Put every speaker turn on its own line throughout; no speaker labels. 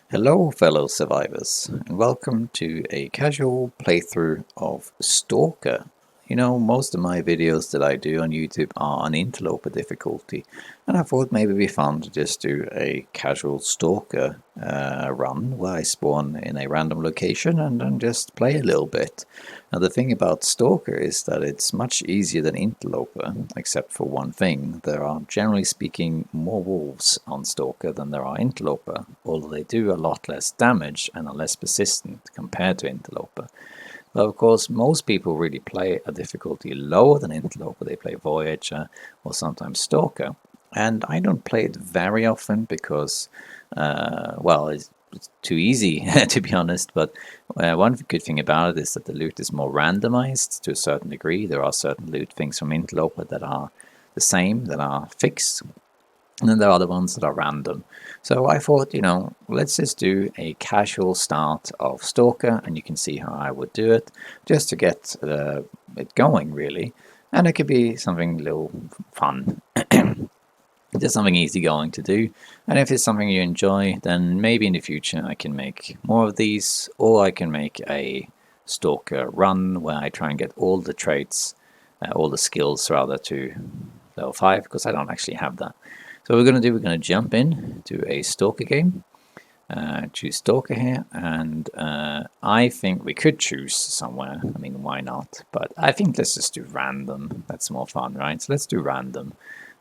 Hello fellow survivors, and welcome to a casual playthrough of Stalker. You know, most of my videos that I do on YouTube are on interloper difficulty, and I thought maybe it'd be fun to just do a casual Stalker run where I spawn in a random location and then just play a little bit. Now the thing about Stalker is that it's much easier than interloper, except for one thing. There are, generally speaking, more wolves on Stalker than there are interloper, although they do a lot less damage and are less persistent compared to interloper. But of course, most people really play a difficulty lower than interloper. They play Voyager or sometimes Stalker. And I don't play it very often because, well, it's too easy to be honest. But one good thing about it is that the loot is more randomized to a certain degree. There are certain loot things from interloper that are the same, that are fixed. And then there are other ones that are random. So I thought, you know, let's just do a casual start of Stalker, and you can see how I would do it, just to get it going, really. And it could be something a little fun, just something easy going to do. And if it's something you enjoy, then maybe in the future I can make more of these, or I can make a Stalker run where I try and get all the traits, all the skills rather, to level 5, because I don't actually have that. So what we're going to do, we're going to jump in to a Stalker game, choose Stalker here, and I think we could choose somewhere. I mean, why not? But I think let's just do random. That's more fun, right? So let's do random.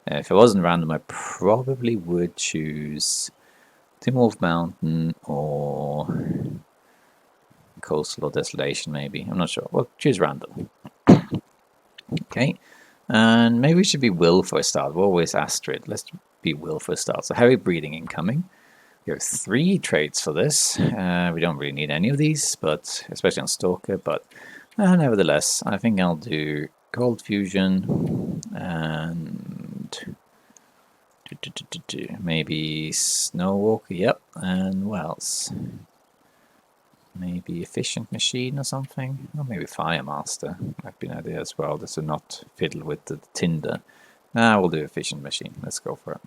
If it wasn't random, I probably would choose Tim Wolf Mountain or Coastal or Desolation, maybe. I'm not sure. Well, choose random. Okay. And maybe we should be Will for a start. We're always Astrid. Let's be Will for a start. So heavy breathing incoming. We have 3 traits for this. We don't really need any of these, but especially on Stalker. But nevertheless, I think I'll do cold fusion and maybe snow walker. Yep. And what else? Maybe efficient machine or something, or maybe fire master might be an idea as well. This will not fiddle with the tinder. Nah, we'll do efficient machine. Let's go for it.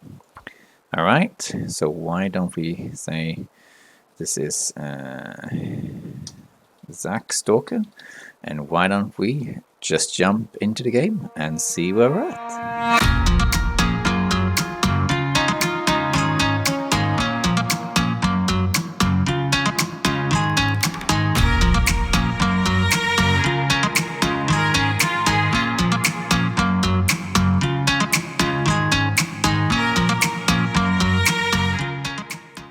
All right. So why don't we say this is Zach Stalker, and why don't we just jump into the game and see where we're at?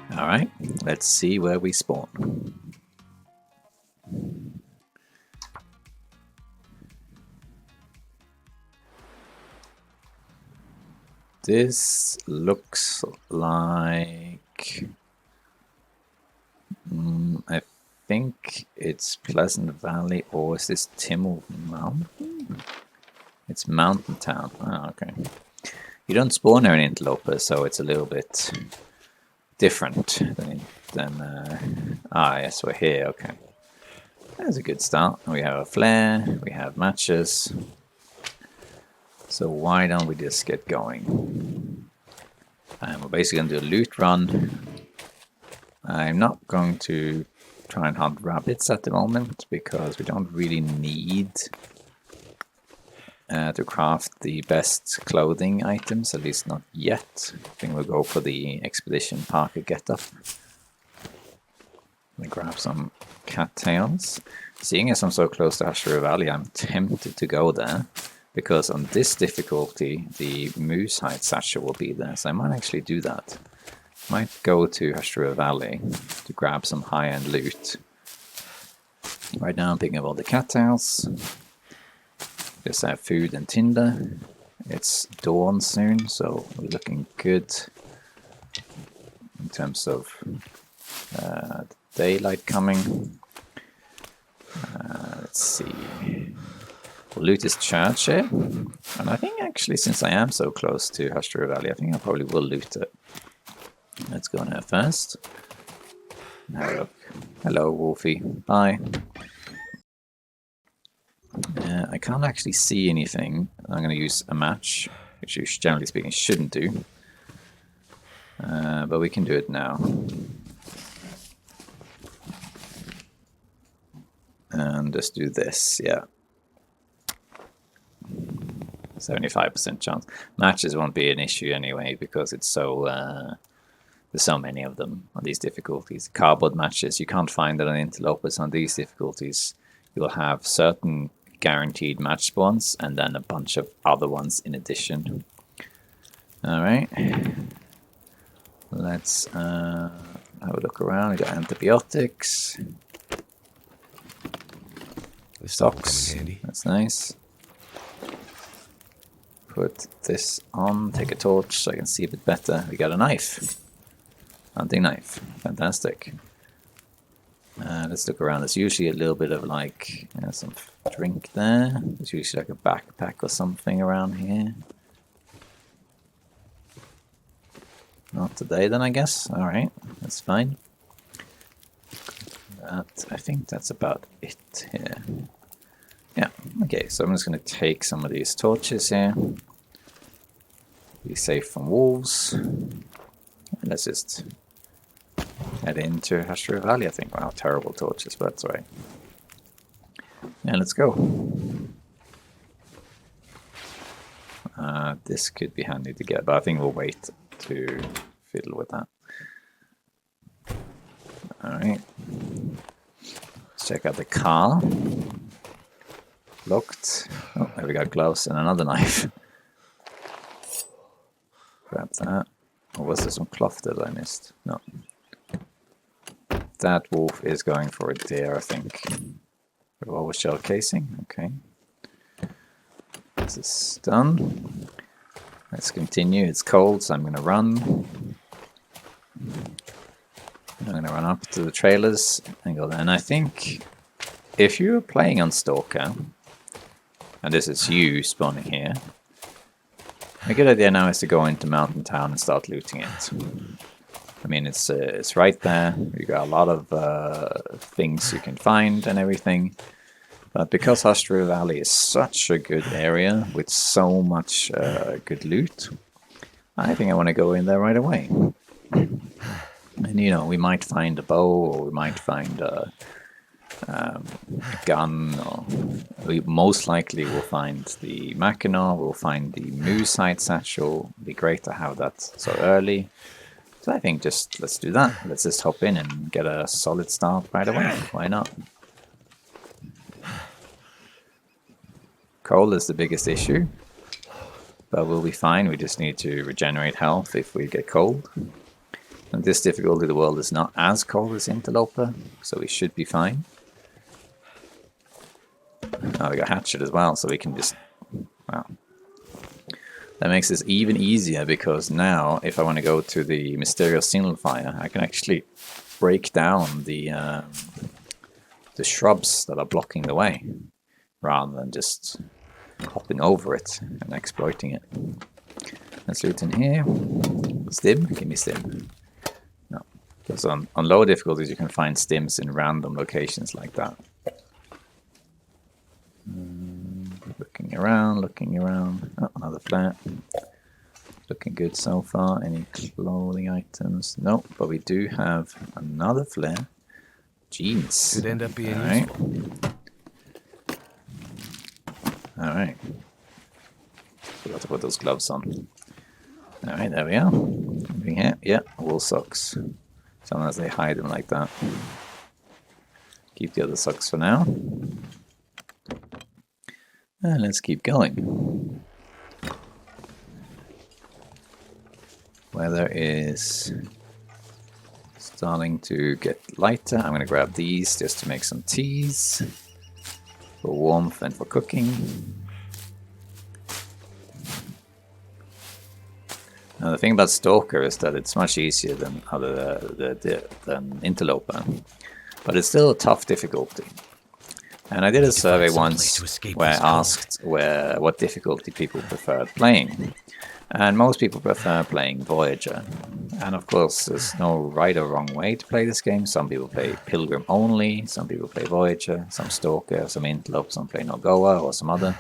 Alright, let's see where we spawn. This looks like... I think it's Pleasant Valley, or is this Timmel Mountain? It's Mountain Town. Oh, okay. You don't spawn there in Interloper, so it's a little bit different than yes, we're here. Okay, that's a good start. We have a flare, we have matches, so why don't we just get going? And we're basically going to do a loot run. I'm not going to try and hunt rabbits at the moment because we don't really need to craft the best clothing items, at least not yet. I think we'll go for the Expedition Parker getup. Let me grab some cattails. Seeing as I'm so close to Schryver Valley, I'm tempted to go there, because on this difficulty the moose hide satchel will be there, so I might actually do that. Might go to Schryver Valley to grab some high-end loot. Right now I'm picking up all the cattails. Just have food and tinder. It's dawn soon, so we're looking good in terms of daylight coming. Let's see. We'll loot this church here. And I think actually, since I am so close to Schryver Valley, I think I probably will loot it. Let's go in there first. Have a look. Hello, Wolfie. Bye. I can't actually see anything. I'm going to use a match, which you generally speaking shouldn't do. But we can do it now. and just do this, yeah. 75% chance. Matches won't be an issue anyway because it's so there's so many of them on these difficulties. Cardboard matches, you can't find it on interlopers. On these difficulties, you'll have certain guaranteed match spawns and then a bunch of other ones in addition. Alright, let's have a look around. We got antibiotics, socks, that's nice. Put this on, take a torch so I can see a bit better. We got a knife. Hunting knife. Fantastic. Let's look around. There's usually a little bit of like some drink there. There's usually like a backpack or something around here. Not today then, I guess. Alright, that's fine. I think that's about it here. Yeah, okay, so I'm just going to take some of these torches here. Be safe from wolves. And let's just head into Schryver Valley, I think. Wow, terrible torches, but that's right. Yeah, let's go. This could be handy to get, but I think we'll wait to fiddle with that. Alright. Let's check out the car. Locked. Oh, there we got gloves and another knife. Grab that. Or was there some cloth that I missed? No. That wolf is going for a deer, I think. Revolver shell casing. Okay. This is done. Let's continue. It's cold, so I'm going to run. I'm going to run up to the trailers and go there. And I think if you're playing on Stalker, and this is you spawning here, a good idea now is to go into Mountain Town and start looting it. I mean, it's right there. You got a lot of things you can find and everything. But because Schryver Valley is such a good area with so much good loot, I think I want to go in there right away. And you know, we might find a bow, or we might find a gun, or we most likely will find the Mackinac, we'll find the Moosehide satchel. It'd be great to have that so early. So I think just let's do that. Let's just hop in and get a solid start right away. Why not? Cold is the biggest issue, but we'll be fine. We just need to regenerate health if we get cold. And this difficulty, the world is not as cold as Interloper, so we should be fine. Oh, we got Hatchet as well, so we can just... Wow. That makes this even easier, because now, if I want to go to the Mysterious Signal Fire, I can actually break down the shrubs that are blocking the way, rather than just hopping over it and exploiting it. Let's loot in here. Stim? Give me Stim. No. Because on lower difficulties you can find Stims in random locations like that. Looking around. Oh, another flare. Looking good so far. Any clothing items? Nope, but we do have another flare. Jeans.
Could end up being
useful. Alright. Forgot to put those gloves on. Alright, there we are. Anything here? Yeah, wool socks. Sometimes they hide them like that. Keep the other socks for now. And let's keep going. Weather is starting to get lighter. I'm going to grab these just to make some teas. For warmth and for cooking. Now the thing about Stalker is that it's much easier than than Interloper, but it's still a tough difficulty. And I did a survey once where I asked what difficulty people preferred playing, and most people prefer playing Voyager. And of course, there's no right or wrong way to play this game. Some people play Pilgrim only, some people play Voyager, some Stalker, some Interloper, some play Nogoa or some other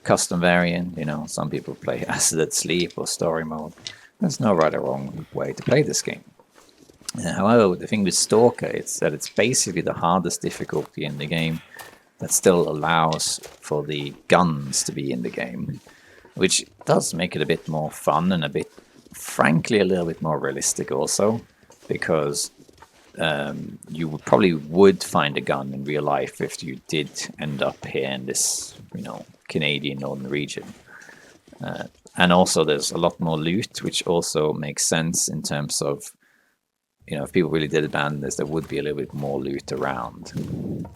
custom variant. You know, some people play Acid Sleep or Story Mode. There's no right or wrong way to play this game. However, the thing with Stalker is that it's basically the hardest difficulty in the game, that still allows for the guns to be in the game, which does make it a bit more fun and a bit, frankly, a little bit more realistic also, because you probably would find a gun in real life if you did end up here in this, Canadian northern region. And also there's a lot more loot, which also makes sense in terms of, if people really did abandon this, there would be a little bit more loot around.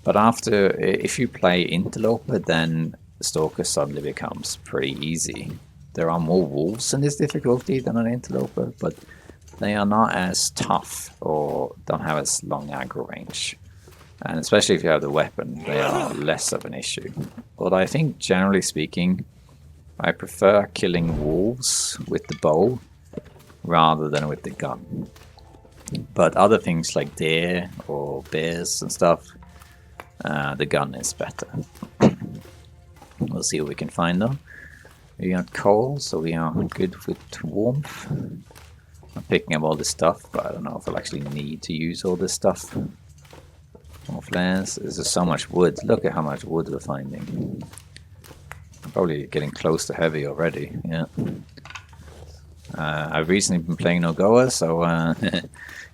But if you play Interloper, then Stalker suddenly becomes pretty easy. There are more wolves in this difficulty than on Interloper, but they are not as tough or don't have as long aggro range. And especially if you have the weapon, they are less of an issue. But I think, generally speaking, I prefer killing wolves with the bow rather than with the gun. But other things like deer or bears and stuff, the gun is better. We'll see what we can find though. We got coal, so we are good with warmth. I'm picking up all this stuff, but I don't know if I'll actually need to use all this stuff. More flares. There's just so much wood. Look at how much wood we're finding. I'm probably getting close to heavy already, yeah. I've recently been playing Nogoa, so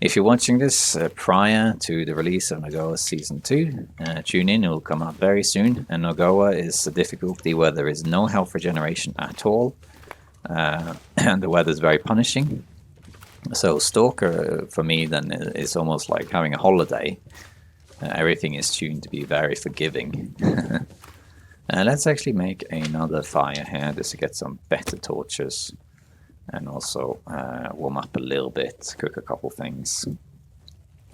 if you're watching this prior to the release of Nogoa Season 2, tune in, it will come out very soon. And Nogoa is a difficulty where there is no health regeneration at all, and the weather is very punishing. So Stalker, for me, then, is almost like having a holiday. Everything is tuned to be very forgiving. Let's actually make another fire here, just to get some better torches. And also warm up a little bit, cook a couple things,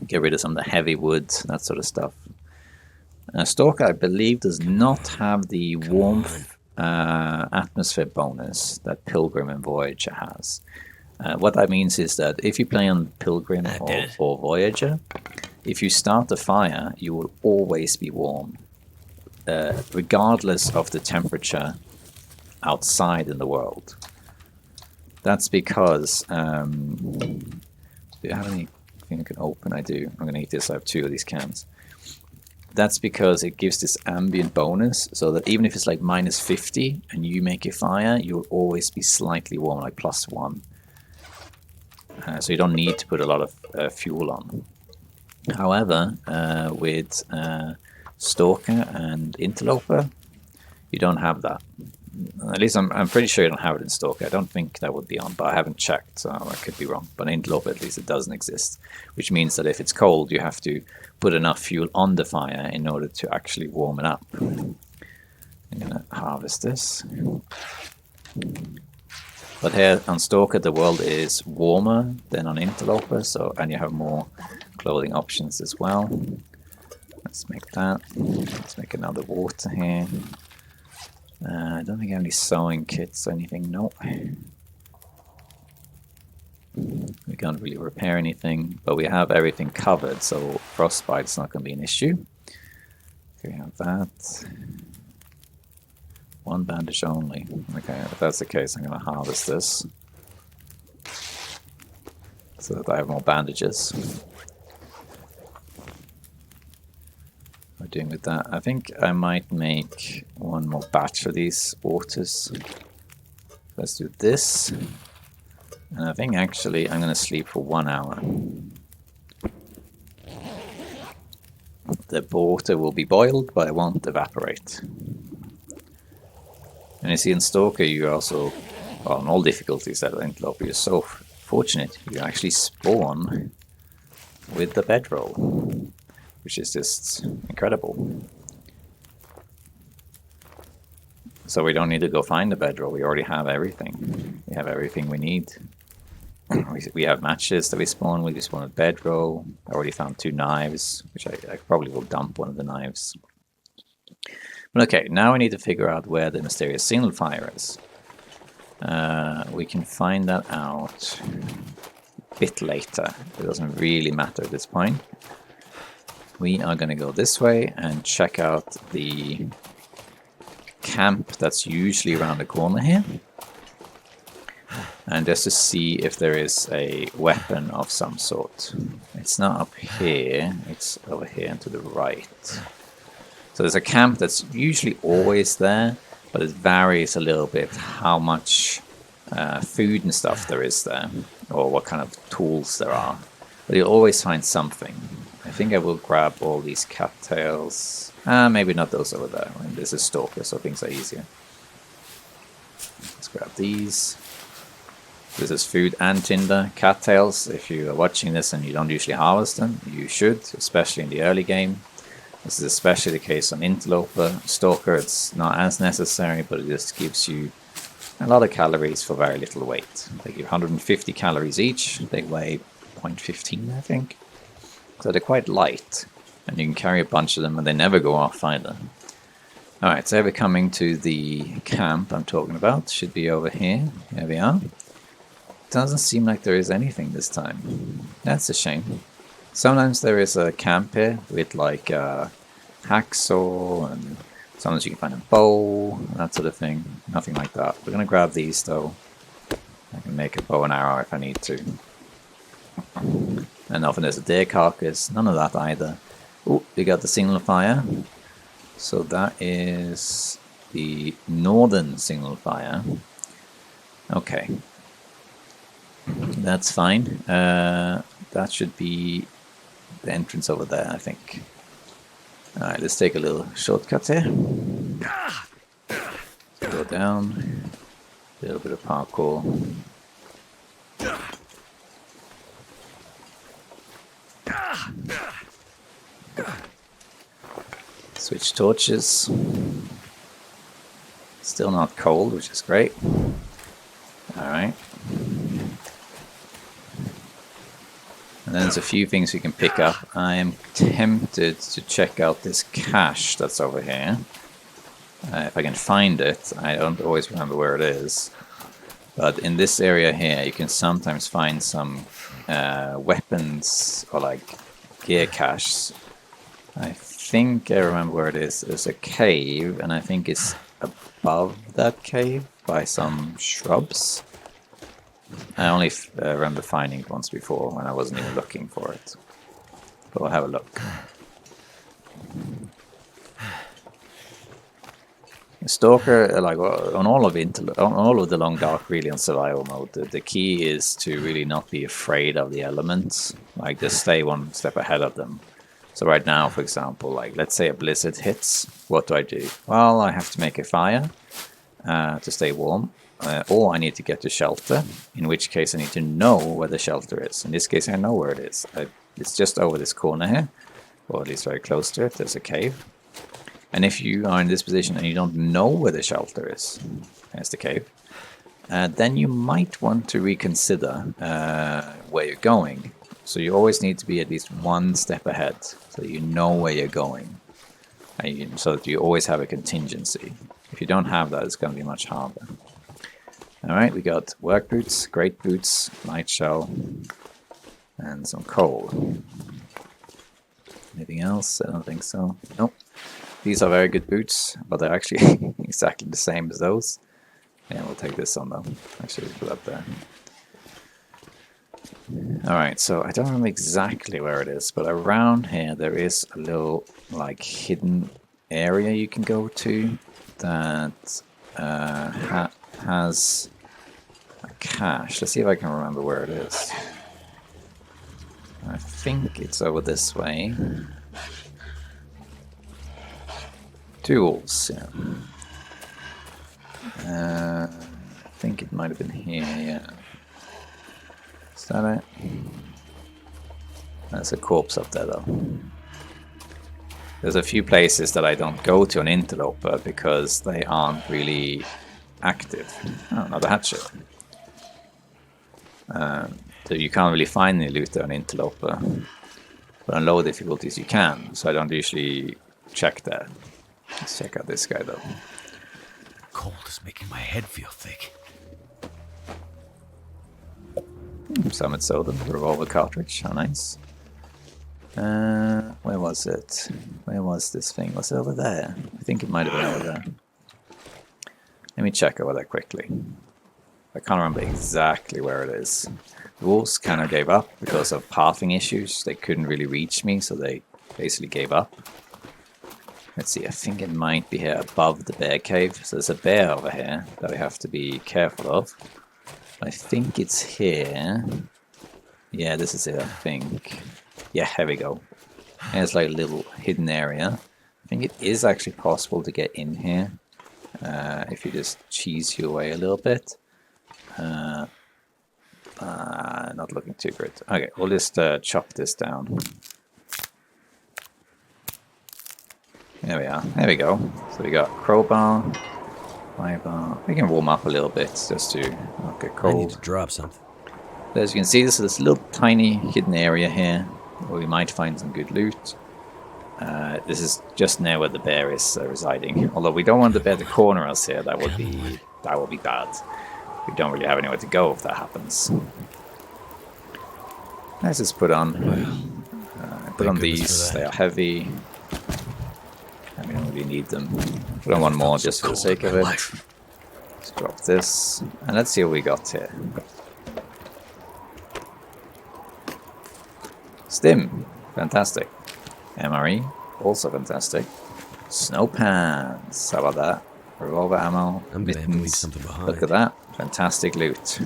get rid of some of the heavy wood, that sort of stuff. Stalker, I believe, does not have the warmth atmosphere bonus that Pilgrim and Voyager has. What that means is that if you play on Pilgrim or Voyager, if you start a fire, you will always be warm, regardless of the temperature outside in the world. That's because, do you have anything I can open? I do. I'm going to eat this. I have 2 of these cans. That's because it gives this ambient bonus, so that even if it's like minus 50 and you make a fire, you'll always be slightly warm, like +1. So you don't need to put a lot of fuel on. However, with Stalker and Interloper, you don't have that. At least I'm pretty sure you don't have it in Stalker. I don't think that would be on, but I haven't checked, so I could be wrong. But in Interloper, at least, it doesn't exist, which means that if it's cold, you have to put enough fuel on the fire in order to actually warm it up. I'm gonna harvest this. But here on Stalker, the world is warmer than on Interloper, and you have more clothing options as well. Let's make that. Let's make another water here. I don't think I have any sewing kits or anything. Nope. We can't really repair anything, but we have everything covered, so frostbite's not going to be an issue. Okay, we have that. 1 bandage only. Okay, if that's the case, I'm going to harvest this so that I have more bandages. What am I doing with that? I think I might make 1 more batch of these waters. Let's do this. And I think actually I'm going to sleep for 1 hour. The water will be boiled, but it won't evaporate. And you see in Stalker, you also, well, on all difficulties that are Interloper, you're so fortunate. You actually spawn with the bedroll, which is just incredible. So we don't need to go find the bedroll. We already have everything. We have everything we need. We have matches that we spawn with. We spawn with bedroll. I already found 2 knives, which I probably will dump 1 of the knives. But okay, now we need to figure out where the mysterious signal fire is. We can find that out a bit later. It doesn't really matter at this point. We are going to go this way and check out the camp that's usually around the corner here. And just to see if there is a weapon of some sort. It's not up here, it's over here and to the right. So there's a camp that's usually always there, but it varies a little bit how much food and stuff there is there, or what kind of tools there are. But you'll always find something. I think I will grab all these cattails. Maybe not those over there. I mean, this is Stalker, so things are easier. Let's grab these. This is food and tinder. Cattails, if you are watching this and you don't usually harvest them, you should, especially in the early game. This is especially the case on Interloper. Stalker, it's not as necessary, but it just gives you a lot of calories for very little weight. They give 150 calories each. They weigh 0.15, I think. So they're quite light, and you can carry a bunch of them, and they never go off either. Alright, so we're coming to the camp I'm talking about. Should be over here. Here we are. Doesn't seem like there is anything this time. That's a shame. Sometimes there is a camp here with like a hacksaw, and sometimes you can find a bow, and that sort of thing. Nothing like that. We're going to grab these though. I can make a bow and arrow if I need to. And often there's a deer carcass. None of that either. Oh, we got the signal fire. So that is the northern signal fire. Okay. That's fine. That should be the entrance over there, I think. Alright, let's take a little shortcut here. Go down. A little bit of parkour. Switch torches. Still not cold, which is great. Alright. And then there's a few things we can pick up. I am tempted to check out this cache that's over here. If I can find it. I don't always remember where it is. But in this area here, you can sometimes find some weapons or like gear caches. I think I remember where it is. There's a cave, and I think it's above that cave by some shrubs. I only remember finding it once before when I wasn't even looking for it. But we'll have a look. Stalker, like on all of the Long Dark, really on survival mode, the key is to really not be afraid of the elements. Like just stay one step ahead of them. So right now, for example, like let's say a blizzard hits, what do? Well, I have to make a fire to stay warm. Or I need to get to shelter, in which case I need to know where the shelter is. In this case I know where it is. It's just over this corner here, or at least very close to it. There's a cave. And if you are in this position and you don't know where the shelter is, there's the cave, then you might want to reconsider where you're going. So you always need to be at least one step ahead, so you know where you're going. So that you always have a contingency. If you don't have that, it's going to be much harder. Alright, we got work boots, great boots, light shell, and some coal. Anything else? I don't think so. Nope. These are very good boots, but they're actually exactly the same as those. Yeah, we'll take this on though. Actually, put that there. Alright, so I don't remember exactly where it is, but around here there is a little like hidden area you can go to that has a cache. Let's see if I can remember where it is. I think it's over this way. Tools, yeah. I think it might have been here, yeah. Is that it? There's a corpse up there though. There's a few places that I don't go to on Interloper because they aren't really active. Oh, another hatchet. So you can't really find any loot there on Interloper. But on low difficulties you can, so I don't usually check that. Let's check out this guy though.
Cold is making my head feel thick.
Summit Soda, revolver cartridge, how nice. Where was it? Where was this thing? Was it over there? I think it might have been over there. Let me check over there quickly. I can't remember exactly where it is. The wolves kind of gave up because of pathing issues. They couldn't really reach me, so they basically gave up. Let's see, I think it might be here above the bear cave. So there's a bear over here that we have to be careful of. I think it's here. Yeah, this is it, I think. Yeah, here we go. There's like a little hidden area. I think it is actually possible to get in here. If you just cheese your way a little bit. Not looking too good. Okay, we'll just chop this down. There we are. There we go. So we got crowbar, fiber. We can warm up a little bit just to not get cold.
I need to drop something.
So as you can see, this is this little tiny hidden area here where we might find some good loot. This is just now where the bear is residing. Although we don't want the bear to corner us here. That would be bad. We don't really have anywhere to go if that happens. Let's just put on these. They are heavy. And we don't really need them. Put on one more just for the sake of it. Let's drop this. And let's see what we got here. Stim. Fantastic. MRE. Also fantastic. Snow pants. How about that? Revolver ammo.
I'm gonna have to leave something behind.
Look at that. Fantastic loot.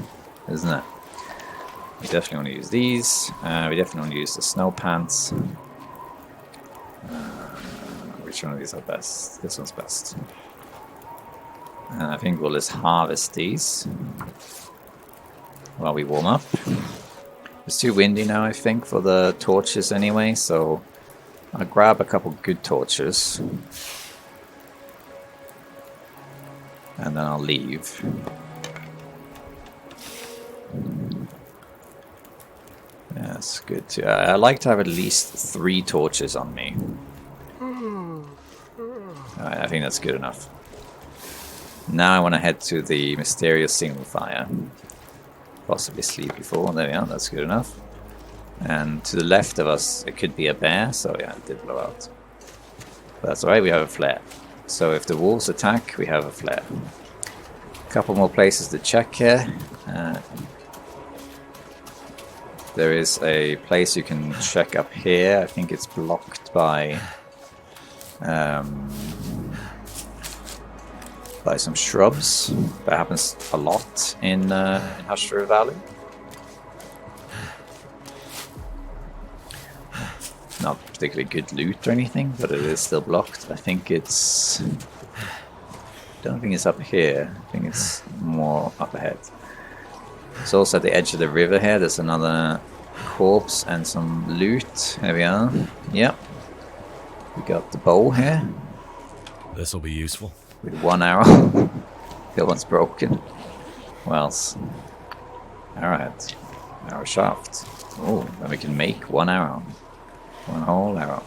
Isn't it? We definitely want to use these. We definitely want to use the snow pants. Which one of these are best? This one's best. And I think we'll just harvest these while we warm up. It's too windy now, I think, for the torches anyway, so I'll grab a couple good torches. And then I'll leave. That's good too. I like to have at least 3 torches on me. I think that's good enough. Now I want to head to the mysterious single fire. Possibly sleep before. There we are, that's good enough. And to the left of us, it could be a bear, so yeah, it did blow out. But that's alright, we have a flare. So if the wolves attack, we have a flare. A couple more places to check here. There is a place you can check up here. I think it's blocked by some shrubs. That happens a lot in Schryver Valley. Not particularly good loot or anything, but it is still blocked. I think it's... don't think it's up here. I think it's more up ahead. It's also at the edge of the river here. There's another corpse and some loot. There we are. Yep. We got the bow here.
This'll be useful.
With 1 arrow. The other one's broken. What else? Arrowhead. Arrow shaft. Oh, then we can make 1 arrow. 1 whole arrow.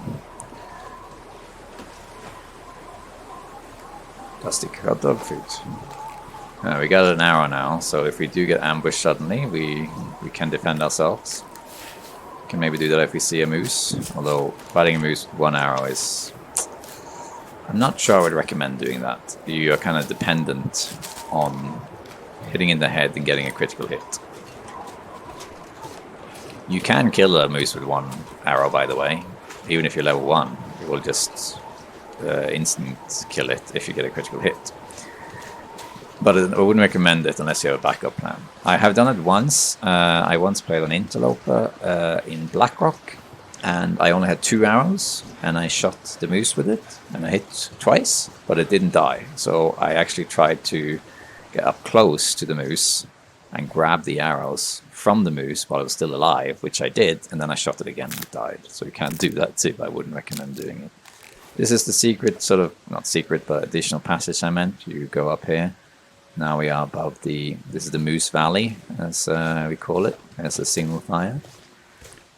Dusty hot dog food. We got an arrow now, so if we do get ambushed suddenly, we can defend ourselves. Can maybe do that if we see a moose. Although fighting a moose with 1 arrow is... I'm not sure I would recommend doing that. You are kind of dependent on hitting in the head and getting a critical hit. You can kill a moose with 1 arrow, by the way. Even if you're level 1, it will just instant kill it if you get a critical hit. But I wouldn't recommend it unless you have a backup plan. I have done it once. I once played an interloper in Blackrock, and I only had 2 arrows, and I shot the moose with it, and I hit twice, but it didn't die. So I actually tried to get up close to the moose and grab the arrows from the moose while it was still alive, which I did, and then I shot it again and it died. So you can't do that too, but I wouldn't recommend doing it. This is the secret, sort of, not secret, but additional passage I meant. You go up here. Now we are above this is the Moose Valley, as we call it. There's a single fire.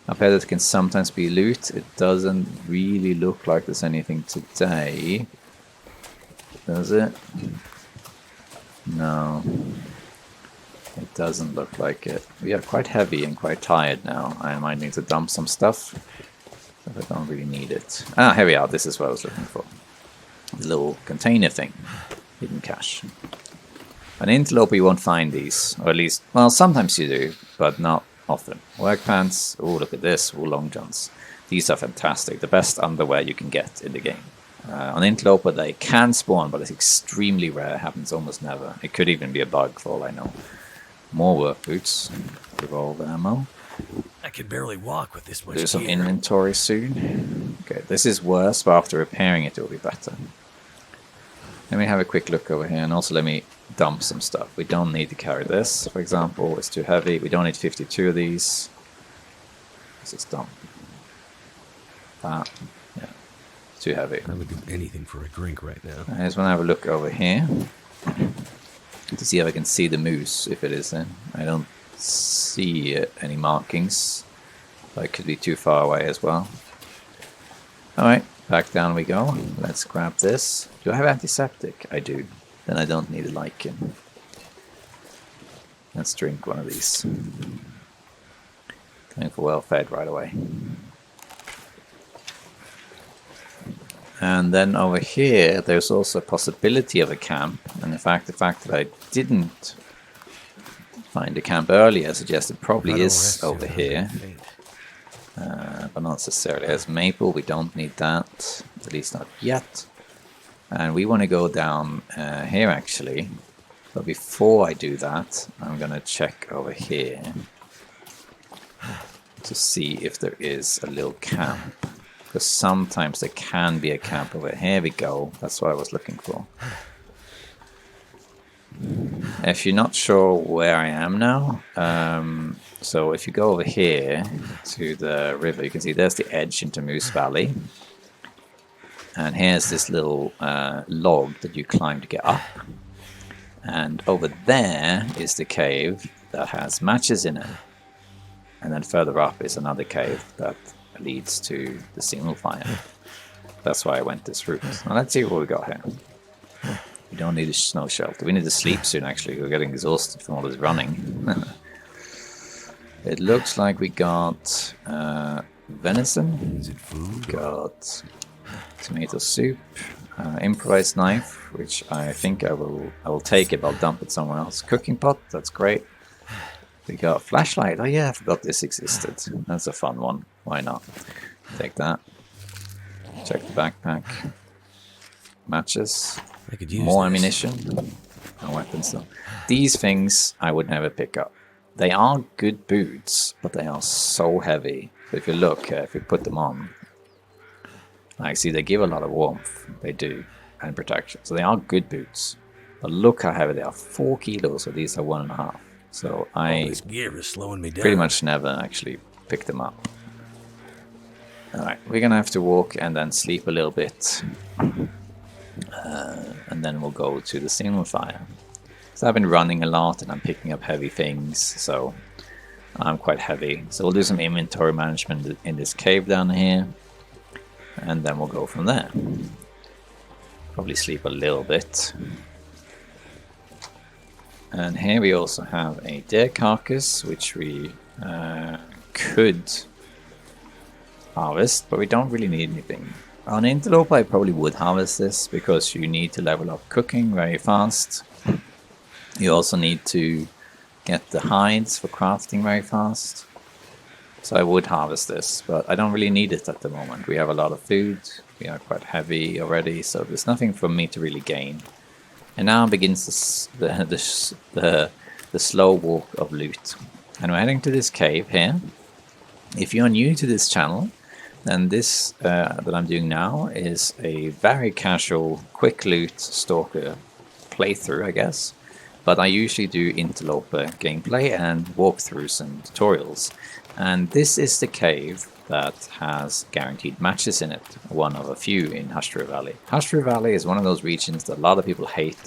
Up here there can sometimes be loot. It doesn't really look like there's anything today. Does it? No. It doesn't look like it. We are quite heavy and quite tired now. I might need to dump some stuff, but I don't really need it. Ah, here we are. This is what I was looking for. The little container thing. Hidden cache. An interloper you won't find these, or at least, well, sometimes you do, but not often. Work pants, oh look at this, long johns. These are fantastic, the best underwear you can get in the game. On Interloper they can spawn, but it's extremely rare. It happens almost never. It could even be a bug for all I know. More work boots. Revolver ammo.
I can barely walk with this much
Do some
gear.
inventory soon. Okay, this is worse, but after repairing it will be better. Let me have a quick look over here, and also let me dump some stuff. We don't need to carry this, for example. It's too heavy. We don't need 52 of these. Let's just dump that. Yeah, it's too heavy.
I would do anything for a drink right now.
I just want to have a look over here to see if I can see the moose, if it is in. I don't see any markings, but it could be too far away as well. Alright, back down we go. Let's grab this. Do I have antiseptic? I do. Then I don't need a lichen. Let's drink one of these. Going for well fed right away. And then over here there's also a possibility of a camp, and in fact the fact that I didn't find a camp earlier suggests it probably is over here. But not necessarily. As maple, we don't need that, at least not yet. And we want to go down here actually, but before I do that I'm gonna check over here to see if there is a little camp, because sometimes there can be a camp over here. Here we go, that's what I was looking for. If you're not sure where I am now, so if you go over here to the river, you can see there's the edge into Moose Valley. And here's this little log that you climb to get up. And over there is the cave that has matches in it. And then further up is another cave that leads to the signal fire. That's why I went this route. Now let's see what we got here. We don't need a snow shelter. We need to sleep soon, actually. We're getting exhausted from all this running. It looks like we got venison.
Is it food?
Got tomato soup. Improvised knife, which I think I will take it. I'll dump it somewhere else. Cooking pot. That's great. We got flashlight. Oh yeah, I forgot this existed. That's a fun one. Why not? Take that. Check the backpack. Matches.
I could use
More
this.
ammunition. No weapons though. These things I would never pick up. They are good boots, but they are so heavy. So if you look, if you put them on, like see, they give a lot of warmth. They do, and protection. So they are good boots. But look how heavy they are. 4 kilos, so these are 1.5. So
All
I
this gear is slowing me down.
pretty much never actually pick them up. Alright, we're gonna have to walk and then sleep a little bit. And then we'll go to the signal fire. So I've been running a lot and I'm picking up heavy things, so I'm quite heavy. So we'll do some inventory management in this cave down here. And then we'll go from there. Probably sleep a little bit. And here we also have a deer carcass, which we could harvest, but we don't really need anything. On Interloper I probably would harvest this, because you need to level up cooking very fast. You also need to get the hides for crafting very fast. So I would harvest this, but I don't really need it at the moment. We have a lot of food, we are quite heavy already, so there's nothing for me to really gain. And now begins the slow walk of loot. And we're heading to this cave here. If you're new to this channel, then this that I'm doing now is a very casual, quick loot Stalker playthrough, I guess. But I usually do Interloper gameplay and walkthroughs and tutorials. And this is the cave that has guaranteed matches in it, one of a few in Schryver Valley. Schryver Valley is one of those regions that a lot of people hate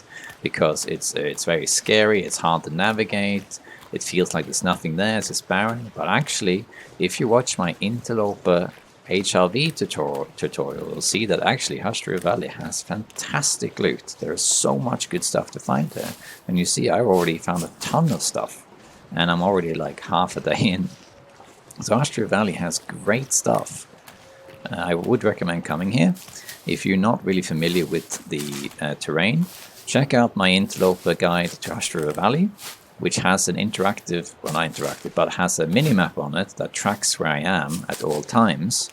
because it's very scary, it's hard to navigate, it feels like there's nothing there, it's just barren. But actually, if you watch my Interloper HRV tutorial, you'll see that actually Schryver Valley has fantastic loot. There is so much good stuff to find there. And you see, I've already found a ton of stuff, and I'm already like half a day in. So Schryver Valley has great stuff. I would recommend coming here. If you're not really familiar with the terrain, check out my Interloper guide to Schryver Valley, which has an interactive, well not interactive, but has a mini-map on it that tracks where I am at all times.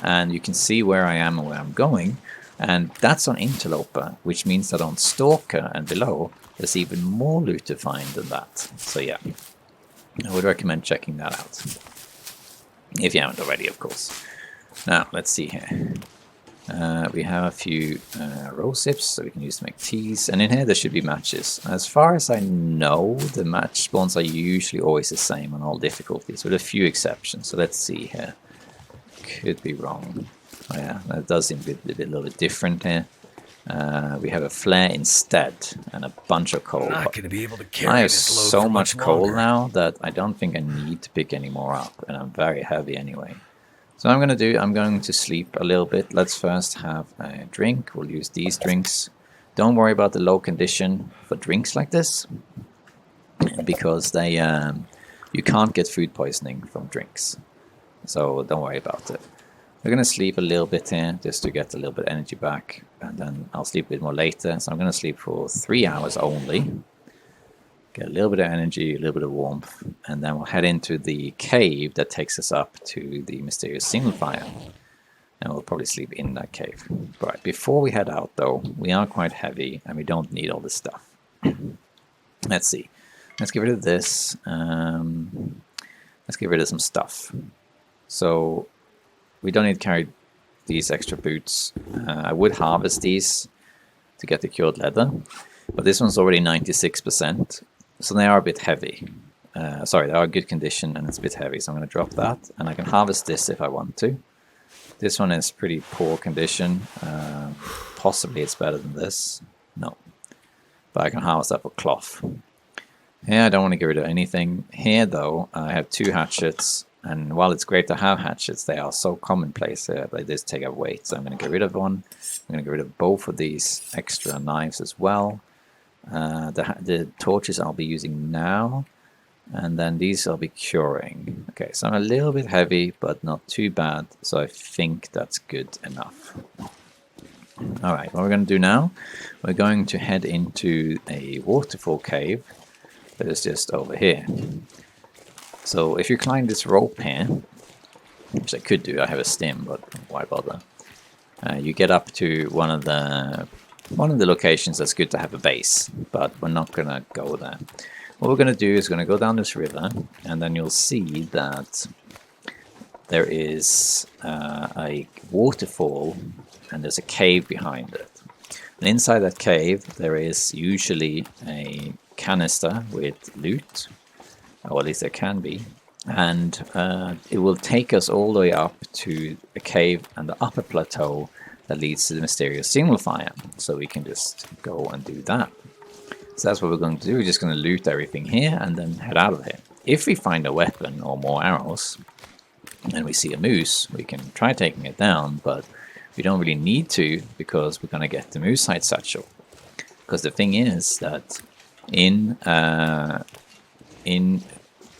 And you can see where I am and where I'm going. And that's on Interloper, which means that on Stalker and below, there's even more loot to find than that. So yeah, I would recommend checking that out. If you haven't already, of course. Now, let's see here. We have a few rose hips, so we can use to make teas. And in here, there should be matches. As far as I know, the match spawns are usually always the same on all difficulties, with a few exceptions. So let's see here. Could be wrong. Oh yeah, that does seem to be a little bit different here. We have a flare instead, and a bunch of coal.
I'm not going to be able to carry
I have
this load
so
for
much
much
coal
longer.
now that I don't think I need to pick any more up, and I'm very heavy anyway. So I'm going to sleep a little bit. Let's first have a drink. We'll use these drinks. Don't worry about the low condition for drinks like this, because they you can't get food poisoning from drinks. So don't worry about it. We're going to sleep a little bit here just to get a little bit of energy back, and then I'll sleep a bit more later. So I'm going to sleep for 3 hours only. Get a little bit of energy, a little bit of warmth, and then we'll head into the cave that takes us up to the mysterious single fire. And we'll probably sleep in that cave. Right, before we head out though, we are quite heavy and we don't need all this stuff. Let's see. Let's get rid of this. Let's get rid of some stuff. So we don't need to carry these extra boots. I would harvest these to get the cured leather, but this one's already 96%, so they are a bit heavy. Sorry, they are good condition and it's a bit heavy, so I'm going to drop that, and I can harvest this if I want to. This one is pretty poor condition. Possibly it's better than this. No. But I can harvest that for cloth. Here I don't want to get rid of anything. Here though, I have 2 hatchets. And while it's great to have hatchets, they are so commonplace. They just take up weight. So I'm going to get rid of one. I'm going to get rid of both of these extra knives as well. The torches I'll be using now. And then these I'll be curing. Okay, so I'm a little bit heavy, but not too bad. So I think that's good enough. Alright, what we're going to do now, we're going to head into a waterfall cave that is just over here. So if you climb this rope here, which I could do, I have a stim, but why bother? You get up to one of the locations that's good to have a base, but we're not going to go there. What we're going to do is going to go down this river, and then you'll see that there is a waterfall, and there's a cave behind it. And inside that cave, there is usually a canister with loot. Or at least there can be, and it will take us all the way up to a cave and the upper plateau that leads to the mysterious single fire, so we can just go and do that. So that's what we're going to do. We're just going to loot everything here and then head out of here. If we find a weapon or more arrows and we see a moose, we can try taking it down, but we don't really need to, because we're going to get the moose hide satchel. Because the thing is that in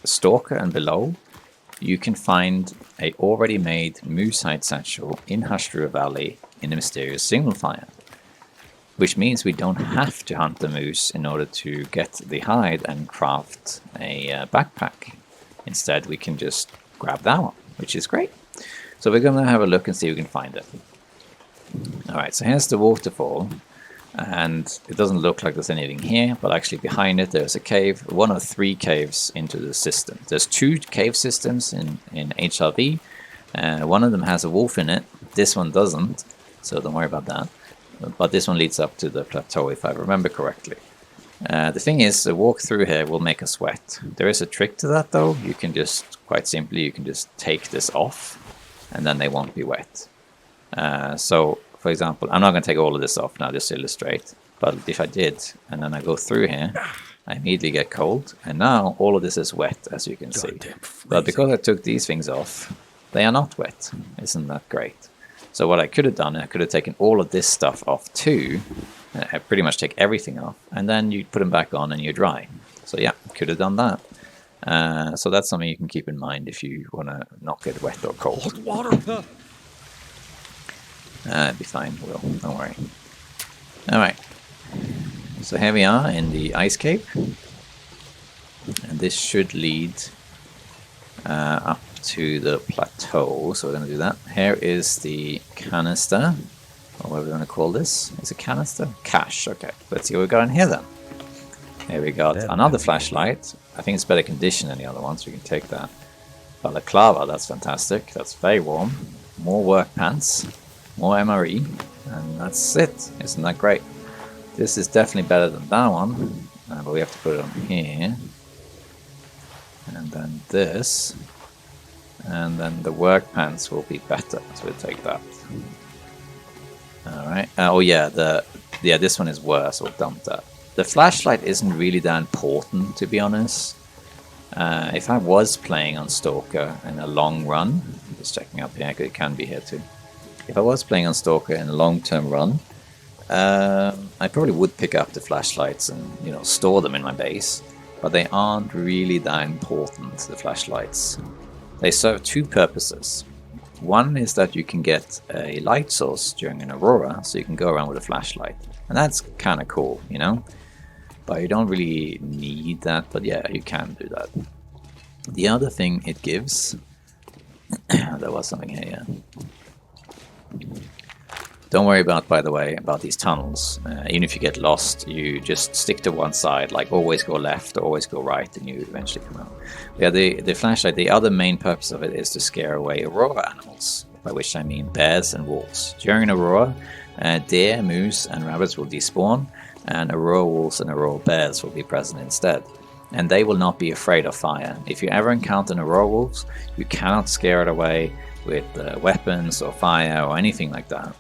Stalker and below, you can find a already made moose hide satchel in Schryver Valley in the mysterious single fire, which means we don't have to hunt the moose in order to get the hide and craft a backpack. Instead, we can just grab that one, which is great. So we're going to have a look and see if we can find it. Alright, so here's the waterfall. And it doesn't look like there's anything here, but actually behind it there's a cave, one of 3 caves into the system. There's 2 cave systems in HRV. One of them has a wolf in it, this one doesn't, so don't worry about that. But this one leads up to the plateau if I remember correctly. The thing is, the walk through here will make us wet. There is a trick to that though. You can just, quite simply, you can just take this off and then they won't be wet. So for example, I'm not going to take all of this off now just to illustrate, but if I did, and then I go through here, I immediately get cold, and now all of this is wet, as you can see. But because I took these things off, they are not wet. Isn't that great? So what I could have done, I could have taken all of this stuff off too, I pretty much take everything off, and then you put them back on and you're dry. So yeah, could have done that. So that's something you can keep in mind if you want to not get wet or cold.
Water.
It'd be fine, Will. Don't worry. Alright. So here we are in the ice cave. And this should lead up to the plateau. So we're going to do that. Here is the canister. Or what are we going to call this? Is it canister? Cash. Okay, let's see what we got in here then. Here we got another flashlight. I think it's better condition than the other ones, so we can take that. Balaclava, that's fantastic. That's very warm. More work pants. More MRE. And that's it. Isn't that great? This is definitely better than that one. But we have to put it on here. And then this. And then the work pants will be better. So we'll take that. Alright. Oh yeah, this one is worse. We'll dump that. The flashlight isn't really that important, to be honest. If I was playing on Stalker in a long run, just checking up here, it can be here too. If I was playing on Stalker in a long-term run, I probably would pick up the flashlights and store them in my base, but they aren't really that important. The flashlights, they serve two purposes. One is that you can get a light source during an aurora, so you can go around with a flashlight, and that's kind of cool, But you don't really need that, but yeah, you can do that. The other thing it gives, there was something here, yeah. Don't worry about, by the way, about these tunnels. Even if you get lost, you just stick to one side, like always go left or always go right, and you eventually come out. Yeah, the flashlight, the other main purpose of it is to scare away aurora animals, by which I mean bears and wolves. During an aurora, deer, moose, and rabbits will despawn, and aurora wolves and aurora bears will be present instead. And they will not be afraid of fire. If you ever encounter an aurora wolves, you cannot scare it away with weapons or fire or anything like that.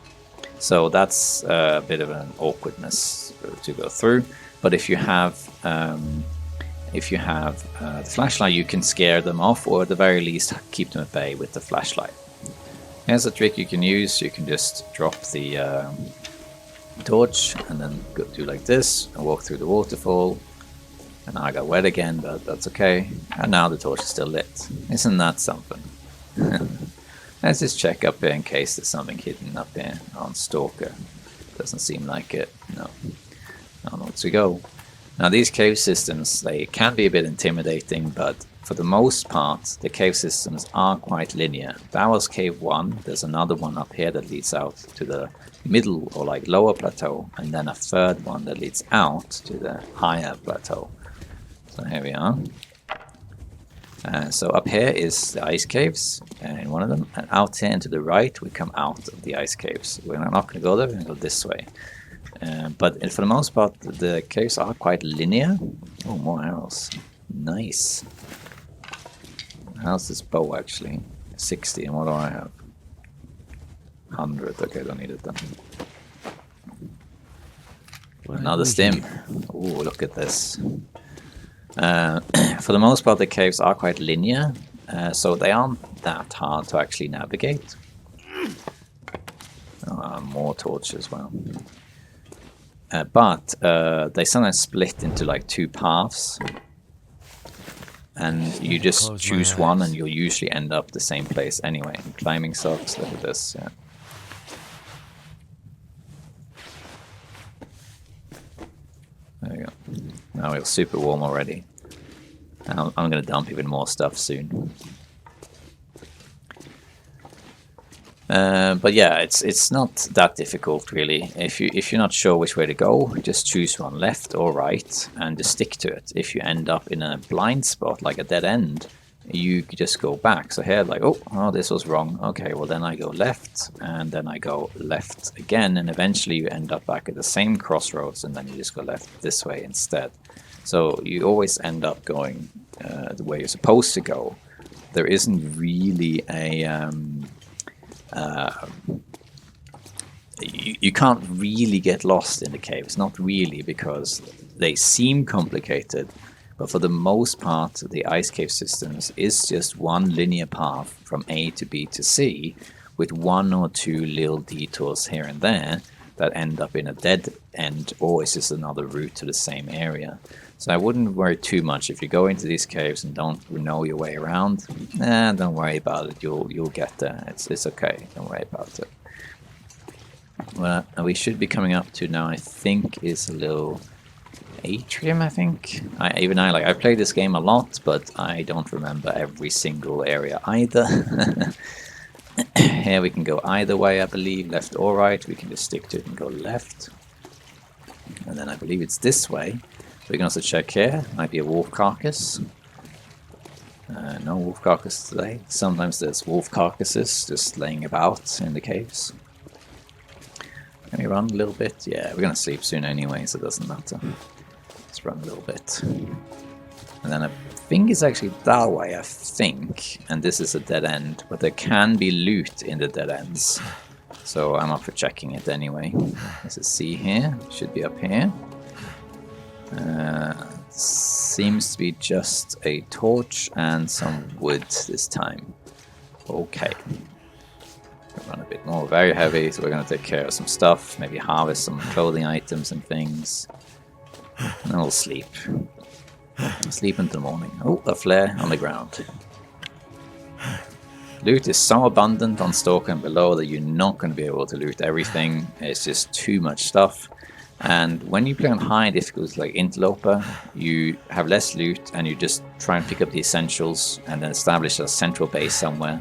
So that's a bit of an awkwardness to go through. But if you have the flashlight, you can scare them off, or at the very least keep them at bay with the flashlight. Here's a trick you can use. You can just drop the torch and then do like this and walk through the waterfall. And now I got wet again, but that's okay. And now the torch is still lit. Isn't that something? Let's just check up here in case there's something hidden up here on Stalker. Doesn't seem like it. No. Onward to go. Now these cave systems, they can be a bit intimidating, but for the most part, the cave systems are quite linear. That was cave 1. There's another one up here that leads out to the middle or like lower plateau, and then a third one that leads out to the higher plateau. So here we are. So up here is the ice caves in one of them, and out here and to the right we come out of the ice caves. We're not going to go there, we're going to go this way. But for the most part the caves are quite linear. Oh, more arrows. Nice. How's this bow actually? 60, and what do I have? 100, okay, don't need it then. Another stim. Oh, look at this. For the most part the caves are quite linear, so they aren't that hard to actually navigate. More torch as well. But they sometimes split into like two paths, and you just choose one and you'll usually end up the same place anyway. Climbing socks, look at this. Yeah. There we go. Now we're super warm already. I'm going to dump even more stuff soon. But yeah, it's not that difficult really. If you're not sure which way to go, just choose one, left or right, and just stick to it. If you end up in a blind spot, like a dead end, you just go back. So here, like, oh, this was wrong. Okay, well then I go left, and then I go left again, and eventually you end up back at the same crossroads, and then you just go left this way instead. So you always end up going the way you're supposed to go. There isn't really a you can't really get lost in the caves, not really, because they seem complicated, but for the most part the ice cave systems is just one linear path from A to B to C, with one or two little detours here and there that end up in a dead end, or it's just another route to the same area. So I wouldn't worry too much if you go into these caves and don't know your way around. Don't worry about it. You'll get there. It's okay. Don't worry about it. Well, we should be coming up to now, I think, is a little atrium, I think. I played this game a lot, but I don't remember every single area either. here we can go either way, I believe, left or right. We can just stick to it and go left. And then I believe it's this way. We can also check here. Might be a wolf carcass. No wolf carcass today. Sometimes there's wolf carcasses just laying about in the caves. Can we run a little bit? Yeah, we're gonna sleep soon anyway, so it doesn't matter. Let's run a little bit. And then I think it's actually that way, I think. And this is a dead end, but there can be loot in the dead ends. So I'm up for checking it anyway. There's a C here, should be up here. Seems to be just a torch and some wood this time. Okay. Run a bit more, very heavy, so we're going to take care of some stuff, maybe harvest some clothing items and things. And then we'll sleep. Sleep until morning. Oh, a flare on the ground. Loot is so abundant on Stalker and below that you're not going to be able to loot everything. It's just too much stuff. And when you play on high difficulties like Interloper, you have less loot and you just try and pick up the essentials and then establish a central base somewhere.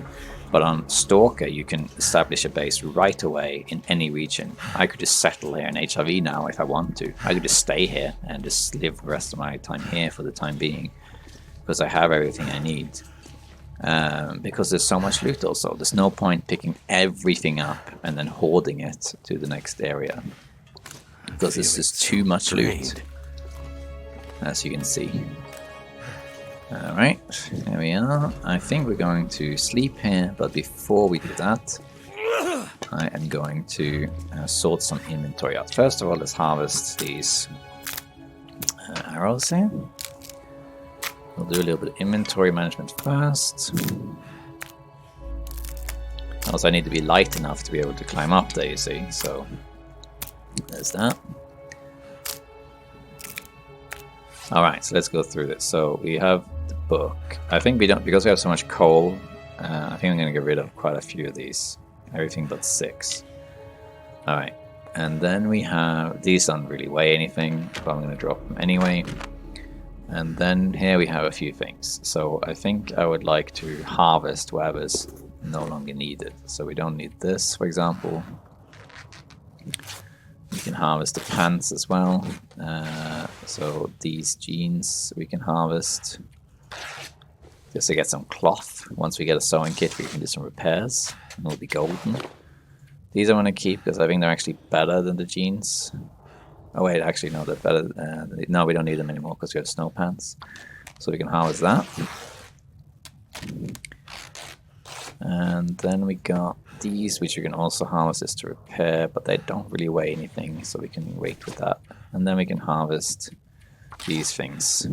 But on Stalker, you can establish a base right away in any region. I could just settle here in HRV now if I want to. I could just stay here and just live the rest of my time here for the time being. Because I have everything I need. Because there's so much loot also. There's no point picking everything up and then hoarding it to the next area. Because this is too much loot, as you can see. Alright, here we are. I think we're going to sleep here, but before we do that, I am going to sort some inventory out. First of all, let's harvest these arrows here. We'll do a little bit of inventory management first. Also, I need to be light enough to be able to climb up there, you see, so there's that. Alright, so let's go through this. So we have the book. I think we don't, because we have so much coal, I think I'm going to get rid of quite a few of these. Everything but 6. Alright, and then we have, these don't really weigh anything, but I'm going to drop them anyway. And then here we have a few things. So I think I would like to harvest whatever's no longer needed. So we don't need this, for example. We can harvest the pants as well. So these jeans we can harvest. Just to get some cloth. Once we get a sewing kit, we can do some repairs. And it'll be golden. These I want to keep because I think they're actually better than the jeans. Oh wait, actually no, they're better. No, we don't need them anymore because we have snow pants. So we can harvest that. And then we got these, which you can also harvest this to repair, but they don't really weigh anything, so we can wait with that. And then we can harvest these things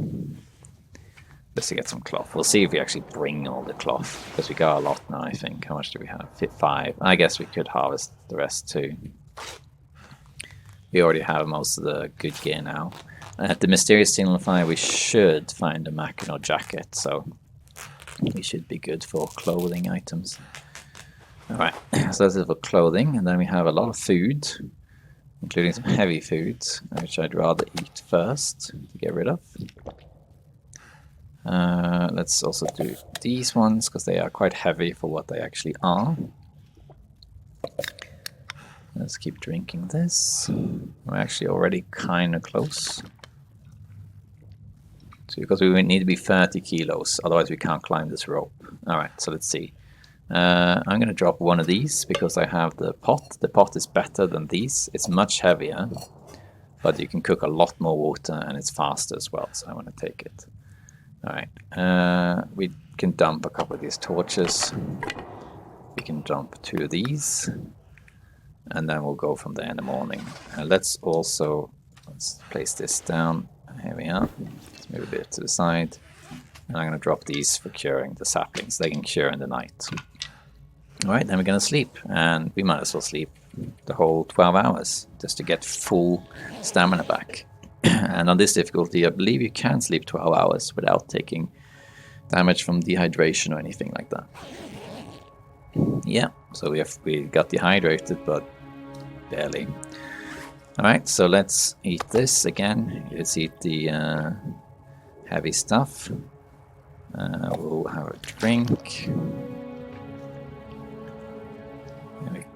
just to get some cloth. We'll see if we actually bring all the cloth, because we got a lot now, I think. How much do we have? 5. I guess we could harvest the rest too. We already have most of the good gear now. At the Mysterious Signify, we should find a Mackinac jacket, so we should be good for clothing items. Alright, so that's it for clothing, and then we have a lot of food, including some heavy foods, which I'd rather eat first to get rid of. Let's also do these ones, because they are quite heavy for what they actually are. Let's keep drinking this. We're actually already kind of close. Because we need to be 30 kilos, otherwise we can't climb this rope. Alright, so let's see. I'm going to drop one of these because I have the pot. The pot is better than these. It's much heavier, but you can cook a lot more water and it's faster as well, so I want to take it. Alright, we can dump a couple of these torches. We can dump 2 of these, and then we'll go from there in the morning. Let's place this down. Here we are. Let's move a bit to the side. And I'm going to drop these for curing the saplings. They can cure in the night. Alright, then we're going to sleep. And we might as well sleep the whole 12 hours just to get full stamina back. And on this difficulty, I believe you can sleep 12 hours without taking damage from dehydration or anything like that. Yeah, so we got dehydrated, but barely. Alright, so let's eat this again. Let's eat the heavy stuff. We'll have a drink.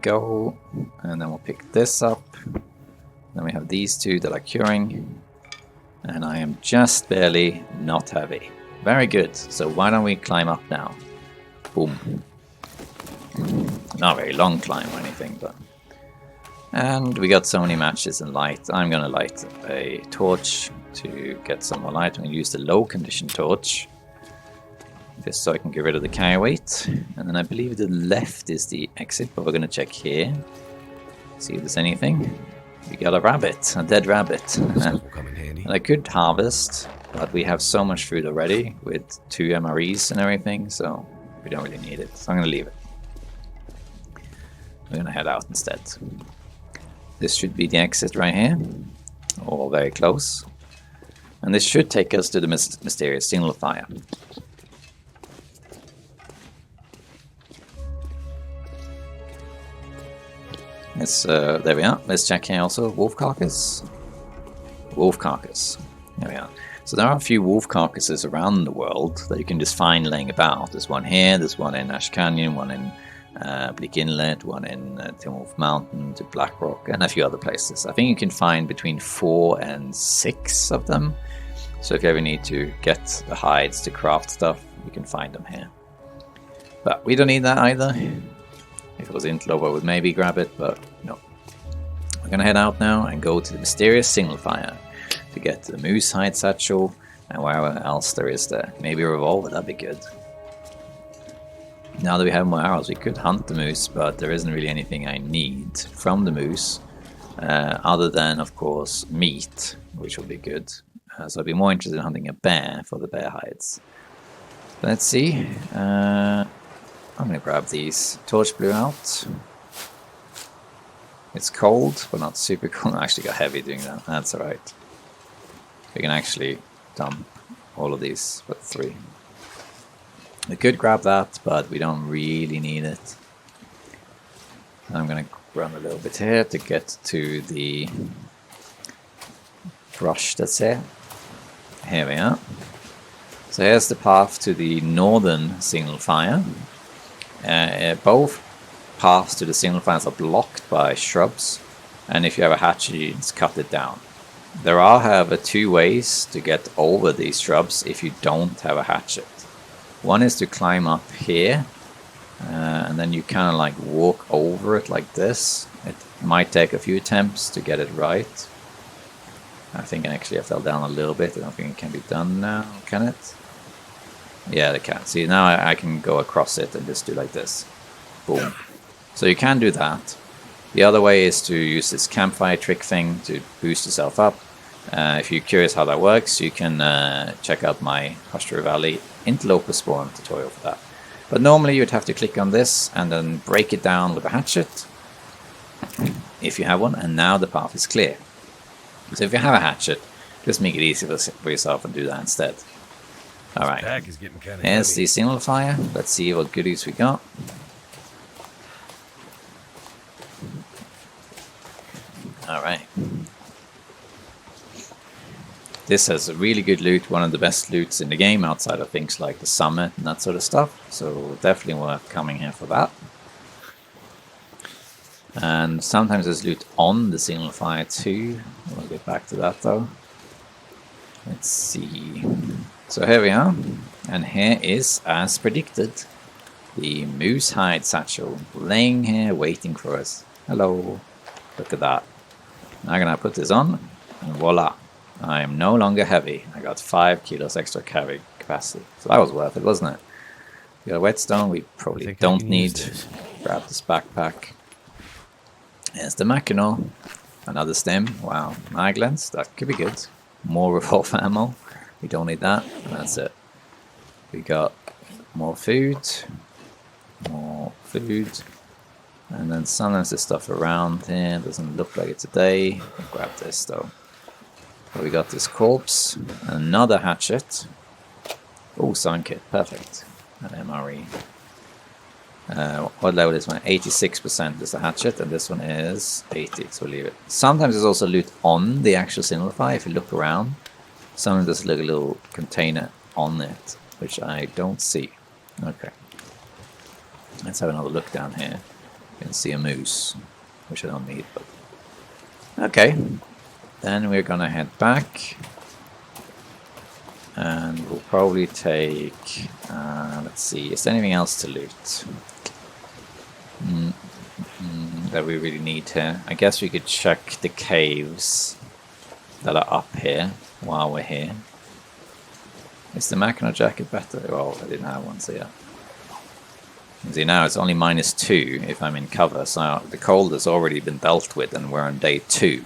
go. And then we'll pick this up. Then we have these two that are curing. And I am just barely not heavy. Very good. So why don't we climb up now? Boom. Not a very long climb or anything, but... And we got so many matches in light. I'm going to light a torch to get some more light. I'm going to use the low condition torch. Just so I can get rid of the carry weight. And then I believe the left is the exit, but we're going to check here. See if there's anything. We got a rabbit, a dead rabbit. And I could harvest, but we have so much food already with 2 MREs and everything, so we don't really need it. So I'm going to leave it. We're going to head out instead. This should be the exit right here, or very close. And this should take us to the mysterious signal fire. There we are. Let's check here also. Wolf carcass. Wolf carcass. There we are. So there are a few wolf carcasses around the world that you can just find laying about. There's one here, there's one in Ash Canyon, one in Bleak Inlet, one in Tin Wolf Mountain to Black Rock, and a few other places. I think you can find between 4 and 6 of them. So if you ever need to get the hides to craft stuff, you can find them here. But we don't need that either. If it was Interlope, I would maybe grab it, but no. We're gonna head out now and go to the mysterious signal fire to get the moose hide satchel and wherever else there is there. Maybe a revolver, that'd be good. Now that we have more arrows, we could hunt the moose, but there isn't really anything I need from the moose, other than, of course, meat, which will be good. So I'd be more interested in hunting a bear for the bear hides. Let's see. I'm going to grab these. Torch blew out. It's cold, but not super cold. I actually got heavy doing that. That's alright. We can actually dump all of these, but 3. We could grab that, but we don't really need it. I'm going to run a little bit here to get to the brush that's here. Here we are. So here's the path to the northern signal fire. Both paths to the signal fires are blocked by shrubs, and if you have a hatchet, you just cut it down. There are, however, 2 ways to get over these shrubs if you don't have a hatchet. One is to climb up here, and then you kind of like walk over it like this. It might take a few attempts to get it right. I think actually I fell down a little bit. I don't think it can be done now, can it? Yeah, they can. See, now I can go across it and just do like this. Boom. So you can do that. The other way is to use this campfire trick thing to boost yourself up. If you're curious how that works, you can check out my Husher Valley Interloper Spawn tutorial for that. But normally you'd have to click on this and then break it down with a hatchet, if you have one, and now the path is clear. So if you have a hatchet, just make it easy for yourself and do that instead. Alright, here's the signal fire. Let's see what goodies we got. Alright. This has a really good loot, one of the best loots in the game outside of things like the summit and that sort of stuff. So definitely worth coming here for that. And sometimes there's loot on the signal fire too. We'll get back to that though. Let's see. So here we are, and here is, as predicted, the moose hide satchel laying here waiting for us. Hello, look at that. Now I'm gonna put this on, and voila, I am no longer heavy. I got 5 kilos extra carry capacity, so that was worth it, wasn't it? We got a whetstone, we probably don't need. Grab this backpack. Here's the Mackinac, another stem. Wow, mag lens, that could be good. More revolver ammo. We don't need that, and that's it. We got more food, and then sometimes there's stuff around here. Doesn't look like it today. I'll grab this though. So we got this corpse, another hatchet. Oh, sun kit, perfect. An MRE. What level is one? 86% is the hatchet, and this one is 80, so we'll leave it. Sometimes there's also loot on the actual signal fire if you look around. Sometimes there's like a little container on it, which I don't see. Okay. Let's have another look down here. You can see a moose, which I don't need, but... Okay, then we're gonna head back. And we'll probably take... let's see, is there anything else to loot? That we really need here. I guess we could check the caves that are up here while we're here. Is the Mackinac jacket better? Well, I didn't have one, so yeah. See, now it's only -2 if I'm in cover, so the cold has already been dealt with and we're on day 2.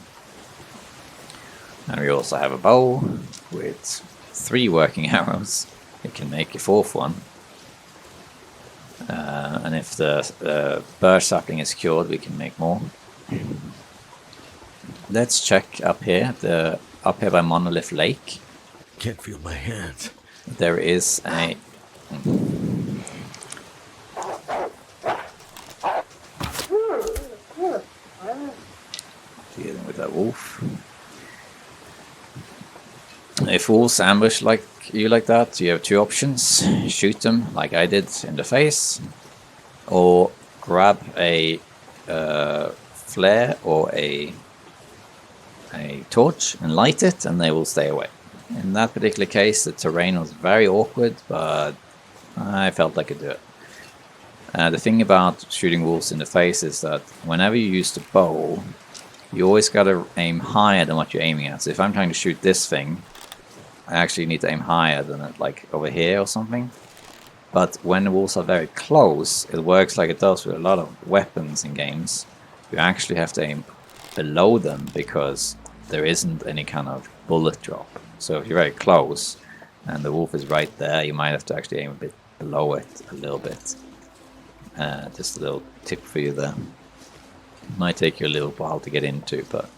And we also have a bow with 3 working arrows. We can make a 4th one. And if the bird sapling is cured, we can make more. Let's check up here, up here by Monolith Lake.
Can't feel my hands.
There is a... Dealing with that wolf. If wolves ambush like that, you have 2 options. Shoot them like I did in the face, or grab a flare or a torch and light it, and they will stay away. In that particular case, the terrain was very awkward, but I felt I could do it. The thing about shooting wolves in the face is that whenever you use the bow, you always gotta aim higher than what you're aiming at. So if I'm trying to shoot this thing, I actually need to aim higher than it, like over here or something. But when the wolves are very close, it works like it does with a lot of weapons in games. You actually have to aim below them because there isn't any kind of bullet drop. So if you're very close and the wolf is right there, you might have to actually aim a bit below it a little bit. Just a little tip for you there. It might take you a little while to get into, but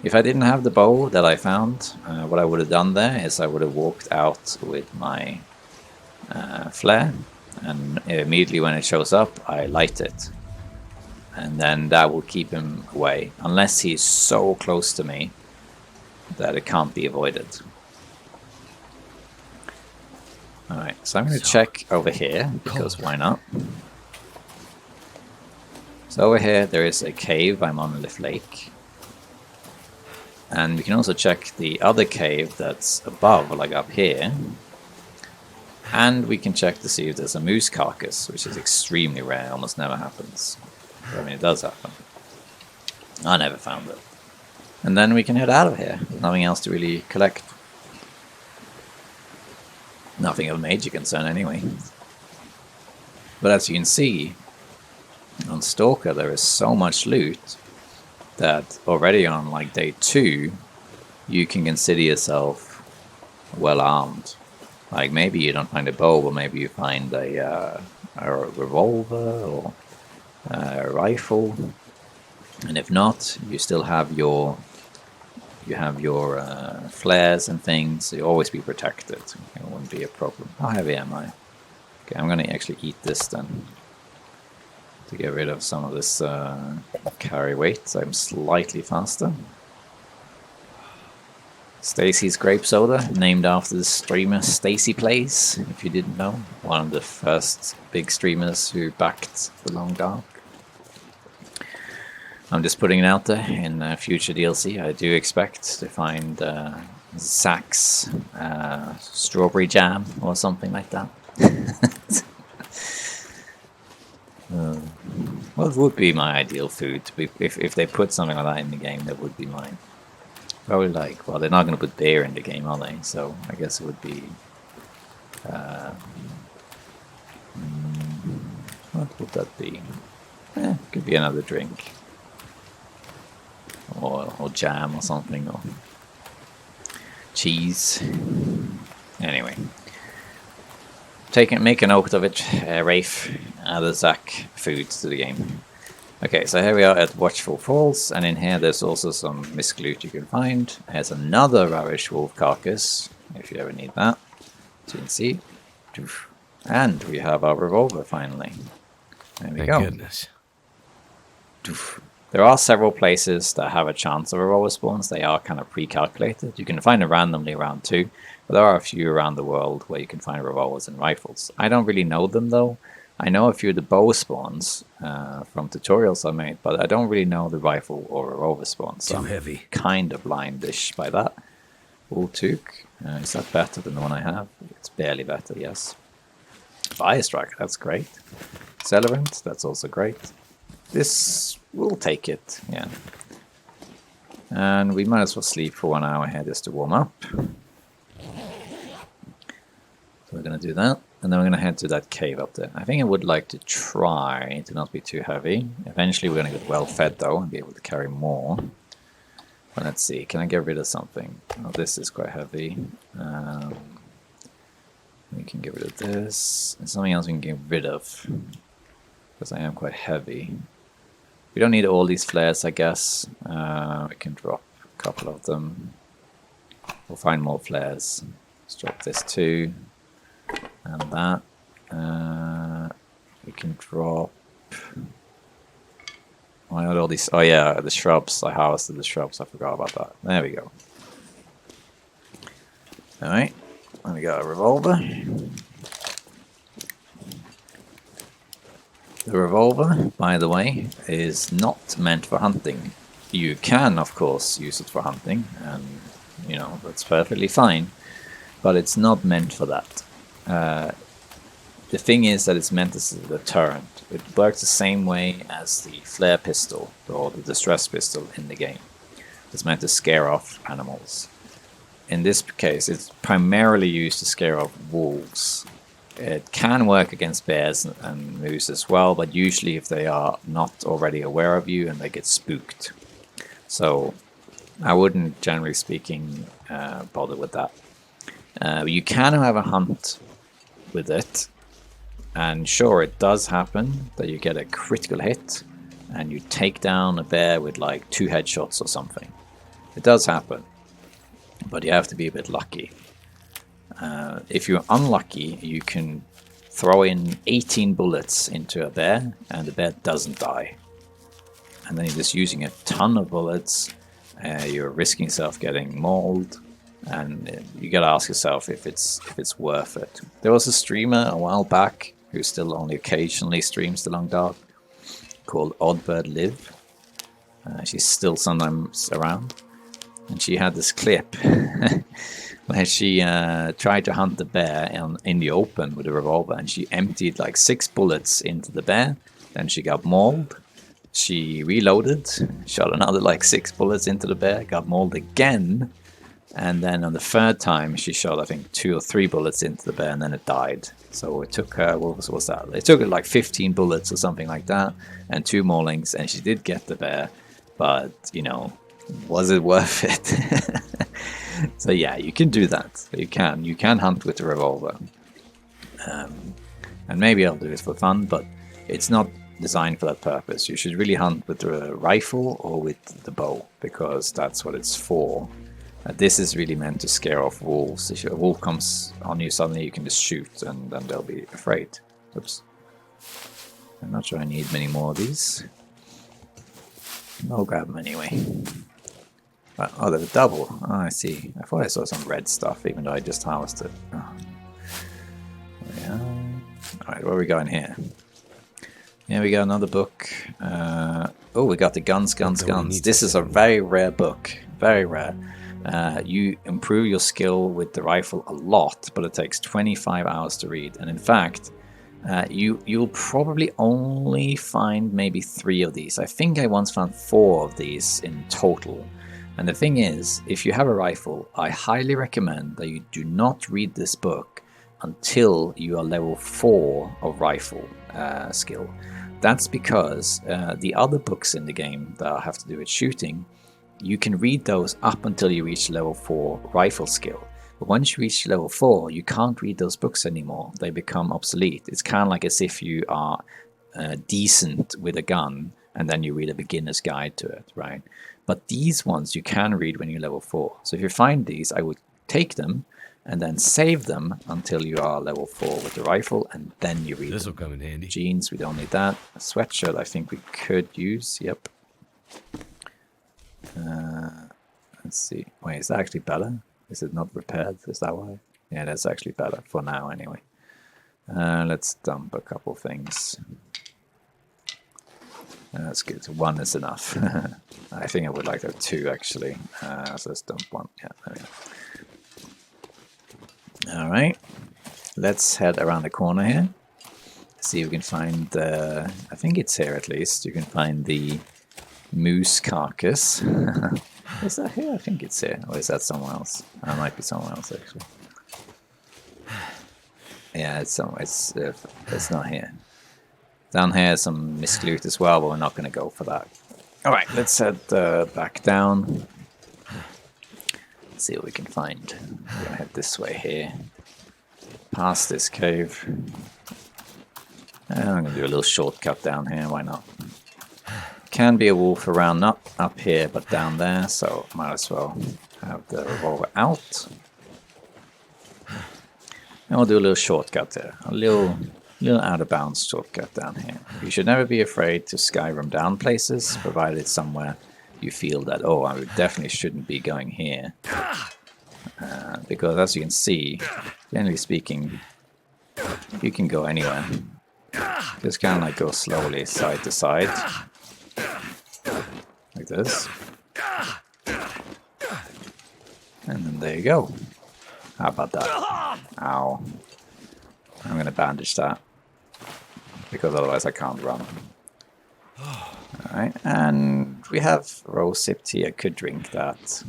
if I didn't have the bow that I found, what I would have done there is I would have walked out with my flare, and immediately when it shows up, I light it. And then that will keep him away, unless he's so close to me that it can't be avoided. Alright, so I'm going to check over here, because why not? So over here there is a cave by Monolith Lake. And we can also check the other cave that's above, like up here. And we can check to see if there's a moose carcass, which is extremely rare, almost never happens. I mean, it does happen. I never found it. And then we can head out of here. There's nothing else to really collect. Nothing of major concern anyway. But as you can see, on Stalker there is so much loot that already on like day 2 you can consider yourself well armed. Like maybe you don't find a bow, but maybe you find a revolver or a rifle, and if not, you still have your flares and things, so you'll always be protected. It wouldn't be a problem. How heavy am I? Okay, I'm gonna actually eat this then to get rid of some of this carry weight, so I'm slightly faster. Stacy's grape soda, named after the streamer Stacy Plays, if you didn't know. One of the first big streamers who backed the Long Dark. I'm just putting it out there in future DLC. I do expect to find Zach's strawberry jam or something like that. Well, it would be my ideal food. If they put something like that in the game, that would be mine. Probably like, well, they're not going to put beer in the game, are they? So I guess it would be... what would that be? Could be another drink. Or jam or something, or cheese. Anyway. Make a note of it, Rafe. Add a Zach food to the game. Okay, so here we are at Watchful Falls, and in here there's also some misc loot you can find. There's another ravish wolf carcass, if you ever need that. So you can see. And we have our revolver finally. There we go.
Thank goodness.
There are several places that have a chance of revolver spawns. They are kind of pre-calculated. You can find them randomly around too, but there are a few around the world where you can find revolvers and rifles. I don't really know them though. I know a few of the bow spawns from tutorials I made, but I don't really know the rifle or revolver spawns. So
Too heavy.
Kind of blindish by that. Wool toque. Is that better than the one I have? It's barely better, yes. Fire Striker, that's great. Celerant, that's also great. This will take it, yeah. And we might as well sleep for 1 hour here just to warm up. So we're going to do that. And then we're going to head to that cave up there. I think I would like to try to not be too heavy. Eventually we're going to get well fed though and be able to carry more. But let's see, can I get rid of something? Oh, this is quite heavy. We can get rid of this. And something else we can get rid of. Because I am quite heavy. We don't need all these flares, I guess. We can drop a couple of them. We'll find more flares. Let's drop this too. And that. We can drop... I got all these... Oh yeah, the shrubs. I harvested the shrubs. I forgot about that. There we go. Alright. And we got a revolver. The revolver, by the way, is not meant for hunting. You can, of course, use it for hunting, and, you know, that's perfectly fine, but it's not meant for that. The thing is that it's meant as a deterrent. It works the same way as the flare pistol, or the distress pistol in the game. It's meant to scare off animals. In this case, it's primarily used to scare off wolves. It can work against bears and moose as well, but usually if they are not already aware of you and they get spooked. So I wouldn't, generally speaking, bother with that. You can have a hunt with it, and sure, it does happen that you get a critical hit and you take down a bear with like 2 headshots or something. It does happen, but you have to be a bit lucky. If you're unlucky, you can throw in 18 bullets into a bear and the bear doesn't die. And then you're just using a ton of bullets, you're risking yourself getting mauled, and you gotta ask yourself if it's worth it. There was a streamer a while back who still only occasionally streams The Long Dark, called Oddbird Live. She's still sometimes around, and she had this clip where she tried to hunt the bear in the open with a revolver, and she emptied like 6 bullets into the bear. Then she got mauled. She reloaded, shot another like 6 bullets into the bear, got mauled again, and then on the 3rd time she shot, I think, 2 or 3 bullets into the bear, and then it died. So it took her, what was that? It took her like 15 bullets or something like that, and 2 maulings, and she did get the bear, but, you know, was it worth it? So yeah, you can do that. You can hunt with a revolver, and maybe I'll do it for fun, but it's not designed for that purpose. You should really hunt with the rifle or with the bow, because that's what it's for. This is really meant to scare off wolves. If a wolf comes on you suddenly, you can just shoot and then they'll be afraid. Oops. I'm not sure I need many more of these. I'll grab them anyway. Oh, they're double. Oh, I see. I thought I saw some red stuff, even though I just harvested. Oh. Yeah. Alright, where are we going here? Here we got another book. Oh, we got the guns. This is a very rare book. Very rare. You improve your skill with the rifle a lot, but it takes 25 hours to read. And in fact, you'll probably only find maybe 3 of these. I think I once found 4 of these in total. And the thing is, if you have a rifle, I highly recommend that you do not read this book until you are level 4 of rifle skill. That's because the other books in the game that have to do with shooting, you can read those up until you reach level 4 rifle skill. But once you reach level 4, you can't read those books anymore. They become obsolete. It's kind of like as if you are decent with a gun and then you read a beginner's guide to it, right? But these ones you can read when you're level 4. So if you find these, I would take them and then save them until you are level 4 with the rifle, and then you read
This will come in handy.
Jeans, we don't need that. A sweatshirt I think we could use, yep. Let's see. Wait, is that actually better? Is it not repaired? Is that why? Yeah, that's actually better for now anyway. Let's dump a couple things. That's good. One is enough. I think I would like to have two actually. So let's dump one. Yeah, there we go. All right. Let's head around the corner here. See if we can find. I think it's here at least. You can find the moose carcass. Is that here? I think it's here. Or is that somewhere else? It might be somewhere else actually. Yeah, it's somewhere. It's not here. Down here, some misc loot as well, but we're not going to go for that. All right, let's head back down. See what we can find. We're going to head this way here, past this cave. And I'm going to do a little shortcut down here. Why not? Can be a wolf around, not up here, but down there. So might as well have the revolver out. And we'll do a little shortcut there. A little out of bounds shortcut down here. You should never be afraid to Skyrim down places, provided it's somewhere you feel that, oh, I definitely shouldn't be going here. Because as you can see, generally speaking, you can go anywhere. Just kind of like go slowly side to side. Like this. And then there you go. How about that? Ow. I'm going to bandage that. Because otherwise I can't run. Alright, and we have rose hip tea. I could drink that.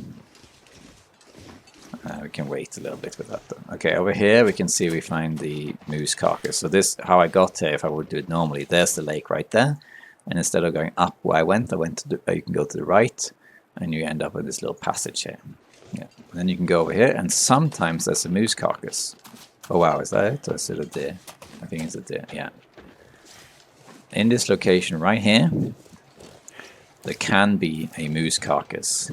We can wait a little bit with that though. Okay, over here we can see we find the moose carcass. So this, how I got here, if I would do it normally, there's the lake right there. And instead of going up where I went to you can go to the right. And you end up with this little passage here. Yeah. And then you can go over here, and sometimes there's a moose carcass. Oh wow, is that it? Or is it a deer? I think it's a deer, yeah. In this location right here, there can be a moose carcass.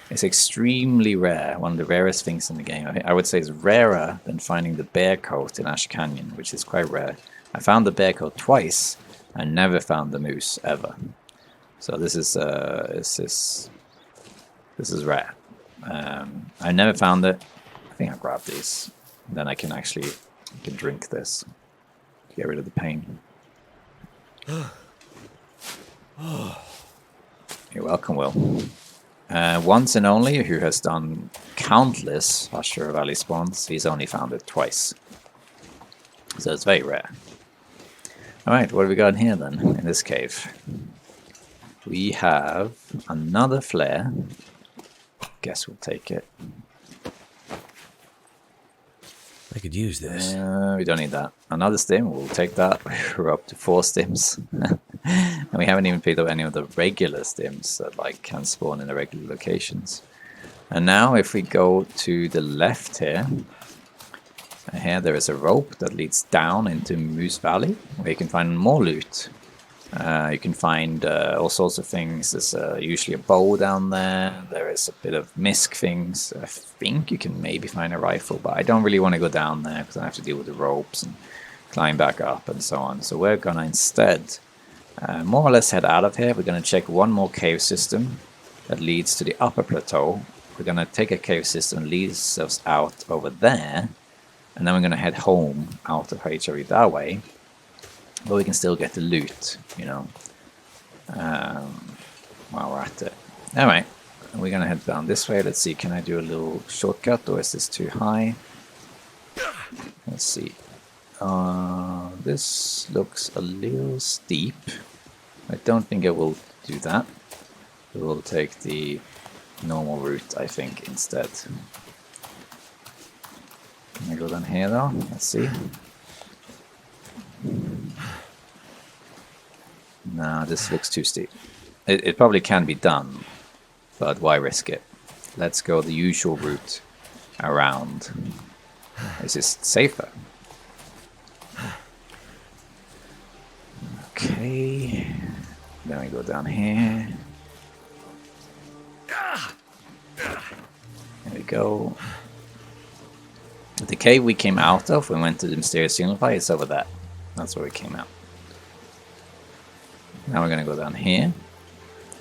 It's extremely rare, one of the rarest things in the game. I would say it's rarer than finding the bear coat in Ash Canyon, which is quite rare. I found the bear coat twice, and never found the moose ever. So this is rare. I never found it. I think I'll grab these. Then I can actually drink this. Get rid of the pain. You're welcome, Will. Once and only, who has done countless Husher Valley spawns, he's only found it twice. So it's very rare. Alright, what have we got in here then, in this cave? We have another flare. Guess we'll take it.
I could use this.
We don't need that. Another stim, we'll take that. We're up to 4 stims. And we haven't even picked up any of the regular stims that like can spawn in the regular locations. And now if we go to the left here, there is a rope that leads down into Moose Valley, where you can find more loot. You can find all sorts of things. There's usually a bow down there. There is a bit of misc things. I think you can maybe find a rifle, but I don't really want to go down there because I have to deal with the ropes and climb back up and so on. So we're going to instead more or less head out of here. We're going to check one more cave system that leads to the upper plateau. We're going to take a cave system that leads us out over there. And then we're going to head home out of HRV that way. But we can still get the loot, you know, while we're at it. Alright, we're going to head down this way. Let's see, can I do a little shortcut or is this too high? Let's see. This looks a little steep. I don't think I will do that. We will take the normal route, I think, instead. Can I go down here though? Let's see. No, this looks too steep. It probably can be done, but why risk it? Let's go the usual route around. This is safer. Okay. Then we go down here. There we go. The cave we came out of, we went to the mysterious Unify, it's over there. That's where we came out. Now we're going to go down here.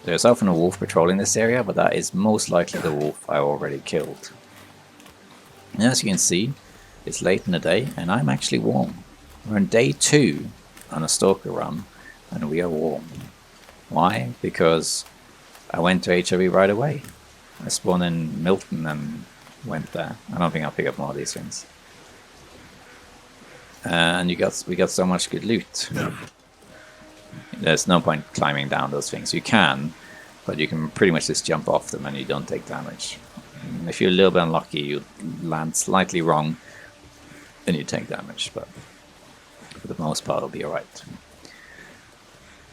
There's often a wolf patrolling this area, but that is most likely the wolf I already killed. And as you can see, it's late in the day, and I'm actually warm. We're on day 2 on a Stalker run, and we are warm. Why? Because I went to HRV right away. I spawned in Milton and went there. I don't think I'll pick up more of these things. And we got so much good loot. There's no point climbing down those things. You can, but you can pretty much just jump off them and you don't take damage. If you're a little bit unlucky, you land slightly wrong and you take damage, but for the most part it'll be alright.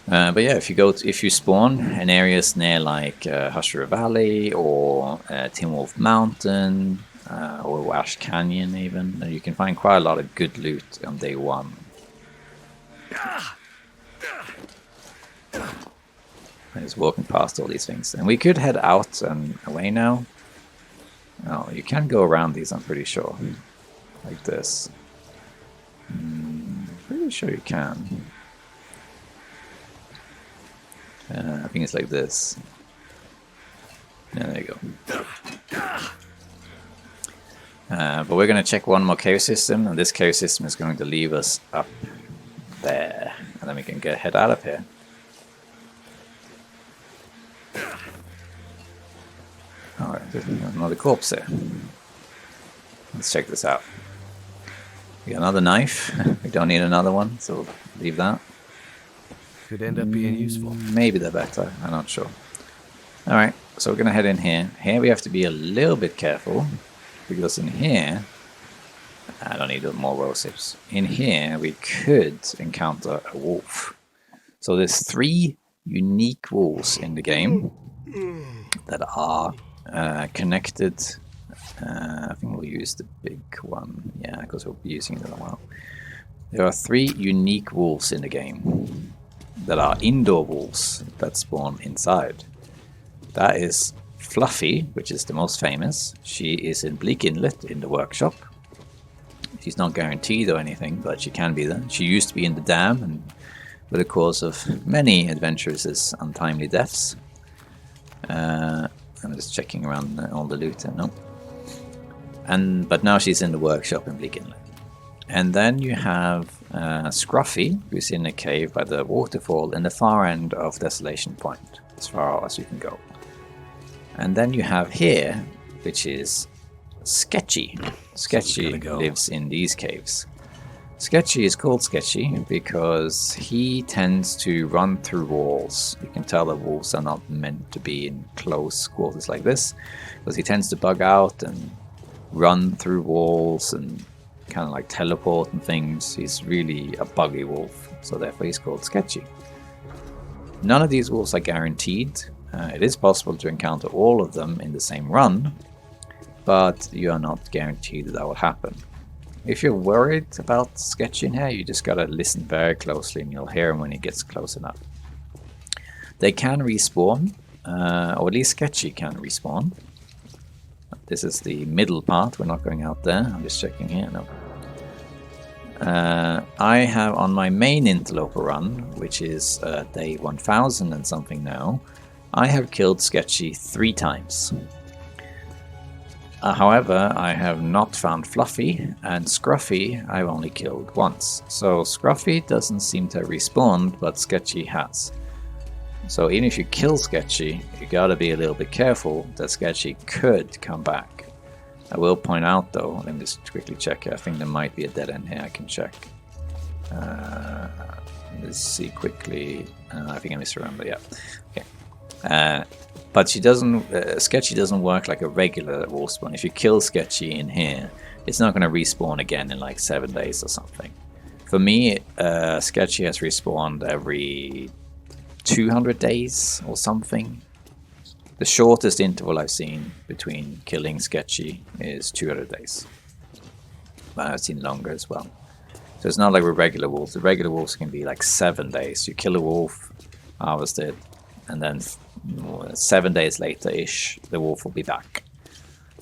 But yeah, if you spawn in areas near like Schryver Valley or Tin Wolf Mountain or Wash Canyon even, you can find quite a lot of good loot on day 1. I'm just walking past all these things, and we could head out and away now. Oh, you can go around these, I'm pretty sure, like this. Pretty sure you can. I think it's like this. Yeah, there you go. But we're going to check one more cave system, and this cave system is going to leave us up there, and then we can head out of here. Alright, there's another corpse there. Let's check this out. We got another knife. We don't need another one, so we'll leave that.
Could end up being useful.
Maybe they're better, I'm not sure. Alright, so we're going to head in here. Here we have to be a little bit careful, because in here, I don't need more rosips. In here, we could encounter a wolf. So there's 3 unique wolves in the game that are connected. I think we'll use the big one, yeah, because we'll be using it in a while. There are 3 unique wolves in the game that are indoor wolves that spawn inside. That is Fluffy, which is the most famous. She is in Bleak Inlet in the workshop. She's not guaranteed or anything, but she can be there. She used to be in the dam, and with the cause of many adventurers' untimely deaths. I'm just checking around all the loot. No. But now she's in the workshop in Bleak Inlet. And then you have Scruffy, who's in a cave by the waterfall in the far end of Desolation Point, as far as you can go. And then you have here, which is Sketchy. Sketchy lives in these caves. Sketchy is called Sketchy because he tends to run through walls. You can tell that wolves are not meant to be in close quarters like this, because he tends to bug out and run through walls and kind of like teleport and things. He's really a buggy wolf, so therefore he's called Sketchy. None of these wolves are guaranteed. It is possible to encounter all of them in the same run, but you are not guaranteed that will happen. If you're worried about Sketchy in here, you just gotta listen very closely and you'll hear him when he gets close enough. They can respawn, or at least Sketchy can respawn. This is the middle part, we're not going out there, I'm just checking here, no. I have on my main interloper run, which is day 1000 and something now, I have killed Sketchy 3 times. However, I have not found Fluffy, and Scruffy I've only killed once. So Scruffy doesn't seem to have respawned, but Sketchy has. So even if you kill Sketchy, you gotta be a little bit careful that Sketchy could come back. I will point out though, let me just quickly check here. I think there might be a dead end here I can check. Let's see quickly. I think I misremember, yeah. Okay. But she doesn't. Sketchy doesn't work like a regular wolf spawn. If you kill Sketchy in here, it's not going to respawn again in like 7 days or something. For me, Sketchy has respawned every 200 days or something. The shortest interval I've seen between killing Sketchy is 200 days. But I've seen longer as well. So it's not like with regular wolves. The regular wolves can be like 7 days. You kill a wolf, harvest it, and then 7 days later-ish, the wolf will be back.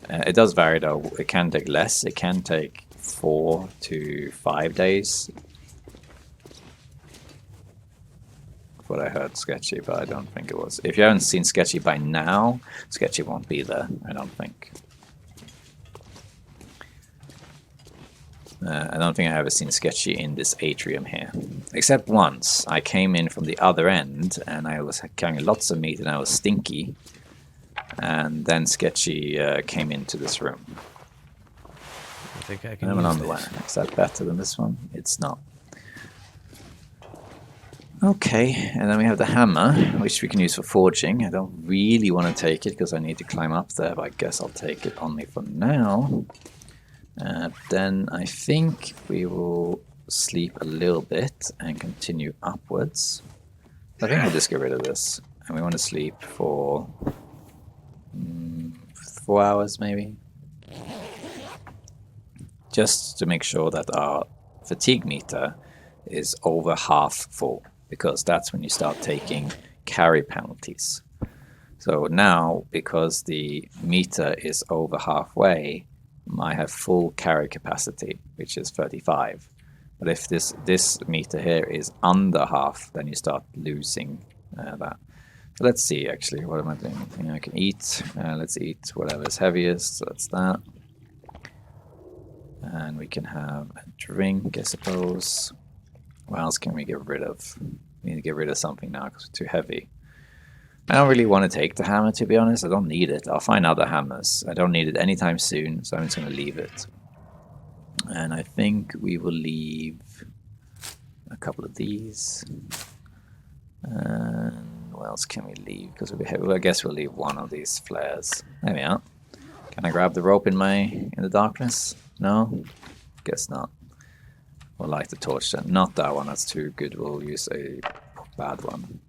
It does vary though. It can take less. It can take 4 to 5 days. What I heard Sketchy, but I don't think it was. If you haven't seen Sketchy by now, Sketchy won't be there, I don't think. I don't think I've ever seen Sketchy in this atrium here. Except once. I came in from the other end and I was carrying lots of meat and I was stinky. And then Sketchy came into this room.
I think I can
And I'm
use
underwear.
this.
Is that better than this one? It's not. Okay, and then we have the hammer, which we can use for forging. I don't really want to take it because I need to climb up there, but I guess I'll take it only for now. Then I think we will sleep a little bit and continue upwards. I think we'll just get rid of this. And we want to sleep for 4 hours maybe. Just to make sure that our fatigue meter is over half full, because that's when you start taking carry penalties. So now, because the meter is over halfway, I have full carry capacity, which is 35. But if this meter here is under half, then you start losing that. So let's see, actually, what am I doing? I can eat. Let's eat whatever is heaviest, so that's that. And we can have a drink, I suppose. What else can we get rid of? We need to get rid of something now because it's too heavy. I don't really want to take the hammer, to be honest. I don't need it. I'll find other hammers. I don't need it anytime soon, so I'm just going to leave it. And I think we will leave a couple of these. And what else can we leave? Because I guess we'll leave one of these flares. There we are. Can I grab the rope in the darkness? No? Guess not. We'll light the torch then. Not that one, that's too good. We'll use a bad one.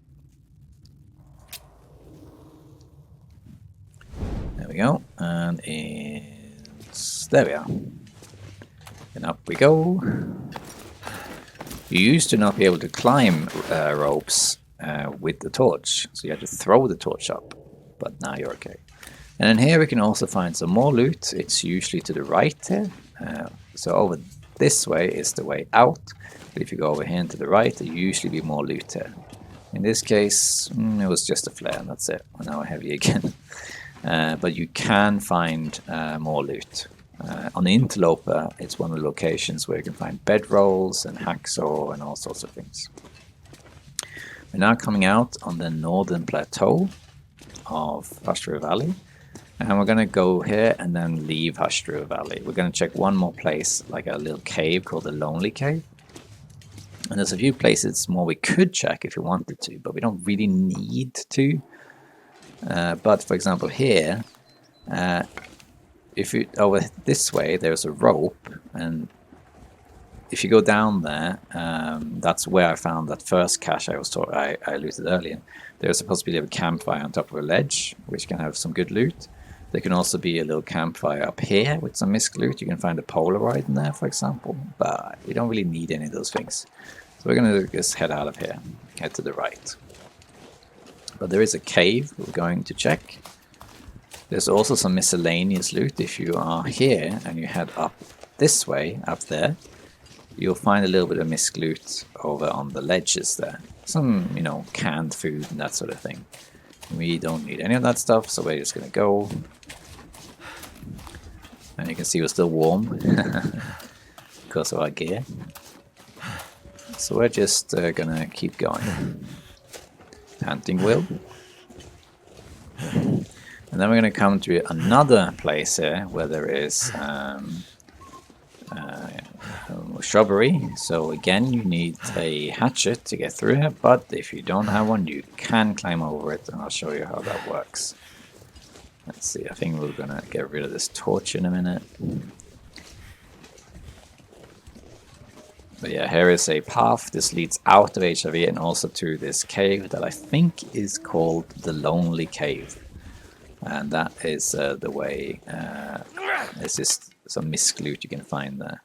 There we go. And there we are. And up we go. You used to not be able to climb ropes with the torch, so you had to throw the torch up. But now you're okay. And then here we can also find some more loot. It's usually to the right here. So over this way is the way out. But if you go over here and to the right, there usually be more loot here. In this case, it was just a flare and that's it. We're now heavy again. But you can find more loot. On the Interloper, it's one of the locations where you can find bedrolls and hacksaw and all sorts of things. We're now coming out on the northern plateau of Schryver Valley. And we're going to go here and then leave Schryver Valley. We're going to check one more place, like a little cave called the Lonely Cave. And there's a few places more we could check if we wanted to, but we don't really need to. But for example here, if you over this way, there's a rope, and if you go down there, that's where I found that first cache I looted earlier. There's supposed to be a campfire on top of a ledge, which can have some good loot. There can also be a little campfire up here with some misc loot. You can find a Polaroid in there, for example, but we don't really need any of those things. So we're going to just head out of here, head to the right. But there is a cave we're going to check. There's also some miscellaneous loot. If you are here and you head up this way, up there, you'll find a little bit of misc loot over on the ledges there. Some, canned food and that sort of thing. We don't need any of that stuff, so we're just going to go. And you can see we're still warm because of our gear. So we're just going to keep going. Hunting wheel. And then we're going to come to another place here where there is shrubbery. So again, you need a hatchet to get through here, but if you don't have one, you can climb over it, and I'll show you how that works. Let's see, I think we're gonna get rid of this torch in a minute. But yeah, here is a path. This leads out of HRV and also to this cave that I think is called the Lonely Cave. And that is the way. There's just some misc loot you can find there.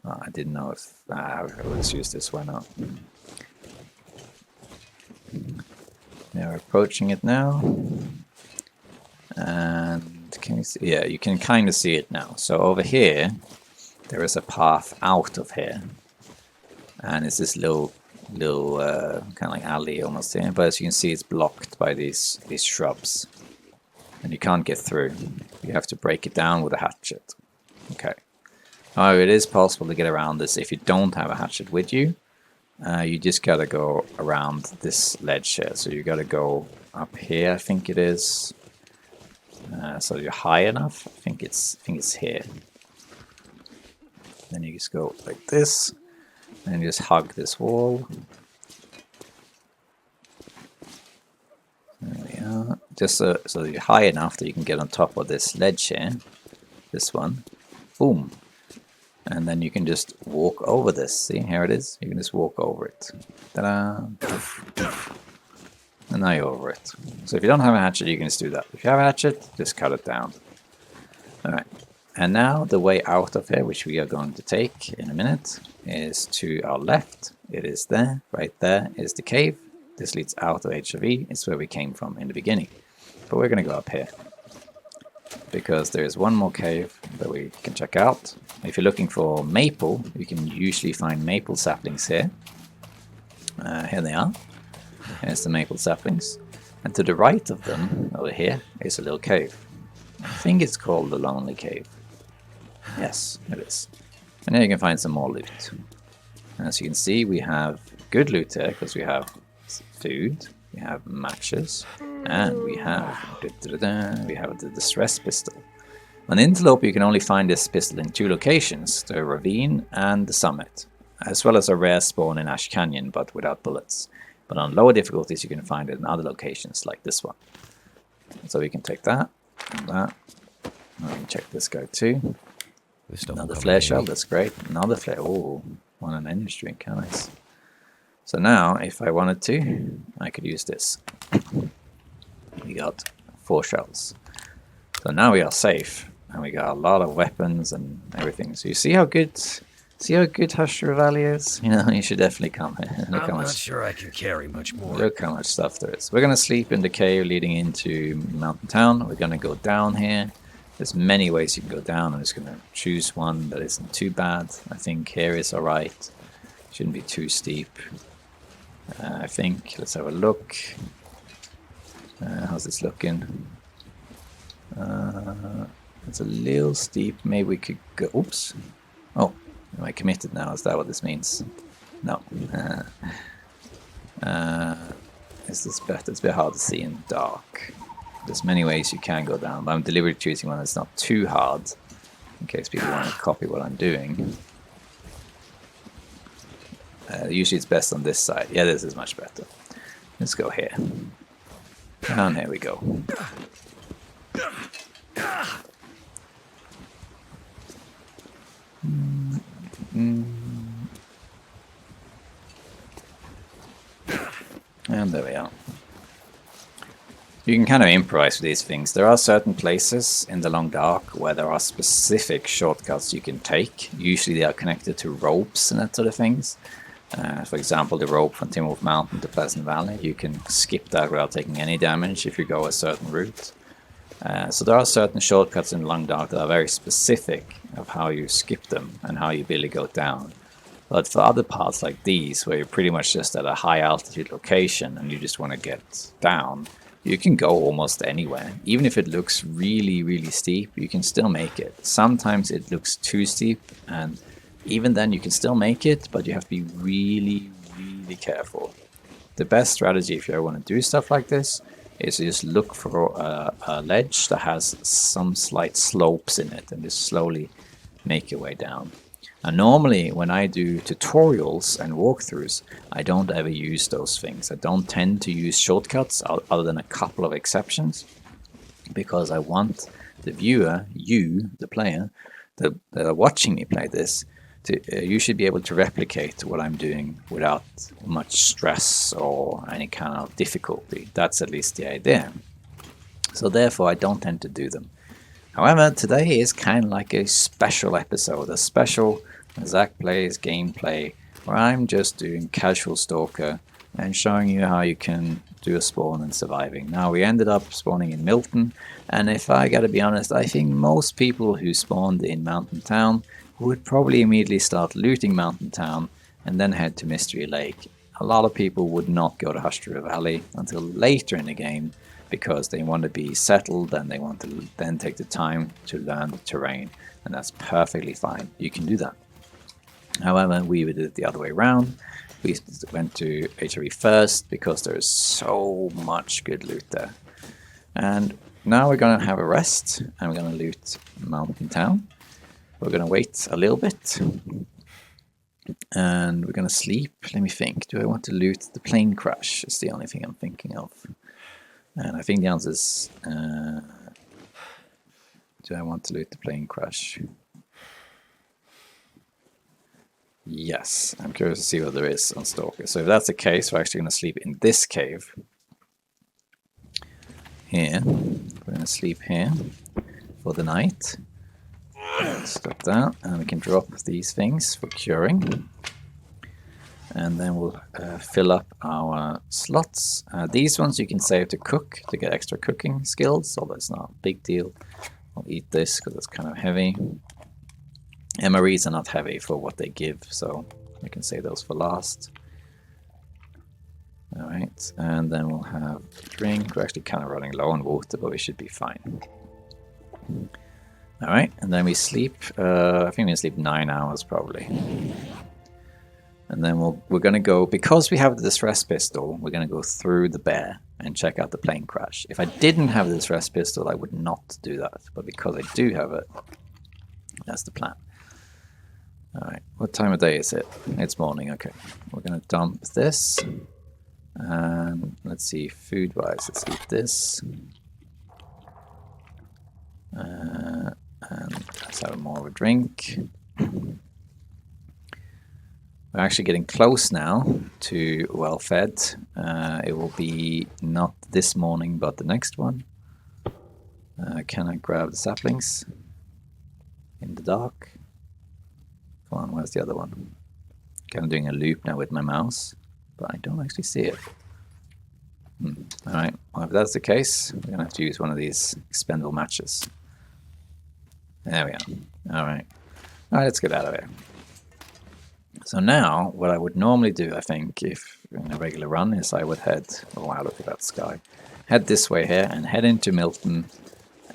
Oh, I didn't know if I would use this, why not? Now we're approaching it now. And can you see? Yeah, you can kind of see it now. So over here, there is a path out of here. And it's this little kind of like alley almost here. But as you can see, it's blocked by these shrubs. And you can't get through. You have to break it down with a hatchet. Okay. Oh, it is possible to get around this if you don't have a hatchet with you. You just gotta go around this ledge here. So you gotta go up here, I think it is. So you're high enough. I think it's here. Then you just go like this, and you just hug this wall. There we are. Just so you're high enough that you can get on top of this ledge here. This one. Boom. And then you can just walk over this. See, here it is. You can just walk over it. Ta-da! And now you're over it. So if you don't have a hatchet, you can just do that. If you have a hatchet, just cut it down. Alright. And now the way out of here, which we are going to take in a minute, is to our left. It is there. Right there is the cave. This leads out of HRV. It's where we came from in the beginning. But we're going to go up here, because there is one more cave that we can check out. If you're looking for maple, you can usually find maple saplings here. Here they are. Here's the maple saplings. And to the right of them, over here, is a little cave. I think it's called the Lonely Cave. Yes, it is. And here you can find some more loot. And as you can see, we have good loot here, because we have food, we have matches, and we have the distress pistol. On Interlope, you can only find this pistol in 2 locations, the ravine and the summit, as well as a rare spawn in Ash Canyon, but without bullets. But on lower difficulties, you can find it in other locations, like this one. So we can take that, and that. And we can check this guy too. Another flare shell, that's great. Another flare, oh, want an energy drink, nice. So now, if I wanted to, I could use this. We got 4 shells. So now we are safe, and we got a lot of weapons and everything. So you see how good Husher Valley is? You know, you should definitely come here. Look
I'm not sure I can carry much more.
Look how much stuff there is. We're gonna sleep in the cave leading into Mountain Town. We're gonna go down here. There's many ways you can go down. I'm just gonna choose one that isn't too bad. I think here is alright. Shouldn't be too steep. I think. Let's have a look. How's this looking? It's a little steep. Maybe we could go. Oops. Oh, am I committed now? Is that what this means? No. Is this better? It's a bit hard to see in dark. There's many ways you can go down, but I'm deliberately choosing one that's not too hard, in case people want to copy what I'm doing. Usually it's best on this side. Yeah, this is much better. Let's go here. And here we go. And there we are. You can kind of improvise with these things. There are certain places in the Long Dark where there are specific shortcuts you can take. Usually they are connected to ropes and that sort of things. For example, the rope from Timberwolf Mountain to Pleasant Valley. You can skip that without taking any damage if you go a certain route. So there are certain shortcuts in Long Dark that are very specific of how you skip them and how you really go down. But for other parts like these, where you're pretty much just at a high altitude location and you just want to get down, you can go almost anywhere. Even if it looks really, really steep, you can still make it. Sometimes it looks too steep, and even then you can still make it, but you have to be really, really careful. The best strategy if you ever want to do stuff like this is to just look for a ledge that has some slight slopes in it and just slowly make your way down. And normally when I do tutorials and walkthroughs, I don't ever use those things. I don't tend to use shortcuts other than a couple of exceptions, because I want the viewer, you, the player, that are watching me play this, you should be able to replicate what I'm doing without much stress or any kind of difficulty. That's at least the idea. So therefore I don't tend to do them. However, today is kind of like a special episode, a special Zach Plays gameplay, where I'm just doing casual Stalker and showing you how you can do a spawn and surviving. Now, we ended up spawning in Milton, and if I gotta be honest, I think most people who spawned in Mountain Town would probably immediately start looting Mountain Town and then head to Mystery Lake. A lot of people would not go to Husher Valley until later in the game, because they want to be settled and they want to then take the time to learn the terrain, and that's perfectly fine. You can do that. However, we did it the other way around. We went to HRV first because there's so much good loot there. And now we're going to have a rest and we're going to loot Mountain Town. We're going to wait a little bit and we're going to sleep. Let me think. Do I want to loot the plane crash? It's the only thing I'm thinking of. And I think the answer is, do I want to loot the plane crash? Yes, I'm curious to see what there is on Stalker. So if that's the case, we're actually going to sleep in this cave. Here. We're going to sleep here for the night. Stop that, and we can drop these things for curing. And then we'll fill up our slots. These ones you can save to cook, to get extra cooking skills, although it's not a big deal. I'll eat this because it's kind of heavy. MREs are not heavy for what they give, so we can save those for last. Alright, and then we'll have a drink. We're actually kind of running low on water, but we should be fine. Alright, and then we sleep. I think we sleep 9 hours probably. And then we're going to go, because we have the distress pistol, we're going to go through the bear and check out the plane crash. If I didn't have the distress pistol, I would not do that. But because I do have it, that's the plan. Alright, what time of day is it? It's morning, okay. We're going to dump this. And let's see, food-wise, let's eat this. And let's have more of a drink. We're actually getting close now to well-fed. It will be not this morning, but the next one. Can I grab the saplings? In the dark. Come on, where's the other one? Kind of doing a loop now with my mouse, but I don't actually see it. Alright, well if that's the case, we're going to have to use one of these expendable matches. There we are. Alright. Alright, let's get out of here. So now, what I would normally do, I think, if in a regular run, is I would head... Oh wow, look at that sky. Head this way here and head into Milton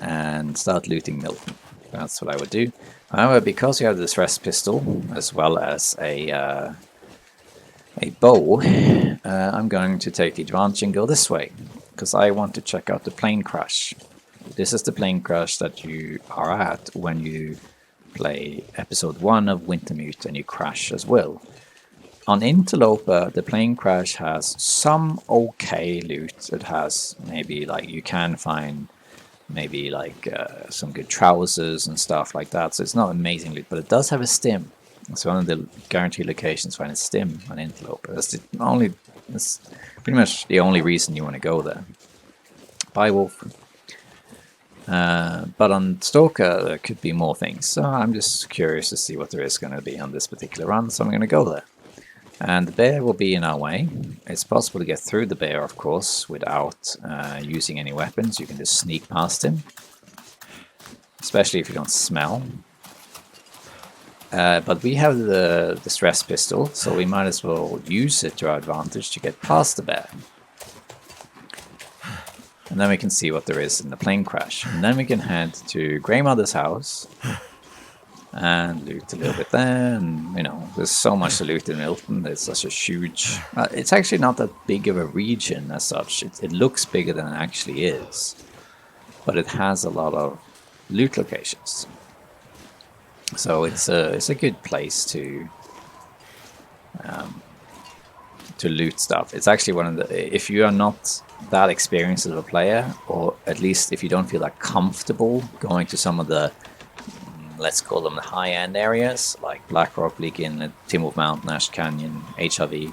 and start looting Milton. That's what I would do. However, because we have the distress pistol, as well as a bow, I'm going to take the advantage and go this way, because I want to check out the plane crash. This is the plane crash that you are at when you play episode 1 of Wintermute and you crash as well. On Interloper, the plane crash has some okay loot. It has maybe like you can find maybe like some good trousers and stuff like that. So it's not amazing loot, but it does have a stim. It's one of the guaranteed locations for a stim on Interloper. That's pretty much the only reason you want to go there. Bye, Wolf. But on Stalker, there could be more things. So I'm just curious to see what there is going to be on this particular run. So I'm going to go there. And the bear will be in our way. It's possible to get through the bear, of course, without using any weapons. You can just sneak past him. Especially if you don't smell. But we have the distress pistol, so we might as well use it to our advantage to get past the bear. And then we can see what there is in the plane crash. And then we can head to Greymother's house and loot a little bit there. And, you know, there's so much to loot in Milton. It's such a huge... it's actually not that big of a region as such. It looks bigger than it actually is. But it has a lot of loot locations. So it's a good place to loot stuff. It's actually one of the... If you are not that experienced as a player, or at least if you don't feel that comfortable going to some of the, let's call them the high-end areas, like Blackrock, Bleakin, Timberwolf Mountain, Ash Canyon, HRV.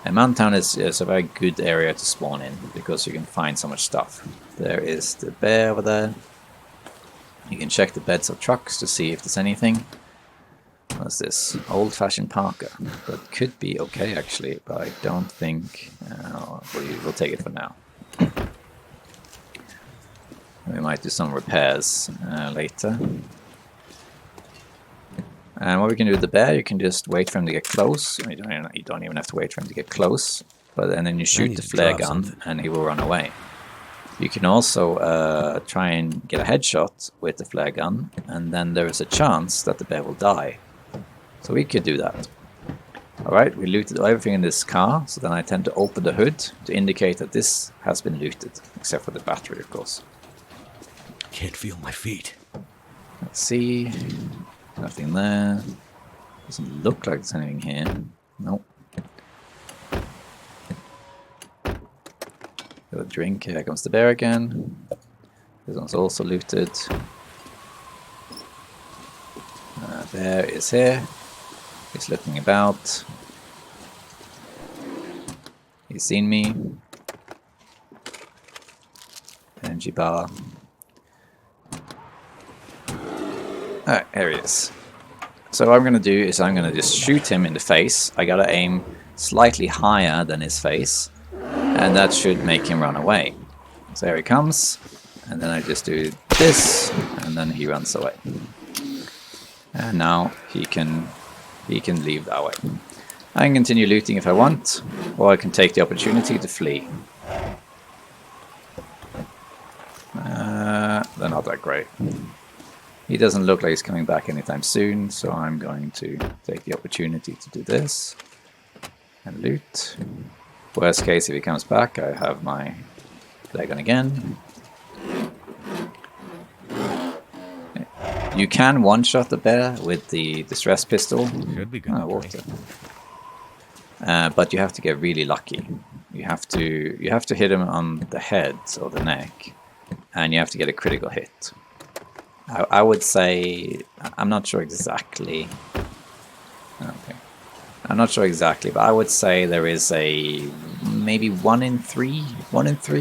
And Mountain Town is a very good area to spawn in, because you can find so much stuff. There is the bear over there. You can check the beds of trucks to see if there's anything. What's this? Old-fashioned Parker. That could be okay, actually, but I don't think... we'll take it for now. We might do some repairs later. And what we can do with the bear, you can just wait for him to get close. You don't even have to wait for him to get close. And then you shoot the flare gun, and he will run away. You can also try and get a headshot with the flare gun, and then there is a chance that the bear will die. So we could do that. Alright, we looted everything in this car, so then I tend to open the hood to indicate that this has been looted, except for the battery, of course.
Can't feel my feet.
Let's see. Nothing there. Doesn't look like there's anything here. Nope. Got a drink. Here comes the bear again. This one's also looted. Bear is here. He's looking about. He's seen me. Energy bar. Alright, here he is. So what I'm going to do is I'm going to just shoot him in the face. I got to aim slightly higher than his face. And that should make him run away. So here he comes. And then I just do this. And then he runs away. And now he can leave that way. I can continue looting if I want, or I can take the opportunity to flee. They're not that great. He doesn't look like he's coming back anytime soon, so I'm going to take the opportunity to do this and loot. Worst case, if he comes back, I have my flare gun again. You can one-shot the bear with the distress pistol.
Should be good.
Water. But you have to get really lucky. You have to hit him on the head or the neck, and you have to get a critical hit. I would say, I'm not sure exactly. Okay. I'm not sure exactly, but I would say there is a maybe 1 in 3,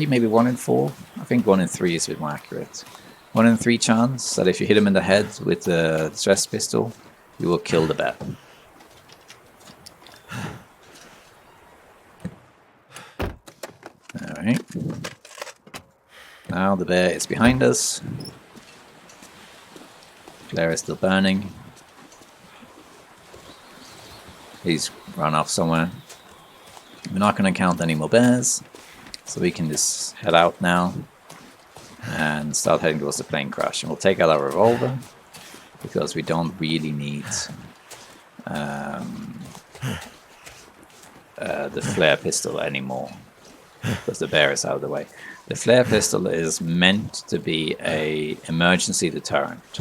maybe 1 in 4. I think 1 in 3 is a bit more accurate. 1 in 3 chance that if you hit him in the head with the distress pistol, you will kill the bear. Alright. Now the bear is behind us. Flare is still burning. He's run off somewhere. We're not going to count any more bears, so we can just head out now and start heading towards the plane crash. And we'll take out our revolver, because we don't really need the flare pistol anymore, because the bear is out of the way. The flare pistol is meant to be an emergency deterrent.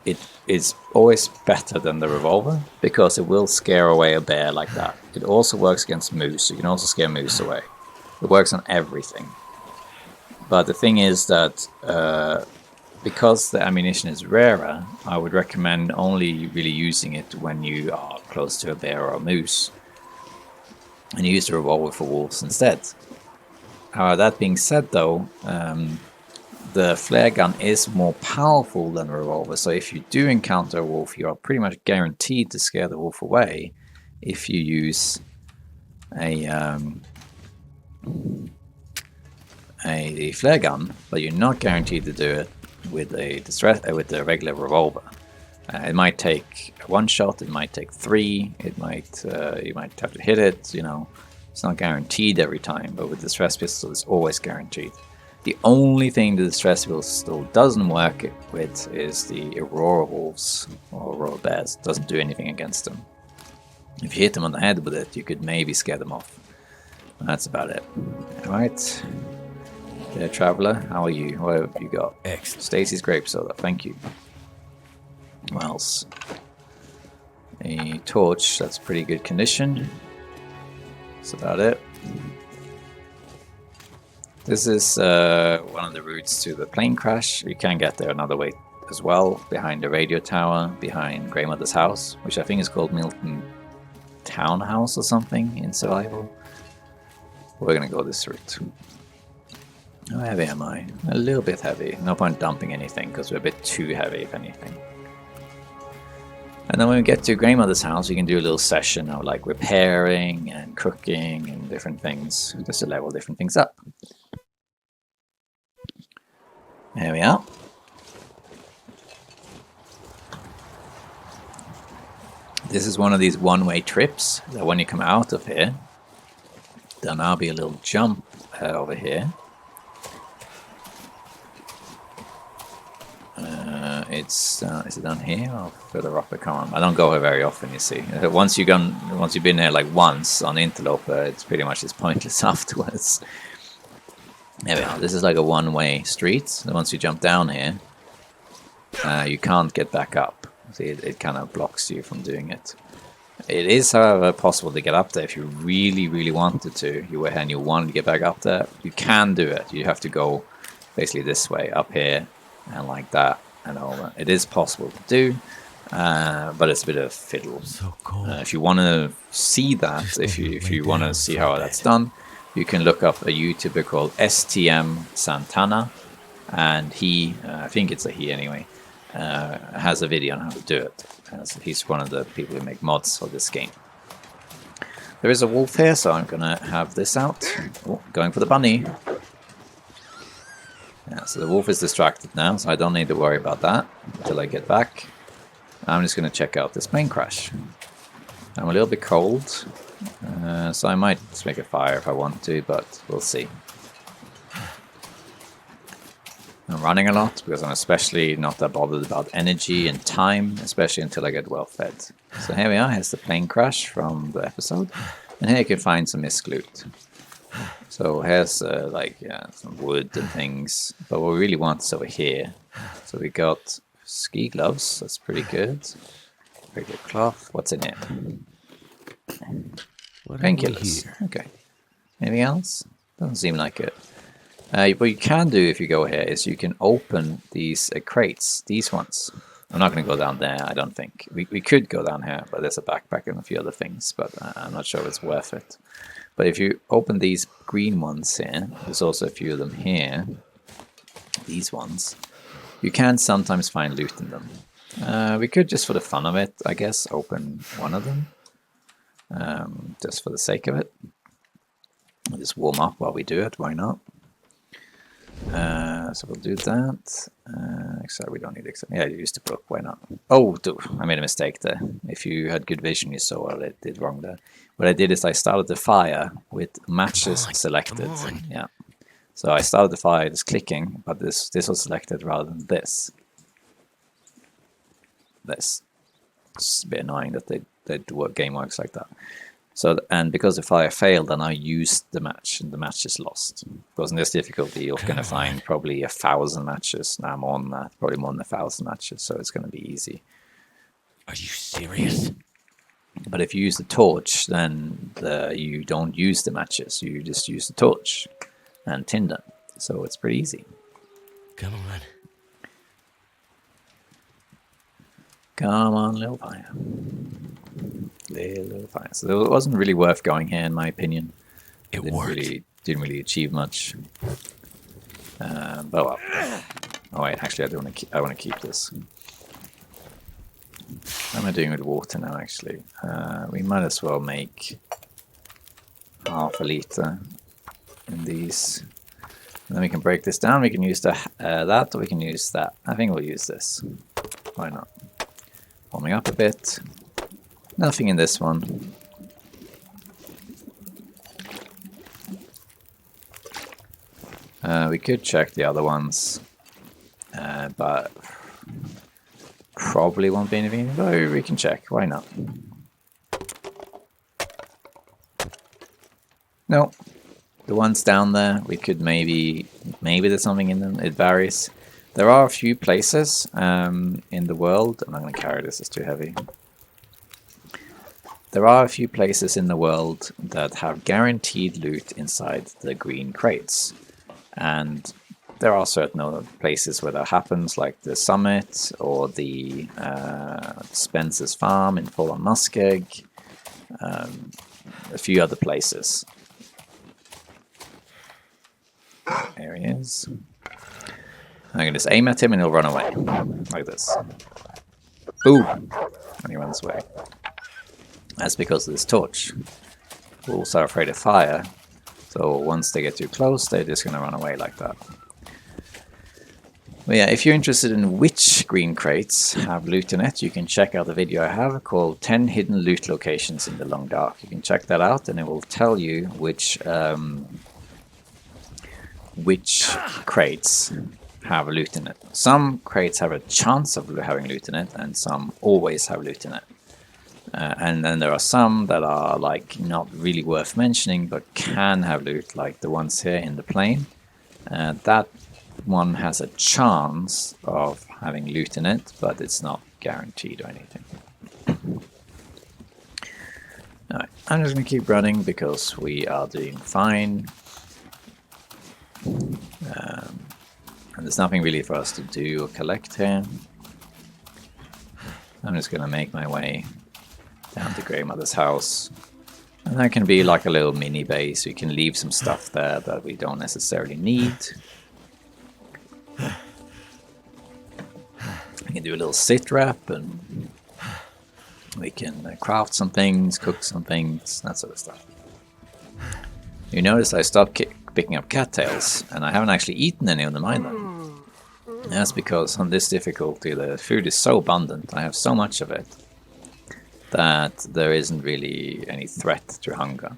It is always better than the revolver, because it will scare away a bear like that. It also works against moose. You can also scare moose away. It works on everything. But the thing is that because the ammunition is rarer, I would recommend only really using it when you are close to a bear or a moose, and you use the revolver for wolves instead. That being said, though, the flare gun is more powerful than a revolver, so if you do encounter a wolf, you are pretty much guaranteed to scare the wolf away if you use a flare gun, but you're not guaranteed to do it with a regular revolver. It might take 1 shot, it might take 3, it might you might have to hit it. You know, it's not guaranteed every time. But with the distress pistol, it's always guaranteed. The only thing the distress pistol doesn't work with is the Aurora wolves or Aurora bears. It doesn't do anything against them. If you hit them on the head with it, you could maybe scare them off. That's about it. Alright. There, Traveller, how are you? What have you got?
Excellent.
Stacy's grape soda, thank you. What else? A torch, that's pretty good condition. That's about it. This is one of the routes to the plane crash. You can get there another way as well, behind the radio tower, behind Grandmother's house, which I think is called Milton Townhouse or something in survival. We're gonna go this route. How heavy am I? A little bit heavy. No point dumping anything, because we're a bit too heavy, if anything. And then when we get to Grandmother's house, we can do a little session of like repairing and cooking and different things, just to level different things up. There we are. This is one of these one-way trips that when you come out of here, there'll now be a little jump over here. It's is it down here or further up? I can't remember. I don't go here very often, you see. Once you've been here like once on Interloper, it's pretty much just pointless afterwards. There we are. This is like a one-way street. So once you jump down here, you can't get back up. See, it kind of blocks you from doing it. It is, however, possible to get up there if you really, really wanted to. You were here and you wanted to get back up there. You can do it. You have to go basically this way, up here, and like that, and over. It is possible to do, but it's a bit of fiddle.
So cold.
If you want to see that, if you want to see how that's done, you can look up a YouTuber called STM Santana, and he, I think it's a he anyway, has a video on how to do it. He's one of the people who make mods for this game. There is a wolf here, so I'm gonna have this out. Oh, going for the bunny. Yeah, so the wolf is distracted now, so I don't need to worry about that until I get back. I'm just gonna check out this plane crash. I'm a little bit cold, so I might just make a fire if I want to, but we'll see. I'm running a lot because I'm especially not that bothered about energy and time, especially until I get well fed. So here we are, here's the plane crash from the episode, and here you can find some misc loot. So here's some wood and things, but what we really want is over here. So we got ski gloves, that's pretty good. Regular cloth, what's in here? Painkillers, okay. Anything else? Doesn't seem like it. What you can do if you go here is you can open these crates, these ones. I'm not going to go down there, I don't think. We could go down here, but there's a backpack and a few other things, but I'm not sure if it's worth it. But if you open these green ones here, there's also a few of them here, these ones, you can sometimes find loot in them. We could just for the fun of it, I guess, open one of them, just for the sake of it. We'll just warm up while we do it, why not? So we'll do that. Except we don't need except. Yeah, you used the book. Why not? Oh, dude, I made a mistake there. If you had good vision, you saw what I did wrong there. What I did is I started the fire with matches selected. Yeah. So I started the fire just clicking, but this was selected rather than this. This. It's a bit annoying that the game works like that. So, and because the fire failed, then I used the match, and the match is lost. Because in this difficulty, you're going to find probably 1,000 matches. Now more than that, probably more than 1,000 matches, so it's going to be easy.
Are you serious?
But if you use the torch, then you don't use the matches. You just use the torch and tinder. So it's pretty easy.
Come on.
Come on, little fire. Little fire. So it wasn't really worth going here, in my opinion.
It worked.
Didn't really achieve much. But well. Oh wait, actually, I want to keep this. What am I doing with water now? Actually, we might as well make half a liter in these. And then we can break this down. We can use that, or we can use that. I think we'll use this. Why not? Warming up a bit. Nothing in this one. We could check the other ones, but probably won't be anything. But we can check. Why not? No. The ones down there, we could maybe there's something in them. It varies. There are a few places in the world. I'm not going to carry this, it's too heavy. There are a few places in the world that have guaranteed loot inside the green crates. And there are certain other places where that happens, like the Summit or the Spencer's Farm in Fallen Muskeg. A few other places. There he is. I can just aim at him and he'll run away. Like this. Boom! And he runs away. That's because of this torch. Wolves are afraid of fire. So once they get too close, they're just going to run away like that. But yeah, if you're interested in which green crates have loot in it, you can check out the video I have called 10 Hidden Loot Locations in the Long Dark. You can check that out and it will tell you which crates have loot in it. Some crates have a chance of having loot in it, and some always have loot in it. And then there are some that are like not really worth mentioning, but can have loot, like the ones here in the plane. That one has a chance of having loot in it, but it's not guaranteed or anything. Alright, I'm just going to keep running because we are doing fine. And there's nothing really for us to do or collect here. I'm just going to make my way down to Grandmother's house. And that can be like a little mini base. We can leave some stuff there that we don't necessarily need. We can do a little sit rep, and we can craft some things, cook some things, that sort of stuff. You notice I stopped picking up cattails, and I haven't actually eaten any of them either. That's because on this difficulty the food is so abundant, I have so much of it, that there isn't really any threat to hunger.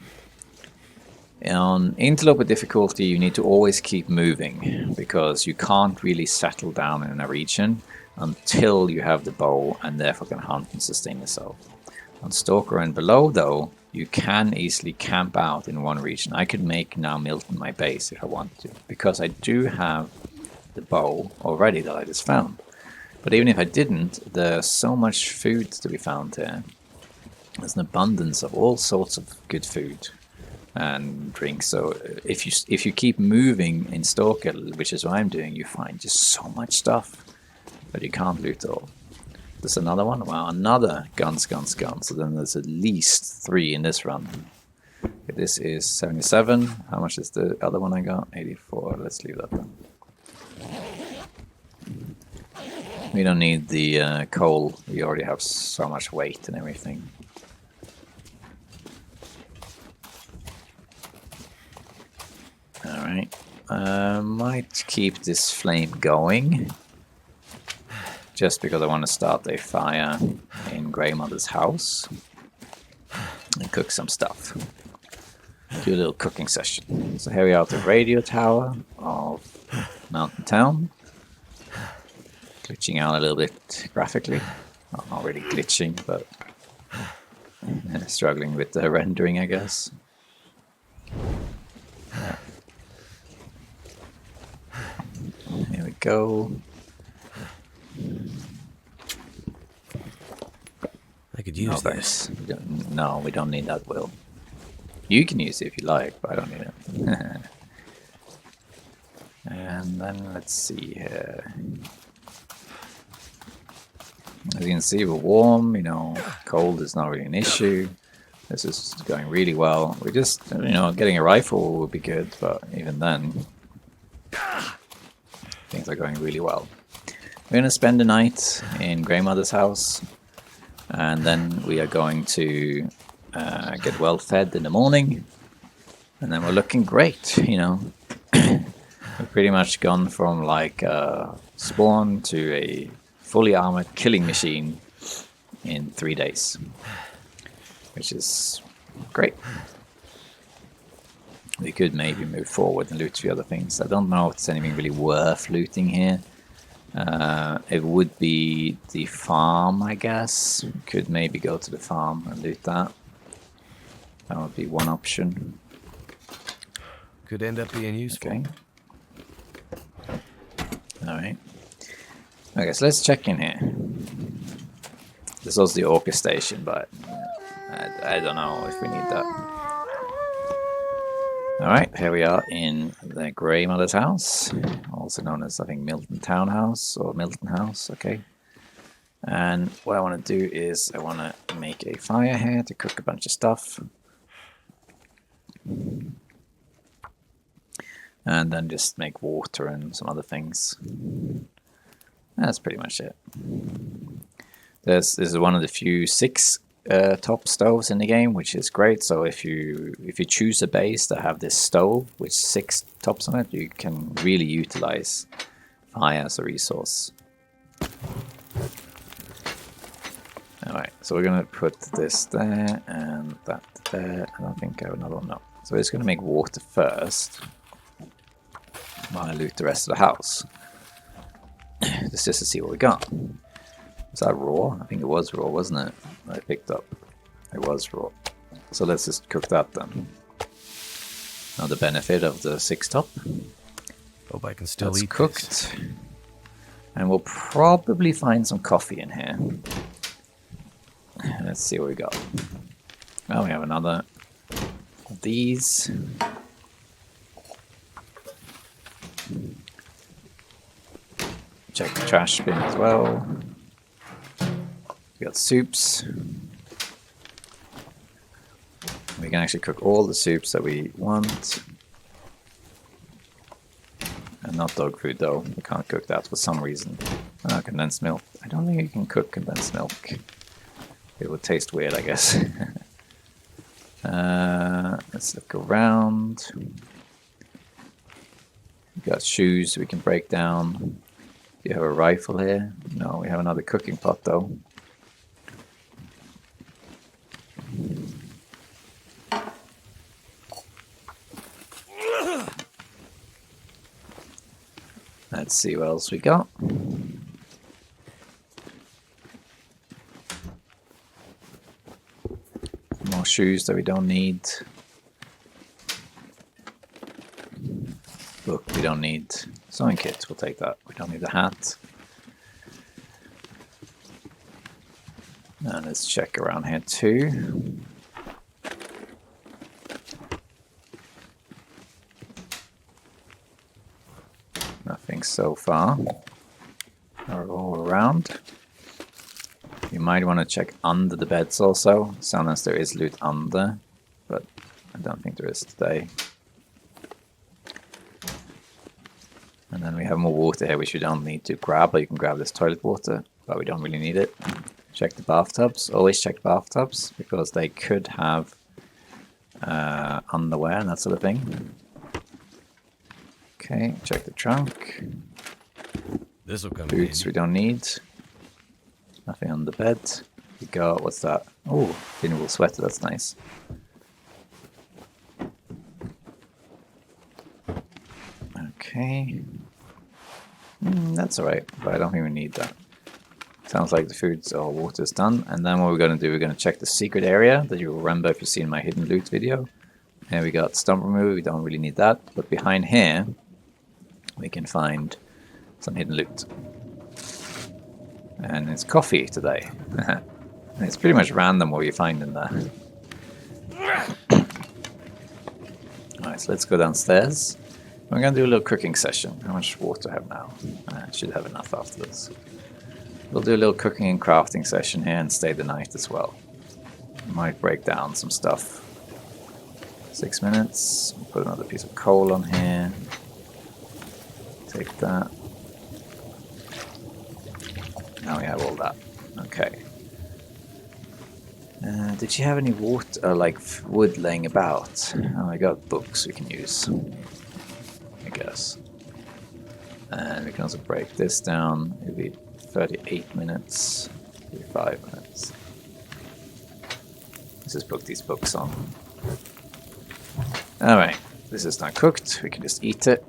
On interloper difficulty you need to always keep moving, because you can't really settle down in a region until you have the bow and therefore can hunt and sustain yourself. On Stalker and below though, you can easily camp out in one region. I could make now Milton my base if I want to, because I do have the bow already that I just found. But even if I didn't, there's so much food to be found here. There's an abundance of all sorts of good food and drink. So if you keep moving in Stalker, which is what I'm doing, you find just so much stuff, but you can't loot all. There's another one. Wow, another guns. So then there's at least 3 in this run. Okay, this is 77. How much is the other one I got? 84. Let's leave that then. We don't need the coal. We already have so much weight and everything. Alright, might keep this flame going, just because I want to start a fire in Grandmother's house and cook some stuff. Do a little cooking session. So here we are at the radio tower of Mountain Town. Glitching out a little bit graphically. Well, not really glitching, but struggling with the rendering, I guess. Here we go.
I could use this.
No, we don't need that, Will. You can use it if you like, but I don't need it. And then let's see here. As you can see, we're warm, you know, cold is not really an issue. This is going really well. We're just, you know, getting a rifle would be good, but even then, things are going really well. We're going to spend the night in Grandmother's house, and then we are going to get well fed in the morning, and then we're looking great, you know. We've pretty much gone from like spawn to a fully armored killing machine in 3 days, which is great. We could maybe move forward and loot a few other things. I don't know if there's anything really worth looting here. It would be the farm, I guess. We could maybe go to the farm and loot that. That would be one option.
Could end up being useful.
Okay. Alright. Okay, so let's check in here. This was the Orca station, but I don't know if we need that. Alright, here we are in the Grandmother's house, also known as, I think, Milton Townhouse or Milton House, okay. And what I want to do is I want to make a fire here to cook a bunch of stuff. And then just make water and some other things. That's pretty much it. This is one of the few 6 top stoves in the game, which is great. So if you choose a base that have this stove with 6 tops on it, you can really utilize fire as a resource. Alright, so we're gonna put this there and that there, and I think I have another one. No. So we're just gonna make water first while I loot the rest of the house. this just to see what we got. Was that raw? I think it was raw, wasn't it? I picked up. It was raw. So let's just cook that then. Now the benefit of the 6-top.
Hope I can still
That's
eat
cooked.
this.
And we'll probably find some coffee in here. Let's see what we got. Oh, we have another of these. Check the trash bin as well. We got soups. We can actually cook all the soups that we want. And not dog food though. We can't cook that for some reason. Condensed milk. I don't think you can cook condensed milk. It would taste weird, I guess. Let's look around. We got shoes we can break down. Do you have a rifle here? No, we have another cooking pot though. Let's see what else we got. More shoes that we don't need. Book we don't need. Sewing kit, we'll take that. We don't need the hat. And let's check around here too. Nothing so far. Are all around. You might want to check under the beds also. Sometimes there is loot under, but I don't think there is today. And then we have more water here, which we don't need to grab, but you can grab this toilet water, but we don't really need it. Check the bathtubs. Always check bathtubs, because they could have underwear and that sort of thing. Okay, check the trunk.
This will come
Boots we don't need. Nothing on the bed. We got, what's that? Oh, thin wool sweater, that's nice. Okay. That's alright, but I don't think we need that. Sounds like the food's or water's done. And then what we're going to do, we're going to check the secret area that you'll remember if you've seen my hidden loot video. Here we got stump remover, we don't really need that. But behind here, we can find some hidden loot. And it's coffee today. And it's pretty much random what you find in there. Alright, so let's go downstairs. We're going to do a little cooking session. How much water do I have now? I should have enough after this. We'll do a little cooking and crafting session here and stay the night as well. Might break down some stuff. 6 minutes. Put another piece of coal on here. Take that. Now we have all that. Okay. Did you have any water, like wood laying about? Oh, I got books we can use, I guess. And we can also break this down. It'll be 38 minutes, 35 minutes. Let's just put these books on. Alright, this is now cooked. We can just eat it.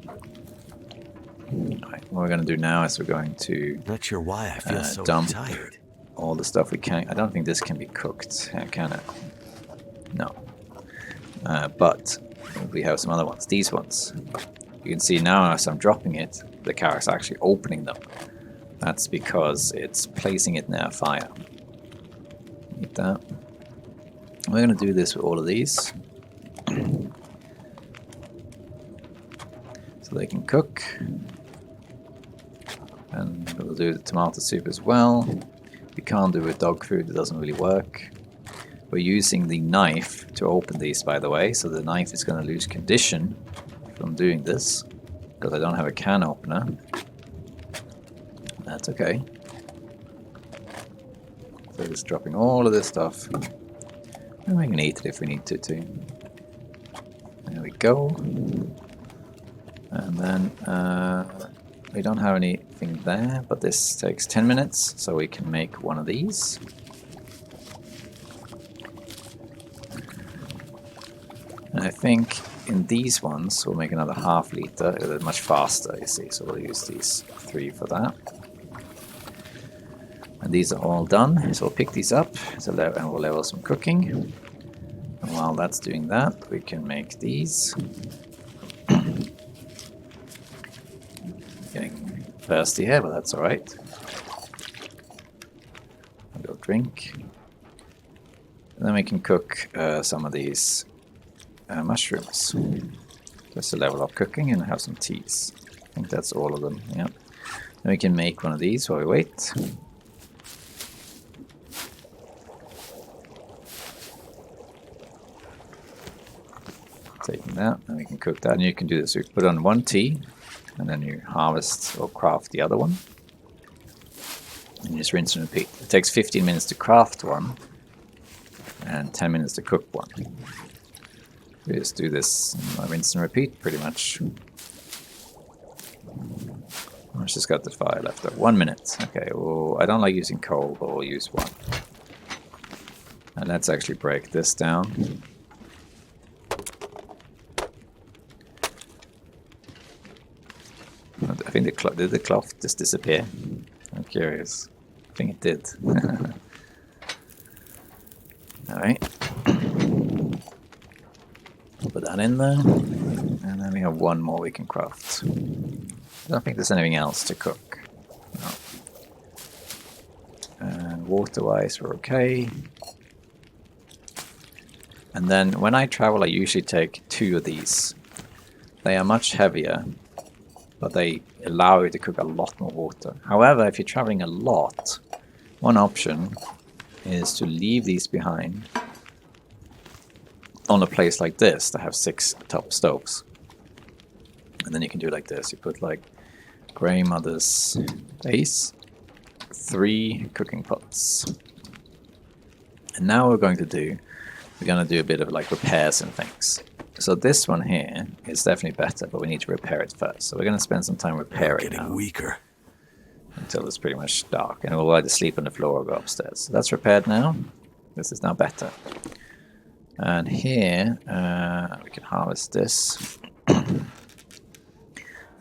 Alright, what we're going to do now is we're going to
Not sure why I feel so
dump
tired.
all the stuff we can. I don't think this can be cooked, can it? No. But we have some other ones. These ones. You can see now as I'm dropping it, the carrot's actually opening them. That's because it's placing it near a fire. Eat that. We're going to do this with all of these. So they can cook. And we'll do the tomato soup as well. We can't do it with dog food, it doesn't really work. We're using the knife to open these, by the way, so the knife is going to lose condition from doing this, because I don't have a can opener. That's okay. So just dropping all of this stuff. And we can eat it if we need to too. There we go. And then we don't have anything there, but this takes 10 minutes, so we can make one of these. And I think in these ones we'll make another half liter. They're much faster, you see, so we'll use these 3 for that. And these are all done, so we'll pick these up, and we'll level some cooking. And while that's doing that, we can make these. Getting thirsty here, but that's alright. I'll go drink. And then we can cook some of these mushrooms. Just to level up cooking and have some teas. I think that's all of them, yeah. Then we can make one of these while we wait. Taking that, and we can cook that, and you can do this. You put on one tea, and then you harvest or craft the other one. And you just rinse and repeat. It takes 15 minutes to craft one, and 10 minutes to cook one. We just do this, rinse and repeat, pretty much. I've just got the fire left up. 1 minute. Okay, well, I don't like using coal, but we'll use one. And let's actually break this down. I think did the cloth just disappear? I'm curious. I think it did. Alright. Put that in there. And then we have one more we can craft. I don't think there's anything else to cook. No. And water-wise we're okay. And then when I travel I usually take 2 of these. They are much heavier, but they allow you to cook a lot more water. However, if you're traveling a lot, one option is to leave these behind on a place like this that have 6 top stoves. And then you can do like this. You put like Grey Mother's base, 3 cooking pots. And now what we're going to do a bit of like repairs and things. So this one here is definitely better, but we need to repair it first. So we're going to spend some time repairing it.
Getting weaker.
Until it's pretty much dark, and we'll either sleep on the floor or go upstairs. So that's repaired now. This is now better. And here, we can harvest this.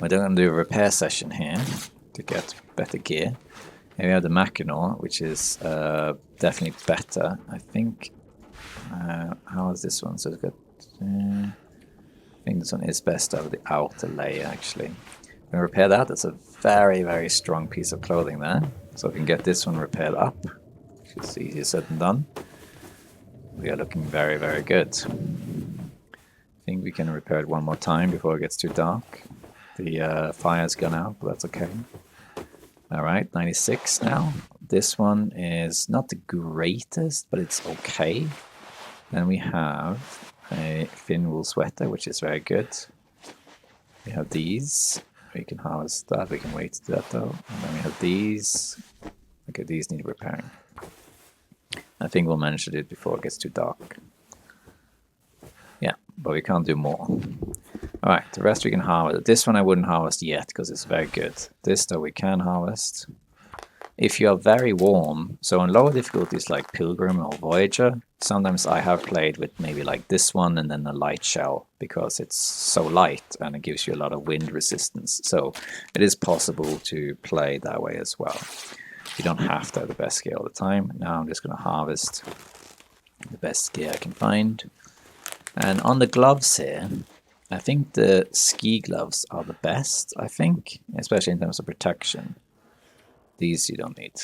We're going to do a repair session here to get better gear. Here we have the Mackinac, which is definitely better. I think, how is this one? So it's got, I think this one is best over the outer layer, actually. We're going to repair that. That's a very, very strong piece of clothing there. So we can get this one repaired up, which is easier said than done. We are looking very, very good. I think we can repair it one more time before it gets too dark. The fire's gone out, but that's okay. Alright, 96 now. This one is not the greatest, but it's okay. Then we have a thin wool sweater, which is very good. We have these. We can harvest that. We can wait to do that though. And then we have these. Okay, these need repairing. I think we'll manage to do it before it gets too dark. Yeah, but we can't do more. Alright, the rest we can harvest. This one I wouldn't harvest yet because it's very good. This though we can harvest. If you are very warm, so on lower difficulties like Pilgrim or Voyager, sometimes I have played with maybe like this one and then a light shell because it's so light and it gives you a lot of wind resistance. So it is possible to play that way as well. You don't have to have the best gear all the time. Now I'm just going to harvest the best gear I can find. And on the gloves here, I think the ski gloves are the best, I think, especially in terms of protection. These you don't need.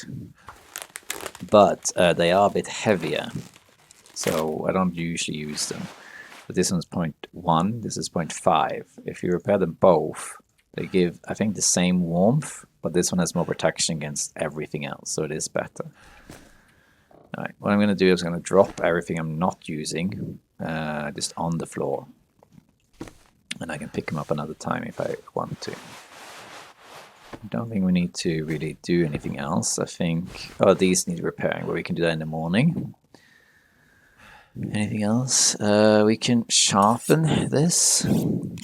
But they are a bit heavier, so I don't usually use them. But this one's 0.1, this is 0.5. If you repair them both, they give, I think, the same warmth, but this one has more protection against everything else, so it is better. Alright, what I'm going to do is I'm going to drop everything I'm not using just on the floor. And I can pick them up another time if I want to. I don't think we need to really do anything else. I think, oh, these need repairing, but we can do that in the morning. Anything else? We can sharpen this.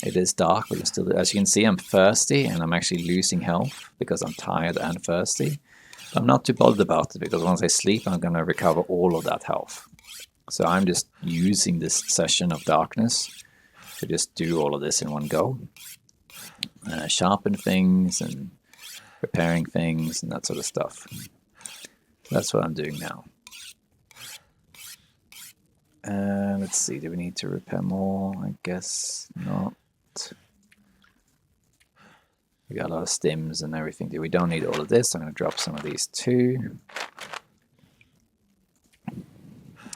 It is dark, but still, as you can see, I'm thirsty and I'm actually losing health because I'm tired and thirsty. I'm not too bothered about it because once I sleep, I'm going to recover all of that health. So I'm just using this session of darkness to just do all of this in one go. Sharpen things and repairing things and that sort of stuff. That's what I'm doing now. Let's see, do we need to repair more? I guess not. We got a lot of stims and everything. We don't need all of this. I'm going to drop some of these too.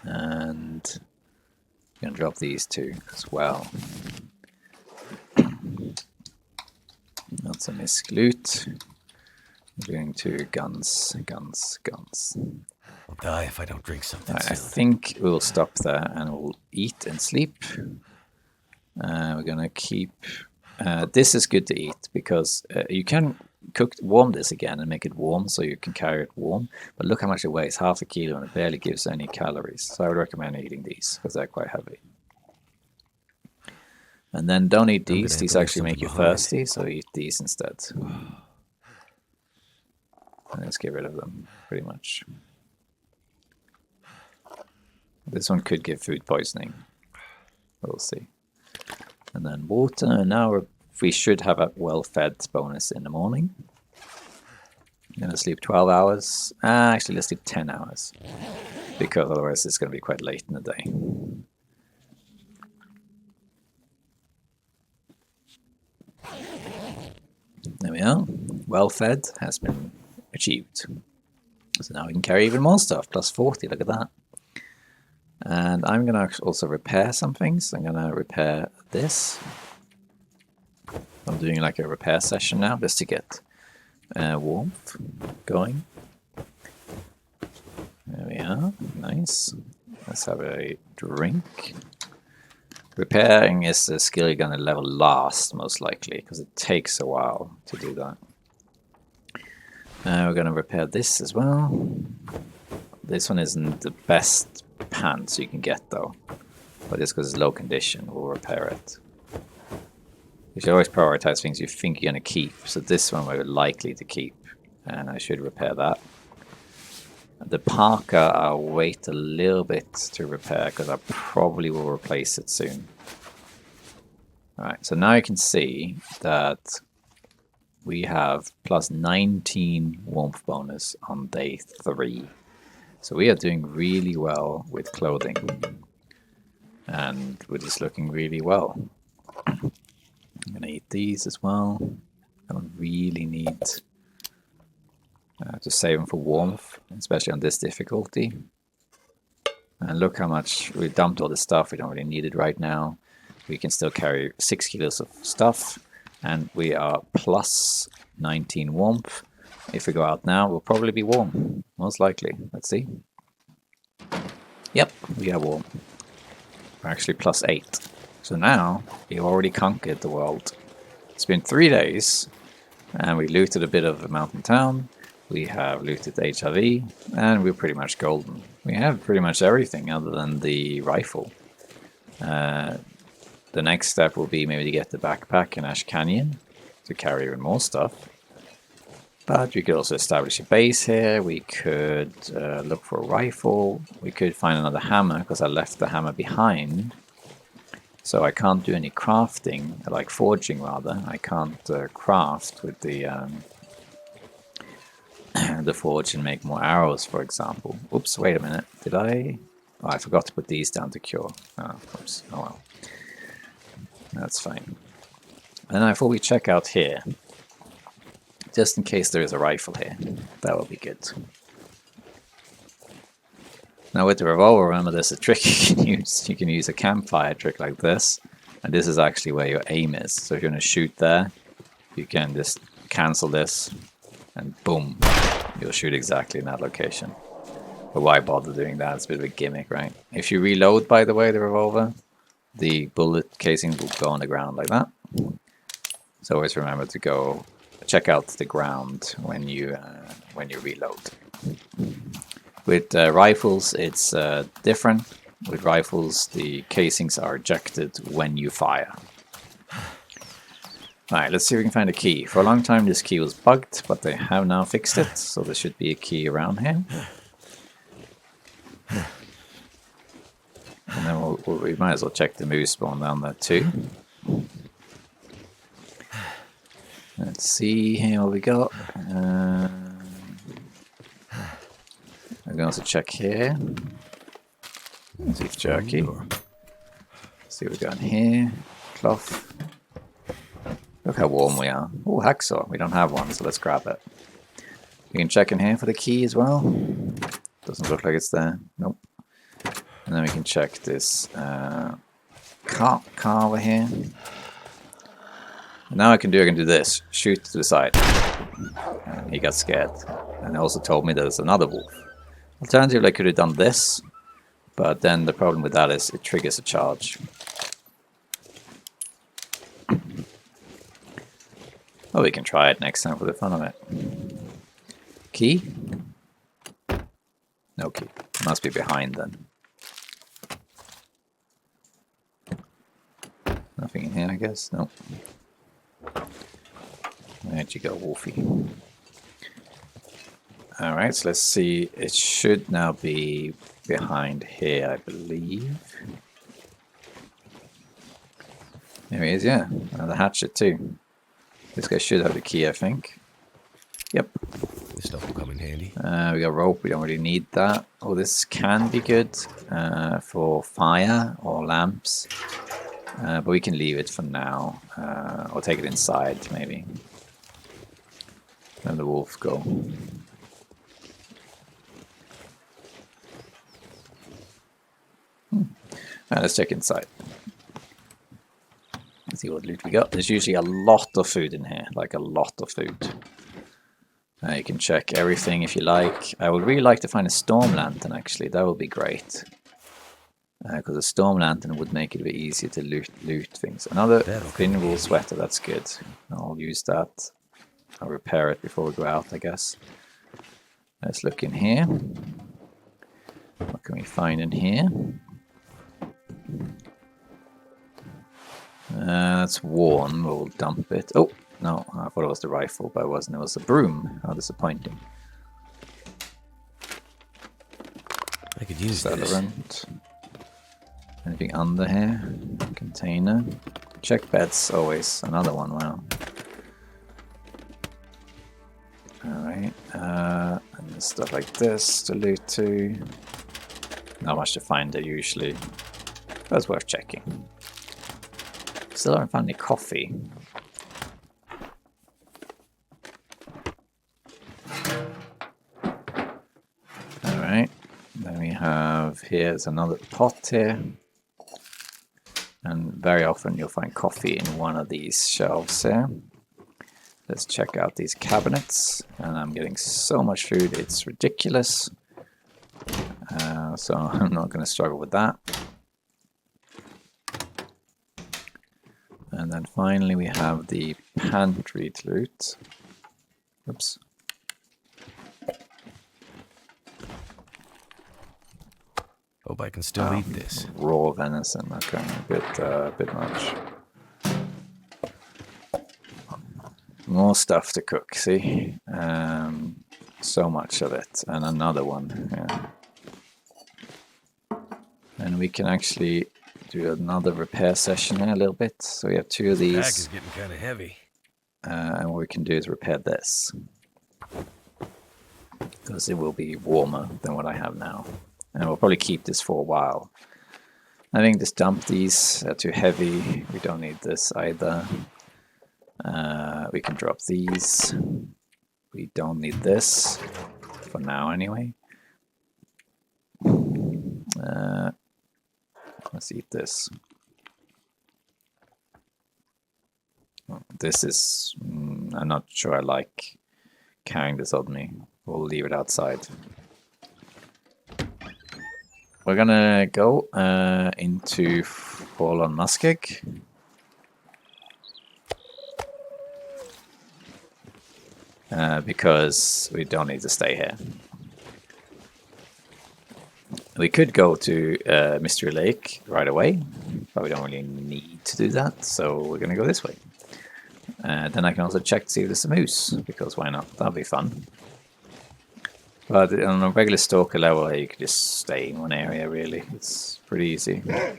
And I'm going to drop these two as well. That's a misc loot. We're going to guns.
I'll die if I don't drink something
Right, I
soon.
think we'll stop there and we'll eat and sleep. We're going to keep... this is good to eat because you can warm this again and make it warm so you can carry it warm. But look how much it weighs, half a kilo, and it barely gives any calories. So I would recommend eating these because they're quite heavy. And then don't eat these. These actually make you thirsty, so eat these instead. And let's get rid of them, pretty much. This one could give food poisoning. We'll see. And then water. And now we should have a well-fed bonus in the morning. I'm going to sleep 12 hours. Actually, let's sleep 10 hours. Because otherwise it's going to be quite late in the day. There we are. Well-fed has been achieved. So now we can carry even more stuff. Plus 40, look at that. And I'm going to also repair some things. I'm going to repair this. I'm doing like a repair session now just to get warmth going. There we are. Nice. Let's have a drink. Repairing is a skill you're going to level last, most likely, because it takes a while to do that. We're going to repair this as well. This one isn't the best pants you can get though, but just because it's low condition, we'll repair it. You should always prioritize things you think you're going to keep, so this one we're likely to keep, and I should repair that. The Parker I'll wait a little bit to repair because I probably will replace it soon. Alright, so now you can see that we have plus 19 warmth bonus on day 3. So we are doing really well with clothing. And we're just looking really well. I'm going to eat these as well. I don't really need to save them for warmth, especially on this difficulty. And look how much we dumped all this stuff. We don't really need it right now. We can still carry 6 kilos of stuff. And we are plus 19 warmth. If we go out now, we'll probably be warm. Most likely. Let's see. Yep, we are warm. We're actually plus 8. So now, we've already conquered the world. It's been 3 days. And we looted a bit of a mountain town. We have looted the HRV. And we're pretty much golden. We have pretty much everything other than the rifle. The next step will be maybe to get the backpack in Ash Canyon to carry even more stuff. But we could also establish a base here. We could look for a rifle. We could find another hammer because I left the hammer behind. So I can't do any crafting, like forging rather. I can't craft with the the forge and make more arrows, for example. Oops, wait a minute. Did I? Oh, I forgot to put these down to cure. Oh, oops. Oh well. That's fine. And I thought we check out here. Just in case there is a rifle here. That would be good. Now with the revolver, remember there's a trick you can use. You can use a campfire trick like this. And this is actually where your aim is. So if you're going to shoot there, you can just cancel this. And boom. You'll shoot exactly in that location. But why bother doing that? It's a bit of a gimmick, right? If you reload, by the way, the revolver, the bullet casing will go on the ground like that. So always remember to go check out the ground when you reload. With rifles, it's different. With rifles, the casings are ejected when you fire. Alright, let's see if we can find a key. For a long time this key was bugged, but they have now fixed it, so there should be a key around here. And then we might as well check the moose spawn down there too. Let's see here what we got. We can also check here. Beef jerky. See what we got in here. Cloth. Look how warm we are. Oh, hacksaw. We don't have one, so let's grab it. You can check in here for the key as well. Doesn't look like it's there. Nope. And then we can check this car over here. And now I can do this. Shoot to the side. And he got scared. And he also told me there's another wolf. Alternatively, I could have done this. But then the problem with that is it triggers a charge. Well, we can try it next time for the fun of it. Key? No key. Must be behind then. Nothing in here, I guess. Nope. Where'd you go, Wolfie? Alright, so let's see. It should now be behind here, I believe. There he is, yeah. Another hatchet too. This guy should have the key, I think. Yep.
This stuff will come in handy.
We got rope, we don't really need that. Oh, this can be good for fire or lamps. But we can leave it for now. Or take it inside, maybe. Let the wolf go. Let's check inside. Let's see what loot we got. There's usually a lot of food in here, like a lot of food. You can check everything if you like. I would really like to find a storm lantern, actually. That would be great. Because a storm lantern would make it a bit easier to loot things. Another thin wool sweater, that's good. I'll use that. I'll repair it before we go out, I guess. Let's look in here. What can we find in here? That's worn, we'll dump it. Oh, no, I thought it was the rifle, but it wasn't. It was a broom. How disappointing.
I could use
Accelerant. Anything under here? Container. Check beds, always. Another one, wow. Alright, and stuff like this to loot too. Not much to find there usually. That's worth checking. Still haven't found any coffee. Alright, then we have, here's another pot here. And very often you'll find coffee in one of these shelves here. Let's check out these cabinets. And I'm getting so much food, it's ridiculous. So I'm not going to struggle with that. And then finally we have the pantry to loot. Oops.
Hope I can still eat this.
Raw venison, okay, a bit much. More stuff to cook, see? So much of it. And another one, yeah. And we can actually do another repair session here a little bit. So we have two of these.
Back is getting kind of heavy.
And what we can do is repair this. Because it will be warmer than what I have now. And we'll probably keep this for a while. I think just dump these. They're too heavy. We don't need this either. We can drop these. We don't need this. For now anyway. Let's eat this. This is... I'm not sure I like carrying this on me. We'll leave it outside. We're gonna go into Fallen Muskeg. Because we don't need to stay here. We could go to Mystery Lake right away, but we don't really need to do that, so we're going to go this way. Then I can also check to see if there's a moose, because why not? That'll be fun. But on a regular Stalker level, you can just stay in one area, really. It's pretty easy. I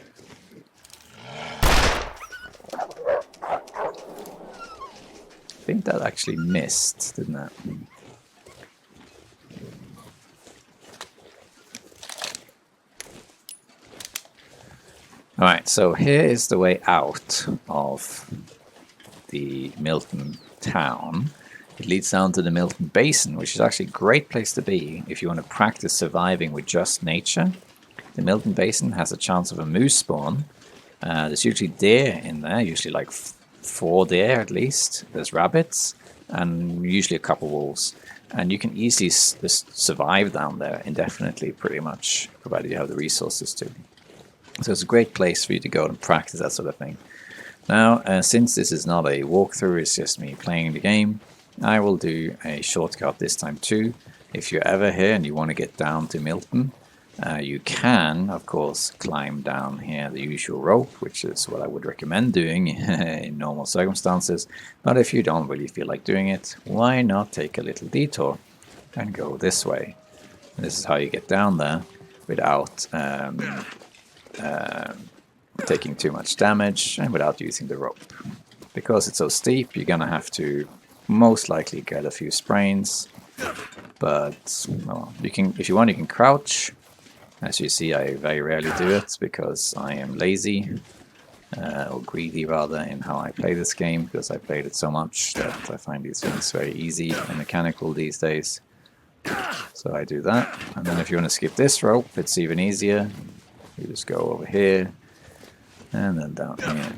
think that actually missed, didn't it? Alright, so here is the way out of the Milton town. It leads down to the Milton Basin, which is actually a great place to be if you want to practice surviving with just nature. The Milton Basin has a chance of a moose spawn. There's usually deer in there, usually like 4 deer at least. There's rabbits, and usually a couple wolves. And you can easily just survive down there indefinitely, pretty much, provided you have the resources to. So it's a great place for you to go and practice that sort of thing. Now, since this is not a walkthrough, it's just me playing the game, I will do a shortcut this time too. If you're ever here and you want to get down to Milton, you can, of course, climb down here the usual rope, which is what I would recommend doing in normal circumstances. But if you don't really feel like doing it, why not take a little detour and go this way? This is how you get down there without taking too much damage and without using the rope. Because it's so steep, you're gonna have to most likely get a few sprains. But well, you can, if you want, you can crouch. As you see, I very rarely do it because I am lazy, or greedy rather, in how I play this game, because I played it so much that I find these things very easy and mechanical these days. So I do that, and then if you want to skip this rope, it's even easier. You just go over here, and then down here.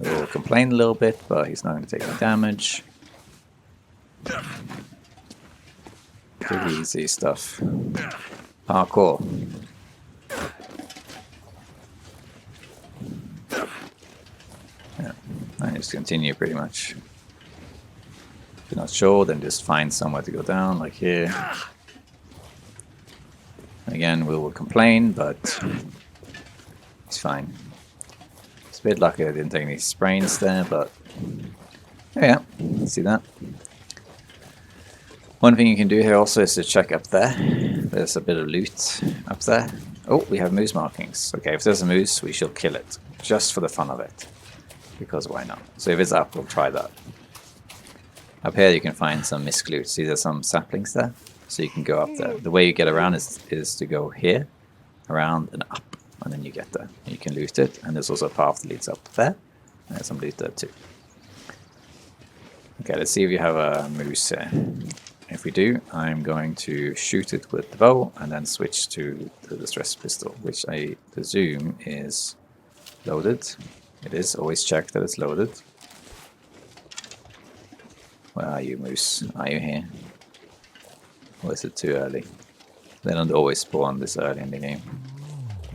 He'll complain a little bit, but he's not going to take any damage. Pretty easy stuff. Parkour. Yeah, I just continue pretty much. If you're not sure, then just find somewhere to go down, like here. Again, we will complain, but it's fine. It's a bit lucky I didn't take any sprains there, but yeah, see that? One thing you can do here also is to check up there. There's a bit of loot up there. Oh, we have moose markings. Okay, if there's a moose, we shall kill it. Just for the fun of it. Because why not? So if it's up, we'll try that. Up here you can find some misc loot. See, there's some saplings there? So you can go up there. The way you get around is to go here, around and up. And then you get there. You can loot it. And there's also a path that leads up there. And there's some loot there too. Okay, let's see if you have a moose here. If we do, I'm going to shoot it with the bow and then switch to the distress pistol, which I presume is loaded. It is, always check that it's loaded. Where are you, moose? Are you here? Or is it too early? They don't always spawn this early in the game.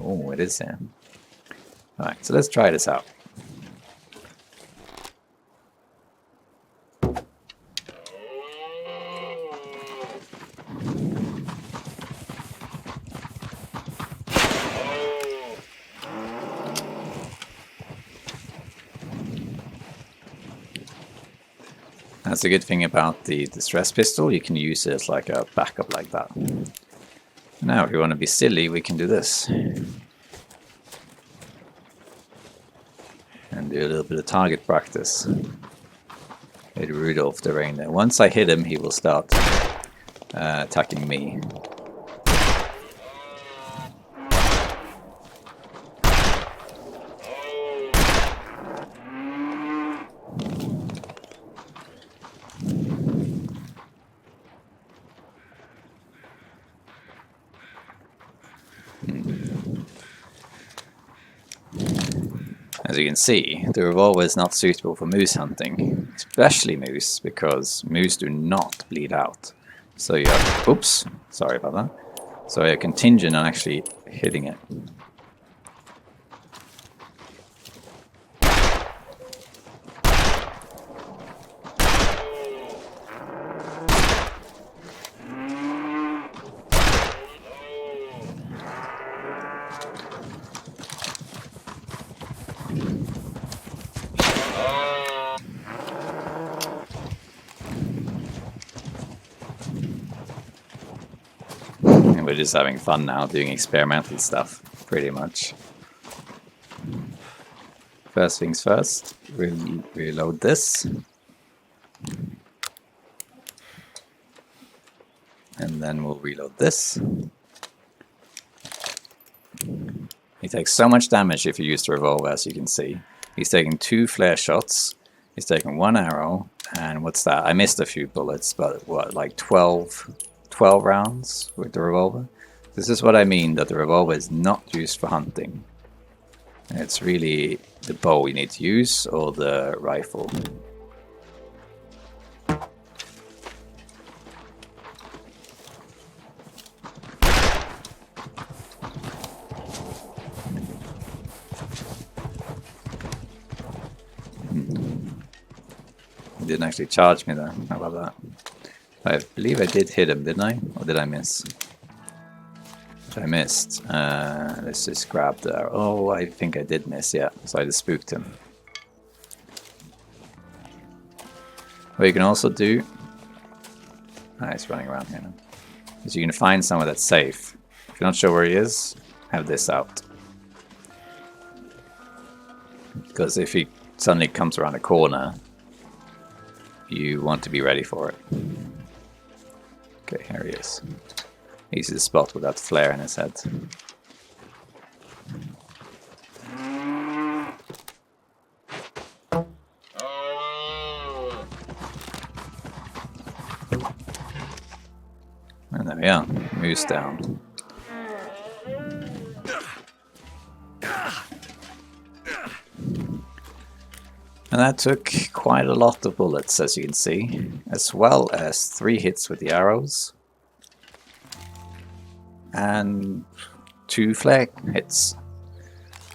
Oh, it is here. Alright, so let's try this out. That's a good thing about the distress pistol, you can use it as like a backup like that. Now if you want to be silly, we can do this. And do a little bit of target practice. Hit Rudolph the Reindeer. Once I hit him, he will start attacking me. As you can see, the revolver is not suitable for moose hunting, especially moose, because moose do not bleed out. So you're, oops, sorry about that. So you're contingent on actually hitting it. We're just having fun now, doing experimental stuff, pretty much. First things first, we'll reload this. And then we'll reload this. He takes so much damage if you use the revolver, as you can see. He's taking 2 flare shots. He's taking 1 arrow. And what's that? I missed a few bullets, but what, like 12 rounds with the revolver? This is what I mean, that the revolver is not used for hunting. It's really the bow you need to use, or the rifle. He didn't actually charge me though. How about that? I believe I did hit him, didn't I? Or did I miss? I missed. Let's just grab the... Oh, I think I did miss, yeah. So I just spooked him. What you can also do... he's running around here now. Is you can find somewhere that's safe. If you're not sure where he is, have this out. Because if he suddenly comes around a corner, you want to be ready for it. Okay, here he is. Easy to spot with that flare in his head. And there we are, moose down. And that took quite a lot of bullets, as you can see, as well as 3 hits with the arrows. And 2 flare hits.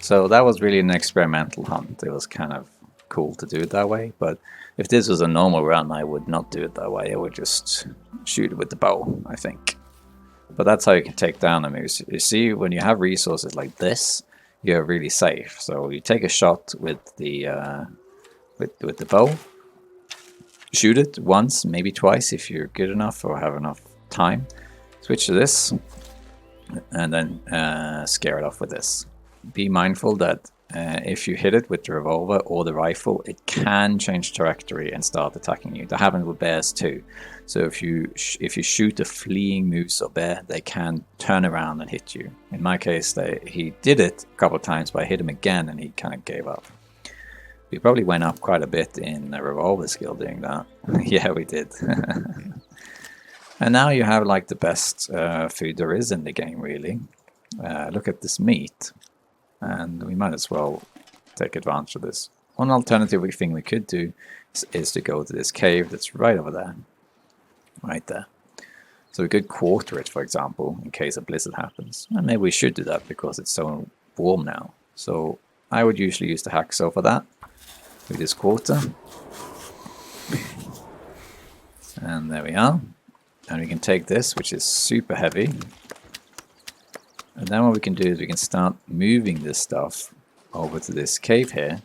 So that was really an experimental hunt. It was kind of cool to do it that way, but if this was a normal run, I would not do it that way. I would just shoot it with the bow, I think. But that's how you can take down a moose. You see, when you have resources like this, you're really safe. So you take a shot with the with the bow, shoot it once, maybe twice if you're good enough or have enough time. Switch to this, and then scare it off with this. Be mindful that if you hit it with the revolver or the rifle, it can change trajectory and start attacking you. That happened with bears too. So if you shoot a fleeing moose or bear, they can turn around and hit you. In my case, he did it a couple of times, but I hit him again and he kind of gave up. We probably went up quite a bit in the revolver skill doing that. Yeah, we did. And now you have like the best food there is in the game, really. Look at this meat. And we might as well take advantage of this. One alternative thing we could do is to go to this cave that's right over there. Right there. So we could quarter it, for example, in case a blizzard happens. And maybe we should do that because it's so warm now. So I would usually use the hacksaw for that. With this quarter. And there we are. And we can take this, which is super heavy. And then what we can do is we can start moving this stuff over to this cave here.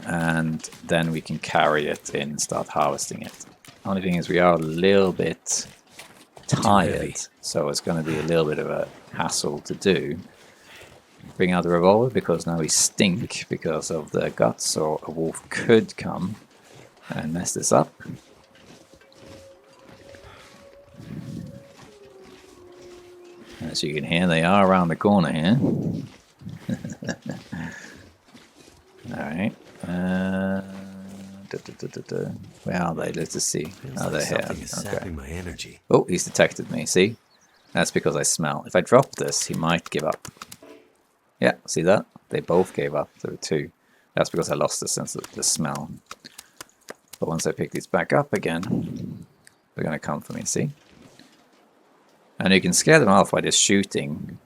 And then we can carry it in and start harvesting it. Only thing is we are a little bit tired. So it's going to be a little bit of a hassle to do. Bring out the revolver because now we stink because of the guts, so a wolf could come and mess this up. As you can hear, they are around the corner here. Alright. Where are they? Let's just see. Oh, they're here. Okay.
My energy.
Oh, he's detected me. See? That's because I smell. If I drop this, he might give up. Yeah, see that? They both gave up. There were 2. That's because I lost the sense of the smell. But once I pick these back up again, they're going to come for me, see? And you can scare them off by just shooting.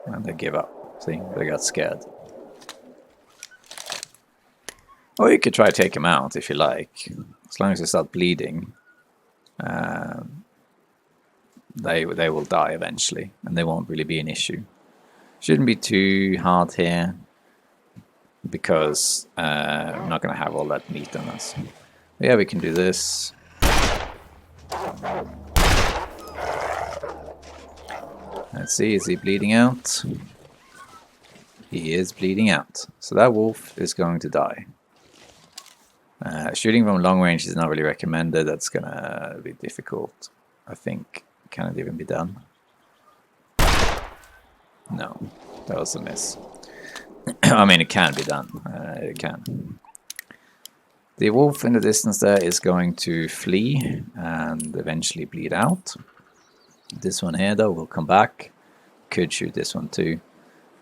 And they give up. See? They got scared. Or you could try to take them out if you like. As long as they start bleeding, they will die eventually. And they won't really be an issue. Shouldn't be too hard here because we're not going to have all that meat on us. But yeah, we can do this. Let's see, is he bleeding out? He is bleeding out. So that wolf is going to die. Shooting from long range is not really recommended. That's going to be difficult, I think. Can it even be done? No, that was a miss. I mean, it can be done. It can. The wolf in the distance there is going to flee and eventually bleed out. This one here, though, will come back. Could shoot this one too.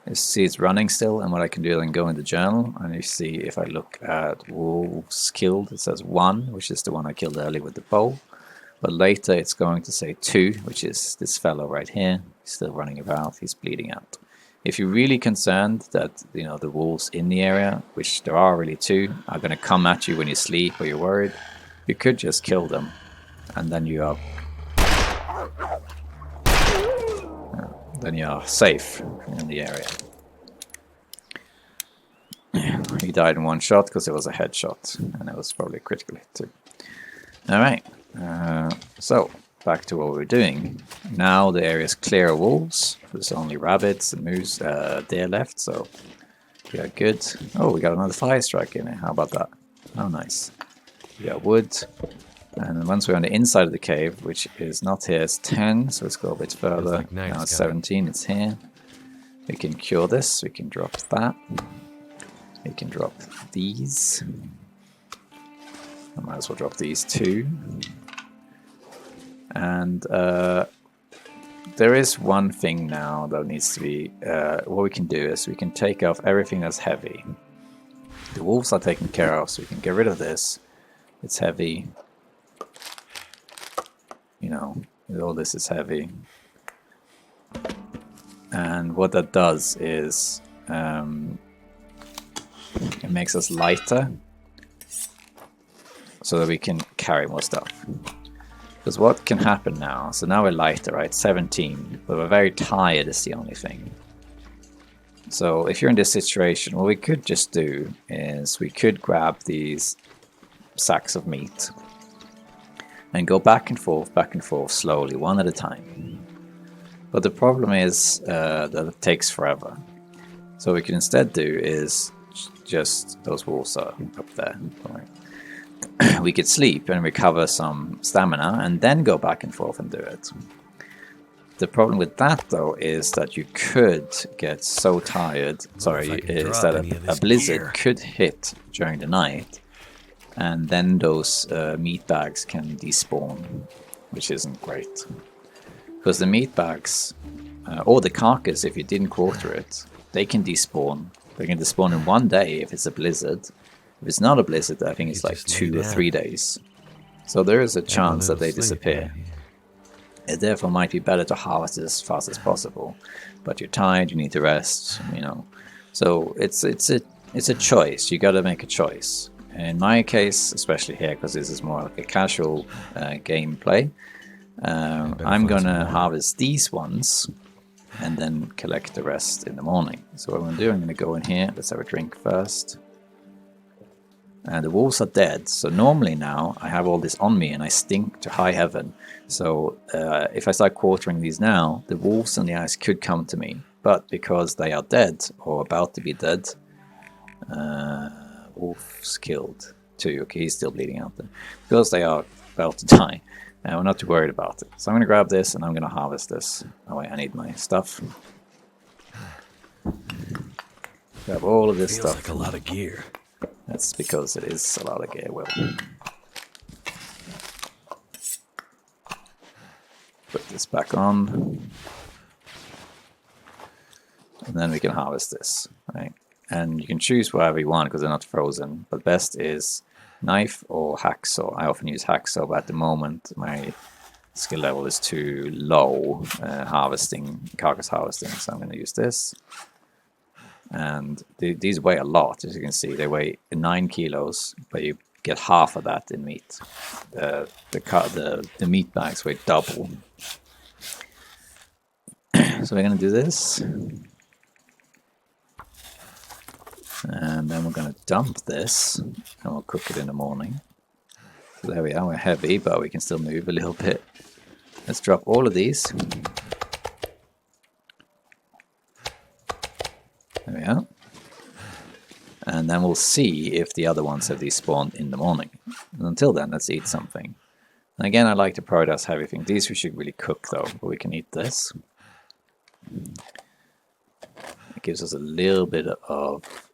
You see it's running still, and what I can do is I can go in the journal, and you see if I look at wolves killed, it says 1, which is the one I killed earlier with the bow. But later it's going to say 2, which is this fellow right here. He's still running about, he's bleeding out. If you're really concerned that, you know, the wolves in the area, which there are really 2, are going to come at you when you sleep or you're worried, you could just kill them, and then you are safe in the area. He died in 1 shot because it was a headshot, and it was probably a critical hit too. Alright, so back to what we're doing. Now the area is clear of wolves. There's only rabbits and moose, deer left, so we are good. Oh, we got another fire strike in it. How about that? Oh, nice. We got wood. And once we're on the inside of the cave, which is not here, it's 10, so let's go a bit further. Like now it's 17, it's here. We can cure this, we can drop that. We can drop these. I might as well drop these too. And there is one thing now that needs to be... what we can do is we can take off everything that's heavy. The wolves are taken care of, so we can get rid of this. It's heavy. You know, all this is heavy. And what that does is it makes us lighter so that we can carry more stuff. Because what can happen now, so now we're lighter, right? 17, but we're very tired is the only thing. So if you're in this situation, what we could just do is we could grab these sacks of meat and go back and forth slowly, one at a time. But the problem is that it takes forever. So what we can instead do is just, those wolves are up there. We could sleep and recover some stamina and then go back and forth and do it. The problem with that though is that you could get so tired, is that a blizzard could hit during the night, and then those meat bags can despawn, which isn't great. Because the meat bags, or the carcass, if you didn't quarter it, they can despawn. They can despawn in 1 day if it's a blizzard. If it's not a blizzard, I think it's like 2 or 3 days. So there is a chance that they disappear. It therefore might be better to harvest it as fast as possible. But you're tired, you need to rest, you know. So it's a choice. You got to make a choice. In my case, especially here, because this is more like a casual gameplay, I'm gonna harvest these ones and then collect the rest in the morning. So what I'm gonna do, I'm gonna go in here. Let's have a drink first. And the wolves are dead, so normally now I have all this on me and I stink to high heaven. So if I start quartering these now, the wolves on the ice could come to me. But because they are dead, or about to be dead, wolves killed too. Okay, he's still bleeding out there. Because they are about to die, we're not too worried about it. So I'm going to grab this and I'm going to harvest this. Oh wait, I need my stuff. Grab all of this stuff.
Feels like a lot of gear.
That's because it is a lot of gear, Will. Put this back on. And then we can harvest this, right? And you can choose whatever you want because they're not frozen. But best is knife or hacksaw. I often use hacksaw, but at the moment my skill level is too low carcass harvesting. So I'm going to use this. And these weigh a lot, as you can see. They weigh 9 kilos, but you get half of that in meat. The meat bags weigh double. So we're going to do this. And then we're going to dump this, and we'll cook it in the morning. So there we are, we're heavy, but we can still move a little bit. Let's drop all of these. There we are. And then we'll see if the other ones have despawned in the morning. And until then, let's eat something. And again, I like to prioritize heavy things. These we should really cook though, but we can eat this. It gives us a little bit of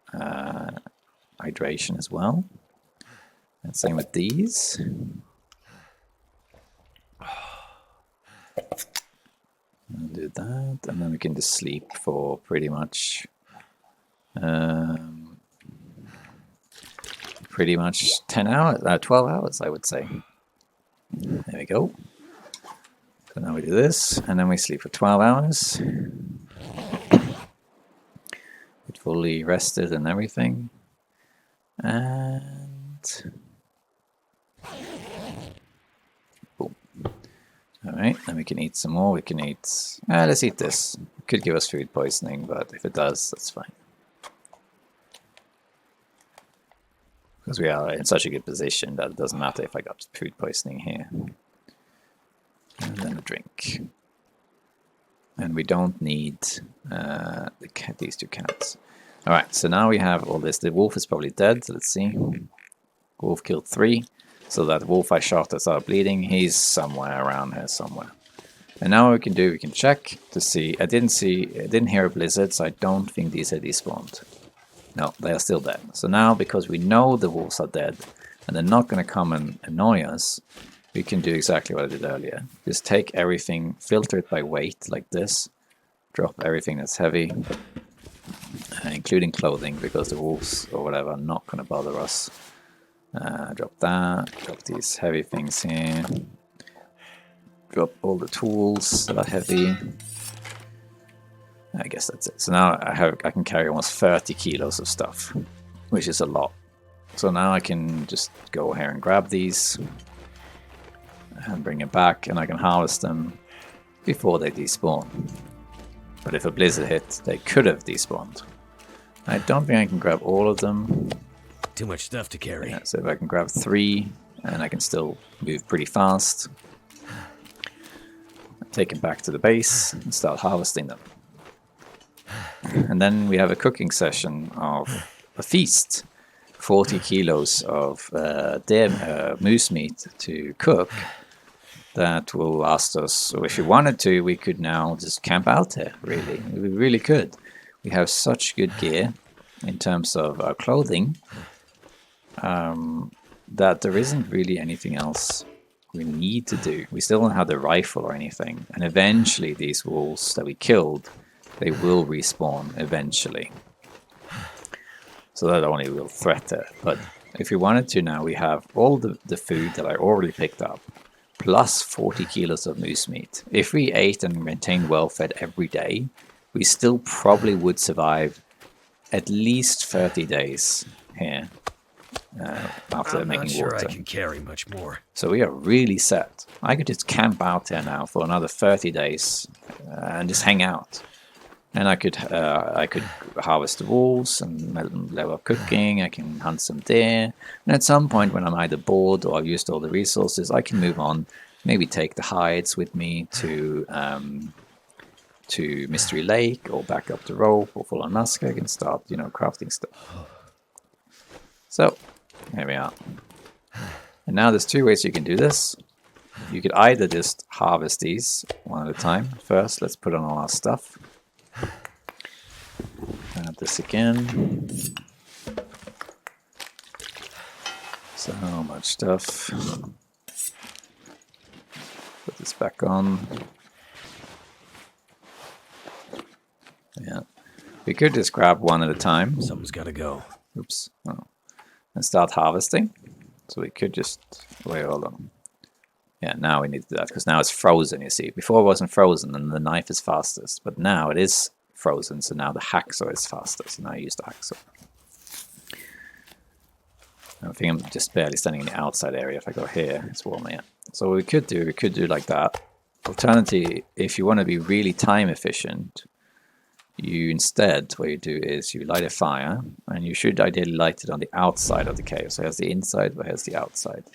hydration as well. And same with these. I'll do that, and then we can just sleep for pretty much 10 hours, 12 hours, I would say. There we go. So now we do this, and then we sleep for 12 hours. It's fully rested and everything. And boom. Alright, then we can eat some more. We can eat... let's eat this. It could give us food poisoning, but if it does, that's fine. Because we are in such a good position that it doesn't matter if I got food poisoning here. And then a drink. And we don't need these two cats. Alright, so now we have all this. The wolf is probably dead. Let's see. Wolf killed 3. So that wolf I shot that started bleeding, he's somewhere around here somewhere. And now what we can do, we can check to see. I didn't hear a blizzard, so I don't think these are despawned. No, they are still dead. So now, because we know the wolves are dead, and they're not going to come and annoy us, we can do exactly what I did earlier. Just take everything, filter it by weight, like this. Drop everything that's heavy, including clothing, because the wolves or whatever are not going to bother us. Drop that, drop these heavy things here. Drop all the tools that are heavy. I guess that's it. So now I can carry almost 30 kilos of stuff, which is a lot. So now I can just go here and grab these and bring it back, and I can harvest them before they despawn. But if a blizzard hit, they could have despawned. I don't think I can grab all of them.
Too much stuff to carry.
Yeah, so if I can grab 3, and I can still move pretty fast, take them back to the base and start harvesting them. And then we have a cooking session of a feast. 40 kilos of moose meat to cook. That will last us, so if we wanted to, we could now just camp out here, really. We really could. We have such good gear in terms of our clothing that there isn't really anything else we need to do. We still don't have the rifle or anything, and eventually these wolves that we killed, they will respawn eventually. So that's the only real threat there. But if we wanted to now, we have all the food that I already picked up, plus 40 kilos of moose meat. If we ate and maintained well-fed every day, we still probably would survive at least 30 days here after
I'm
making
not sure
water.
I can carry much more.
So we are really set. I could just camp out here now for another 30 days and just hang out. And I could harvest the wolves and level up cooking. I can hunt some deer. And at some point when I'm either bored or I've used all the resources, I can move on. Maybe take the hides with me to Mystery Lake, or back up the rope, or full on musk. I can start, crafting stuff. So here we are. And now there's 2 ways you can do this. You could either just harvest these one at a time. First, let's put on all our stuff. Add this again. So much stuff. Put this back on. Yeah. We could just grab one at a time.
Something's got to go.
Oops. Oh. And start harvesting. So we could just... Wait, hold on. Yeah, now we need to do that, because now it's frozen, you see. Before it wasn't frozen, and the knife is fastest. But now it is frozen, so now the hacksaw is faster. So now I use the hacksaw. I think I'm just barely standing in the outside area. If I go here, it's warmer, yeah. So what we could do like that. Alternatively, if you want to be really time efficient, you instead, what you do is you light a fire, and you should ideally light it on the outside of the cave. So here's the inside, but here's the outside.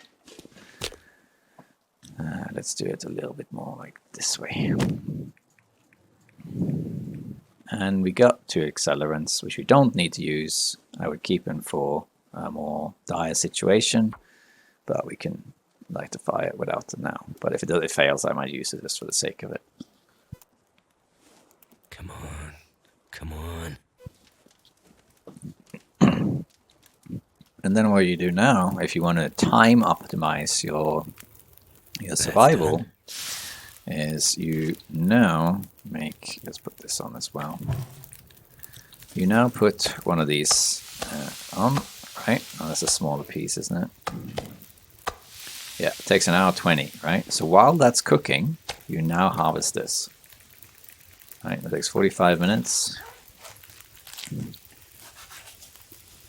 Let's do it a little bit more like this way. And we got 2 accelerants, which we don't need to use. I would keep them for a more dire situation, but we can light the fire without them now. But if it fails, I might use it just for the sake of it.
Come on. Come on.
And then what you do now, if you want to time optimize your survival, is you now make, let's put this on as well. You now put one of these on, right? Oh, that's a smaller piece, isn't it? Yeah, it takes an hour 20, right? So while that's cooking, you now harvest this. Right, that takes 45 minutes.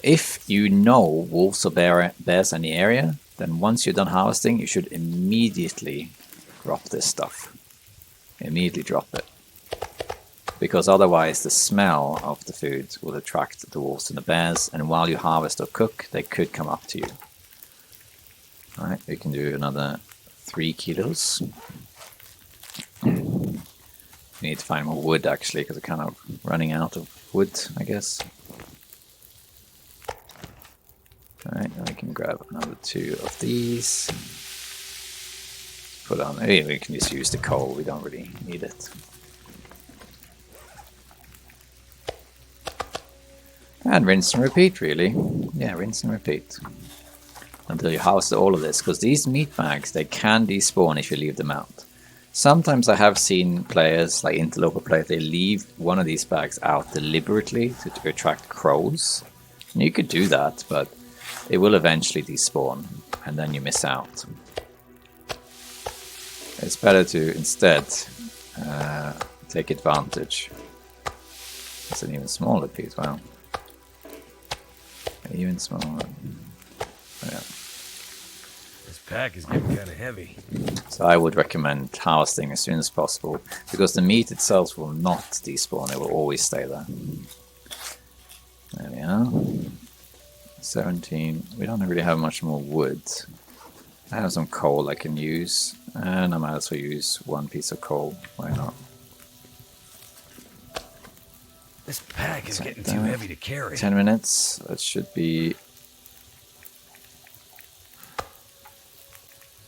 If you know wolves or bears in the area, then once you're done harvesting, you should immediately drop this stuff. Immediately drop it. Because otherwise the smell of the food will attract the wolves and the bears, and while you harvest or cook, they could come up to you. Alright, we can do another 3 kilos. We need to find more wood actually, because we're kind of running out of wood, I guess. Alright, then we can grab another 2 of these. Put on, hey, we can just use the coal, we don't really need it. And rinse and repeat, really. Yeah, rinse and repeat. Until you harvest all of this, because these meat bags, they can despawn if you leave them out. Sometimes I have seen players, like interloper players, they leave one of these bags out deliberately to attract crows. And you could do that, but it will eventually despawn, and then you miss out. It's better to instead take advantage. It's an even smaller piece, wow. Even smaller. Yeah.
This pack is getting kind of heavy.
So I would recommend harvesting as soon as possible, because the meat itself will not despawn, it will always stay there. There we are. 17. We don't really have much more wood. I have some coal I can use, and I might as well use 1 piece of coal. Why not?
This pack is getting too heavy to carry.
10 minutes. That should be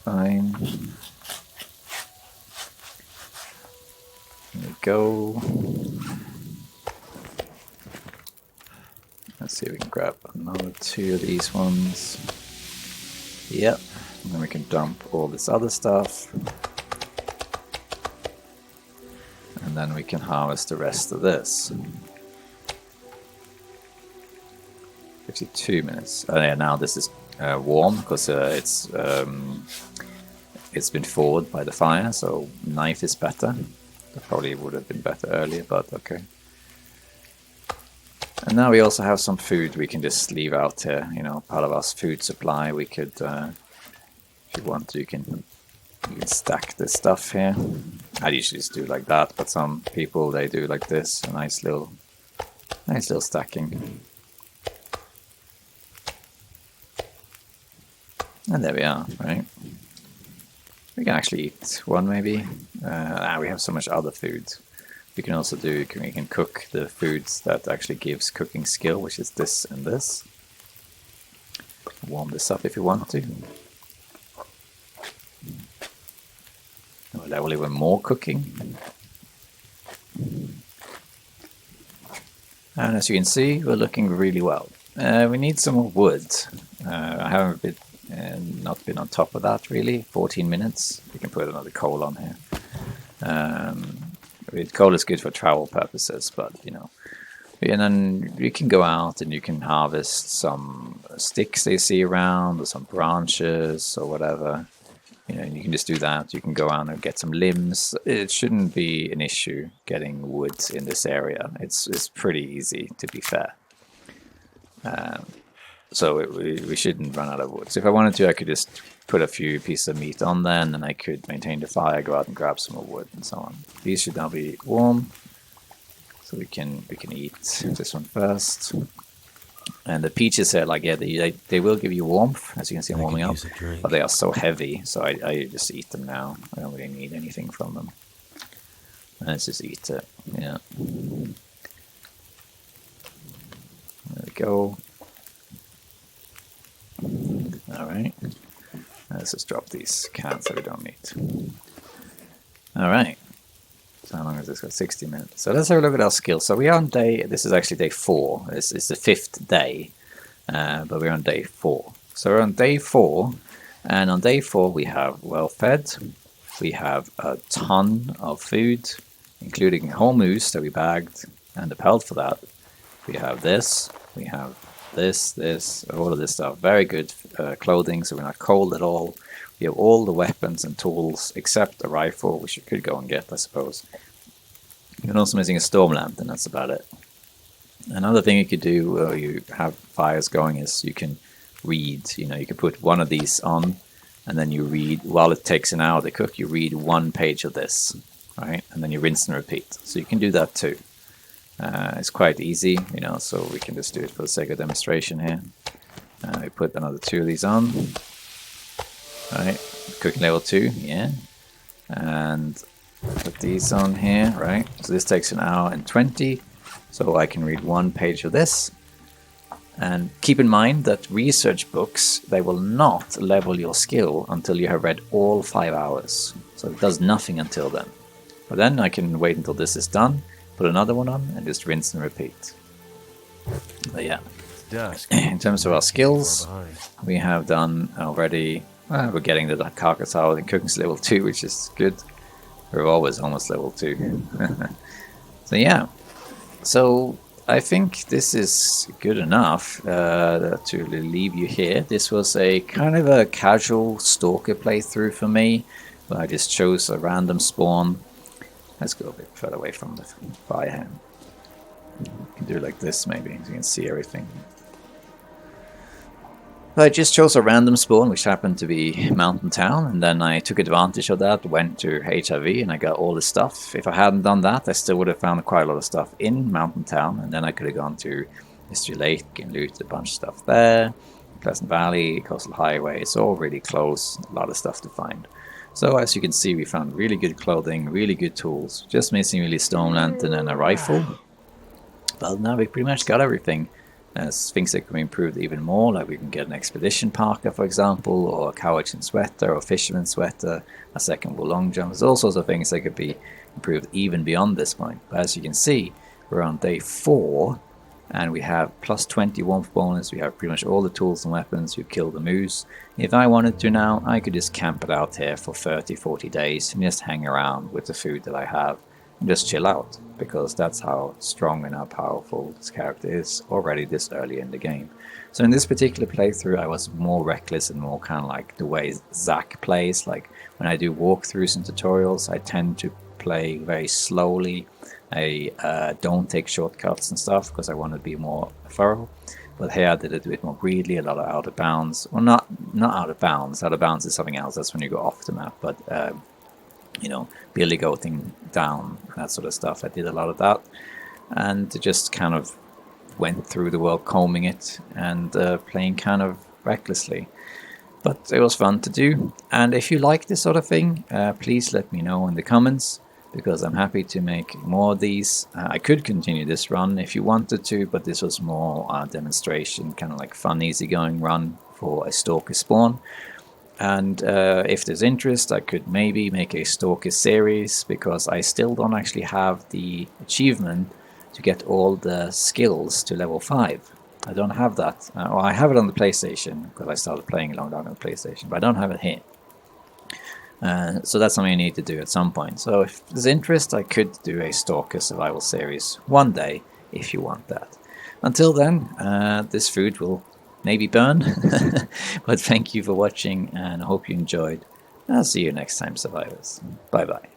fine. There we go. Let's see if we can grab another 2 of these ones. Yep. And then we can dump all this other stuff. And then we can harvest the rest of this. 52 minutes. Oh yeah, now this is warm because it's been forward by the fire, so knife is better. That probably would have been better earlier, but okay. And now we also have some food we can just leave out here, you know, part of our food supply. We could, if you want to, you can stack this stuff here. I usually just do like that, but some people, they do like this, a nice little stacking. And there we are, right? We can actually eat one maybe. We have so much other food. We can also do, we can cook the foods that actually gives cooking skill, which is this and this. Warm this up if you want to. We'll level even more cooking. And as you can see, we're looking really well. We need some more wood. I haven't not been on top of that really. 14 minutes. We can put another coal on here. Coal is good for travel purposes, but you know. And then you can go out and you can harvest some sticks they see around, or some branches or whatever. You know, you can just do that. You can go out and get some limbs. It shouldn't be an issue getting wood in this area. It's pretty easy, to be fair. So we shouldn't run out of wood. So if I wanted to, I could just put a few pieces of meat on there, and then I could maintain the fire, go out and grab some more wood, and so on. These should now be warm, so we can eat this one first. And the peaches here, like, yeah, they will give you warmth, as you can see I'm warming up, but they are so heavy, so I just eat them now. I don't really need anything from them. Let's just eat it, yeah. There we go. Alright. Let's just drop these cans that we don't need. Alright. So how long has this got? 60 minutes. So let's have a look at our skills. So we are on this is actually day 4. This is the 5th day. but we're on day 4. So we're on day 4, and on day 4 we have well fed, we have a ton of food, including whole moose that we bagged and the pelt for that. We have this, we have this, all of this stuff. Very good clothing, so we're not cold at all. We have all the weapons and tools except a rifle, which you could go and get, I suppose. You're also missing a storm lamp, and that's about it. Another thing you could do while you have fires going is you can read. You know, you can put one of these on, and then you read, while it takes an hour to cook, you read 1 page of this, right? And then you rinse and repeat. So you can do that too. It's quite easy, you know, so we can just do it for the sake of demonstration here. We put another 2 of these on. Right, cooking level 2, yeah. And put these on here, right? So this takes an hour and 20. So I can read 1 page of this. And keep in mind that research books, they will not level your skill until you have read all 5 hours. So it does nothing until then. But then I can wait until this is done, put another one on, and just rinse and repeat. But yeah, in terms of our skills, we have done already, we're getting the carcass out and cooking's level 2, which is good. We're always almost level 2. So yeah, so I think this is good enough to leave you here. This was a kind of a casual Stalker playthrough for me, where I just chose a random spawn. Let's go a bit further away from the fire hand. You can do it like this maybe, so you can see everything. I just chose a random spawn, which happened to be Mountain Town, and then I took advantage of that, went to HRV, and I got all the stuff. If I hadn't done that, I still would have found quite a lot of stuff in Mountain Town, and then I could have gone to Mystery Lake and looted a bunch of stuff there. Pleasant Valley, Coastal Highway, it's all really close, a lot of stuff to find. So as you can see, we found really good clothing, really good tools, just missing really stone lantern and a rifle. But now we pretty much got everything. There's things that can be improved even more, like we can get an expedition parka, for example, or a cowichan sweater, or a fisherman sweater, a second wool long jump. There's all sorts of things that could be improved even beyond this point. But as you can see, we're on day 4, and we have plus 20 warmth bonus. We have pretty much all the tools and weapons. We've killed the moose. If I wanted to now, I could just camp it out here for 30-40 days and just hang around with the food that I have. Just chill out, because that's how strong and how powerful this character is already this early in the game. So in this particular playthrough, I was more reckless and more kind of like the way Zach plays. Like when I do walkthroughs and tutorials, I tend to play very slowly. I don't take shortcuts and stuff because I want to be more thorough. But here I did it a bit more greedily, a lot of out of bounds. Well, not out of bounds. Out of bounds is something else. That's when you go off the map. But you know, billy goating down, that sort of stuff. I did a lot of that, and just kind of went through the world combing it and playing kind of recklessly. But it was fun to do, and if you like this sort of thing, please let me know in the comments, because I'm happy to make more of these. I could continue this run if you wanted to, but this was more a demonstration, kind of like fun, easygoing run for a Stalker spawn. And if there's interest, I could maybe make a Stalker series, because I still don't actually have the achievement to get all the skills to level 5. I don't have that. Well, I have it on the PlayStation, because I started playing a long time on the PlayStation, but I don't have it here. So that's something I need to do at some point. So if there's interest, I could do a Stalker survival series one day, if you want that. Until then, this food will maybe burn. But thank you for watching, and I hope you enjoyed. I'll see you next time, survivors. Bye bye.